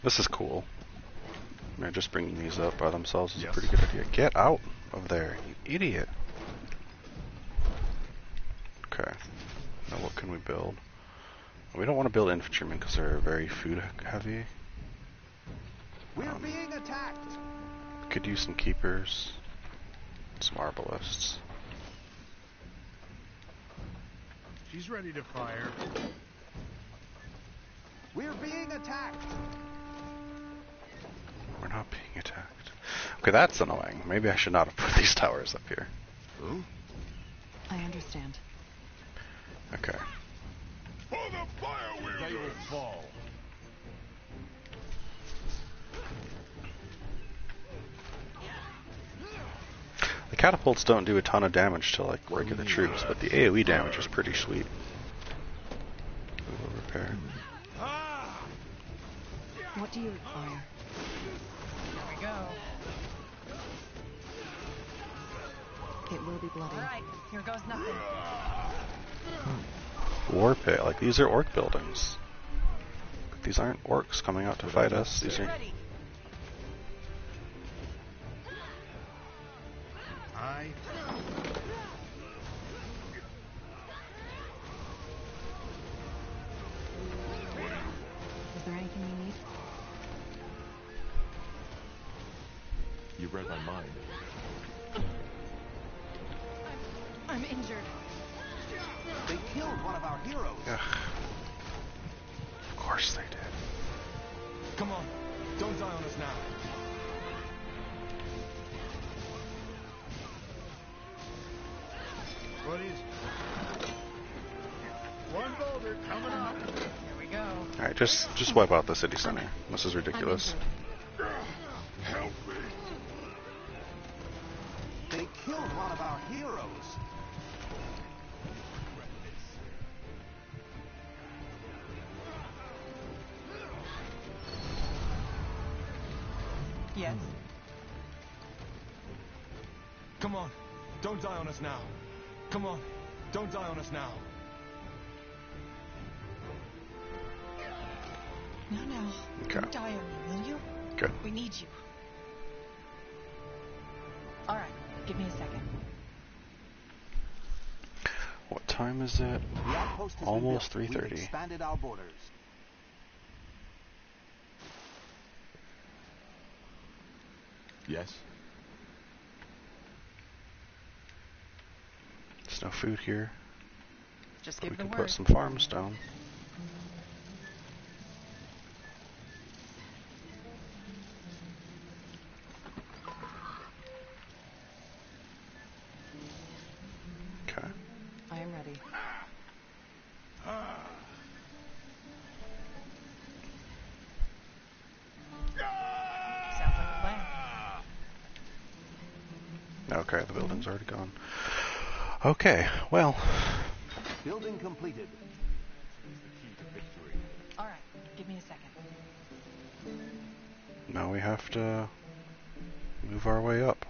This is cool. I mean, just bringing these up by themselves is a pretty good idea. Get out of there, you idiot. Okay. Now what can we build? We don't want to build infantrymen because they're very food heavy. We're being attacked. We could use some keepers, some arbalists. She's ready to fire. We're being attacked. We're not being attacked. Okay, that's annoying. Maybe I should not have put these towers up here. I understand. Okay. For the fire They will fall. Catapults don't do a ton of damage to like regular troops, but the AoE damage is pretty sweet. Ooh, repair. What do you require? Here we go. It will be bloody. Alright, here goes nothing. War pit. Like, these are orc buildings. These aren't orcs coming out to fight us. These are... Is there anything you need? You read my mind. I'm injured. They killed one of our heroes. Ugh. Of course they did. Come on, don't die on us now. What is it? One boulder coming up. Here we go. Alright, just wipe out the city center. This is ridiculous. Help me. They killed one of our heroes. Yes. Come on, don't die on us now. Come on, don't die on us now. No. Okay. Don't die on me, will you? Good. We need you. Alright, give me a second. What time is it? The outpost has Almost been built. We've 3:30. expanded our borders. Yes? There's no food here. Just But give we the can word. put some farms down. Okay. I am ready. Sounds like a plan. Okay, the building's already gone. Okay, well, Building completed. Alright, give me a second. now we have to move our way up.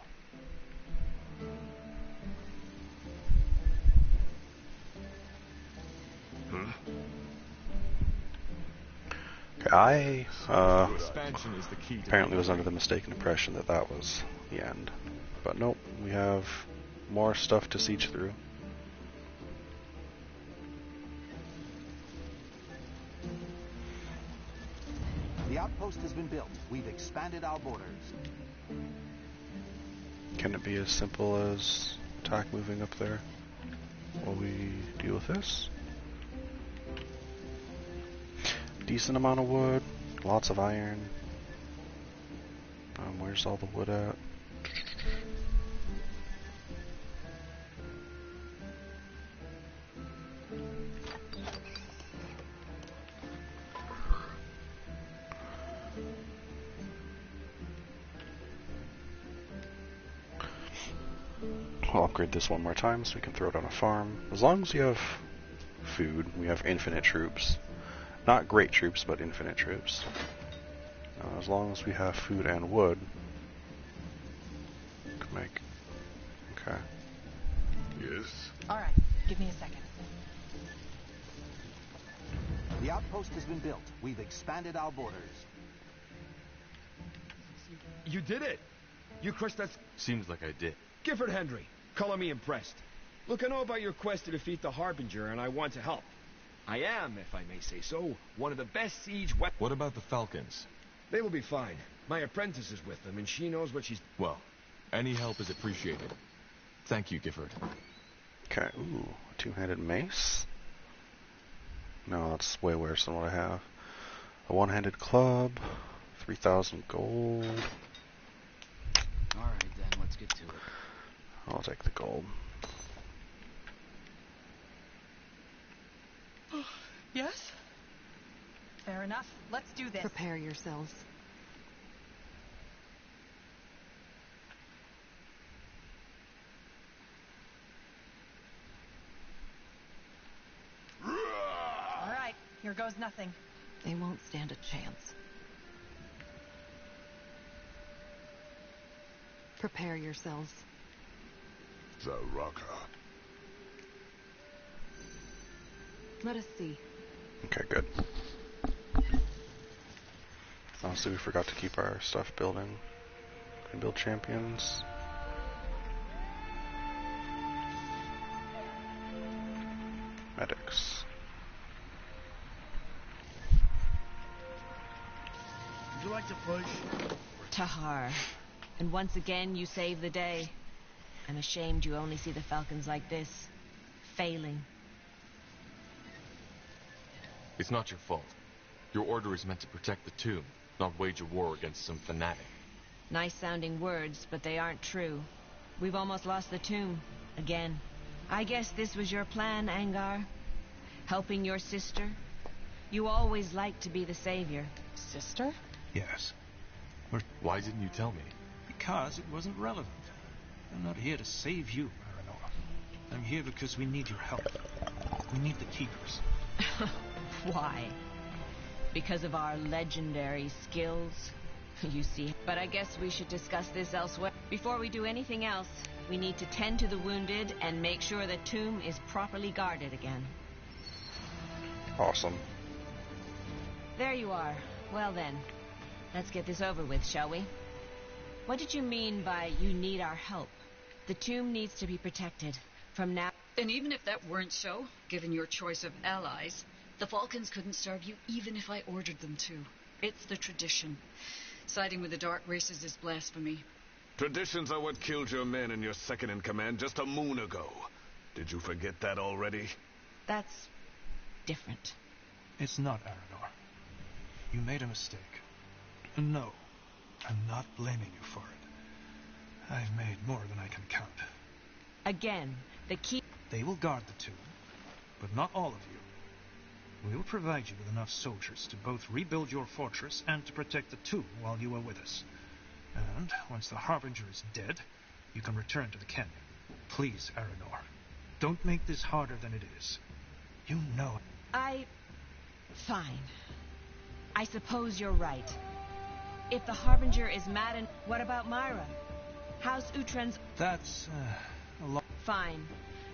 Okay, Expansion is the key to apparently was under the mistaken impression that that was the end. But nope, we have more stuff to siege through. The outpost has been built. We've expanded our borders. Can it be as simple as attack moving up there while we deal with this? Decent amount of wood, lots of iron. Where's all the wood at? I'll upgrade this one more time so we can throw it on a farm. As long as you have food, we have infinite troops. Not great troops, but infinite troops. As long as we have food and wood, we can make. Okay. Yes? Alright, give me a second. The outpost has been built. We've expanded our borders. You did it! You crushed that... Seems like I did. Gifford Hendry, color me impressed. Look, I know about your quest to defeat the Harbinger, and I want to help. I am, if I may say so, one of the best siege weapons... What about the Falcons? They will be fine. My apprentice is with them, and she knows what she's... Well, any help is appreciated. Thank you, Gifford. Okay, ooh, two-handed mace? No, that's way worse than what I have. A one-handed club, 3,000 gold. Alright then, let's get to it. I'll take the gold. Yes? Fair enough. Let's do this. Prepare yourselves. Here goes nothing. They won't stand a chance. Prepare yourselves. Zaraka. Let us see. Okay, good. Honestly, we forgot to keep our stuff building. Can build champions. Medics. Would you like to push? Tahar. And once again, you save the day. I'm ashamed you only see the Falcons like this. Failing. It's not your fault. Your order is meant to protect the tomb, not wage a war against some fanatic. Nice-sounding words, but they aren't true. We've almost lost the tomb. Again. I guess this was your plan, Angar. Helping your sister. You always liked to be the savior. Sister? Yes. Why didn't you tell me? Because it wasn't relevant. I'm not here to save you, Marinor. I'm here because we need your help. We need the Keepers. Why? Because of our legendary skills? You see. But I guess we should discuss this elsewhere. Before we do anything else, we need to tend to the wounded and make sure the tomb is properly guarded again. Awesome. There you are. Well then, let's get this over with, shall we? What did you mean by you need our help? The tomb needs to be protected. From now... And even if that weren't so, given your choice of allies, the Falcons couldn't serve you even if I ordered them to. It's the tradition. Siding with the Dark Races is blasphemy. Traditions are what killed your men and your second-in-command just a moon ago. Did you forget that already? That's different. It's not, Aranor. You made a mistake. And no, I'm not blaming you for it. I've made more than I can count. Again, the key... They will guard the tomb, but not all of you. We will provide you with enough soldiers to both rebuild your fortress and to protect the tomb while you are with us. And once the Harbinger is dead, you can return to the canyon. Please, Aranor, don't make this harder than it is. You know... Fine. I suppose you're right. If the Harbinger is mad and... What about Myra? How's Uhtred's... That's, a lot... Fine.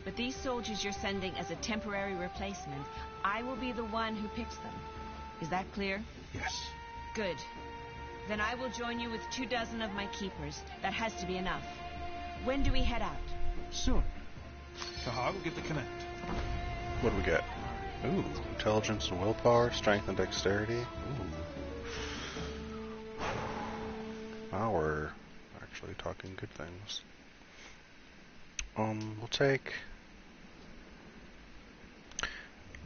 But these soldiers you're sending as a temporary replacement, I will be the one who picks them. Is that clear? Yes. Good. Then I will join you with 24 of my keepers. That has to be enough. When do we head out? Soon. Tahar will give the command. What do we get? Ooh, intelligence and willpower, strength and dexterity. Ooh. Now we're actually talking good things. We'll take...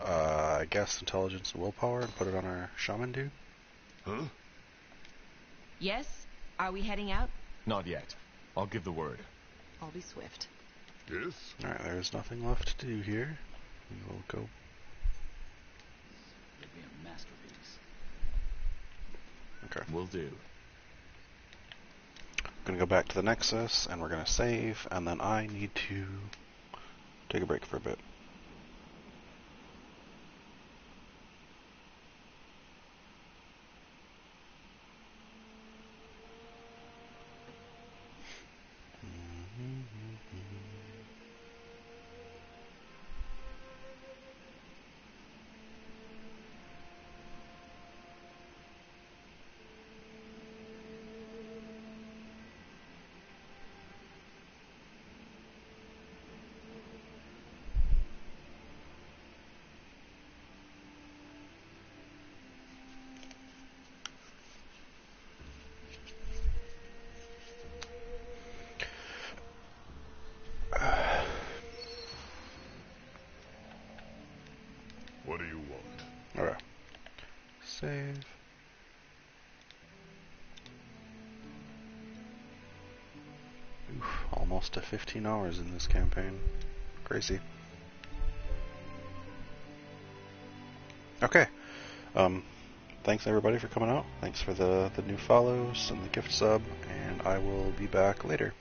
I guess intelligence and willpower and put it on our shaman dude. Huh? Yes? Are we heading out? Not yet. I'll give the word. I'll be swift. Yes? Alright, there's nothing left to do here. We will go. It'll be a masterpiece. Okay. Will do. I'm gonna go back to the Nexus, and we're gonna save, and then I need to take a break for a bit. What do you want? Alright. Save. Oof, almost to 15 hours in this campaign. Crazy. Okay. Thanks everybody for coming out. Thanks for the new follows and the gift sub, and I will be back later.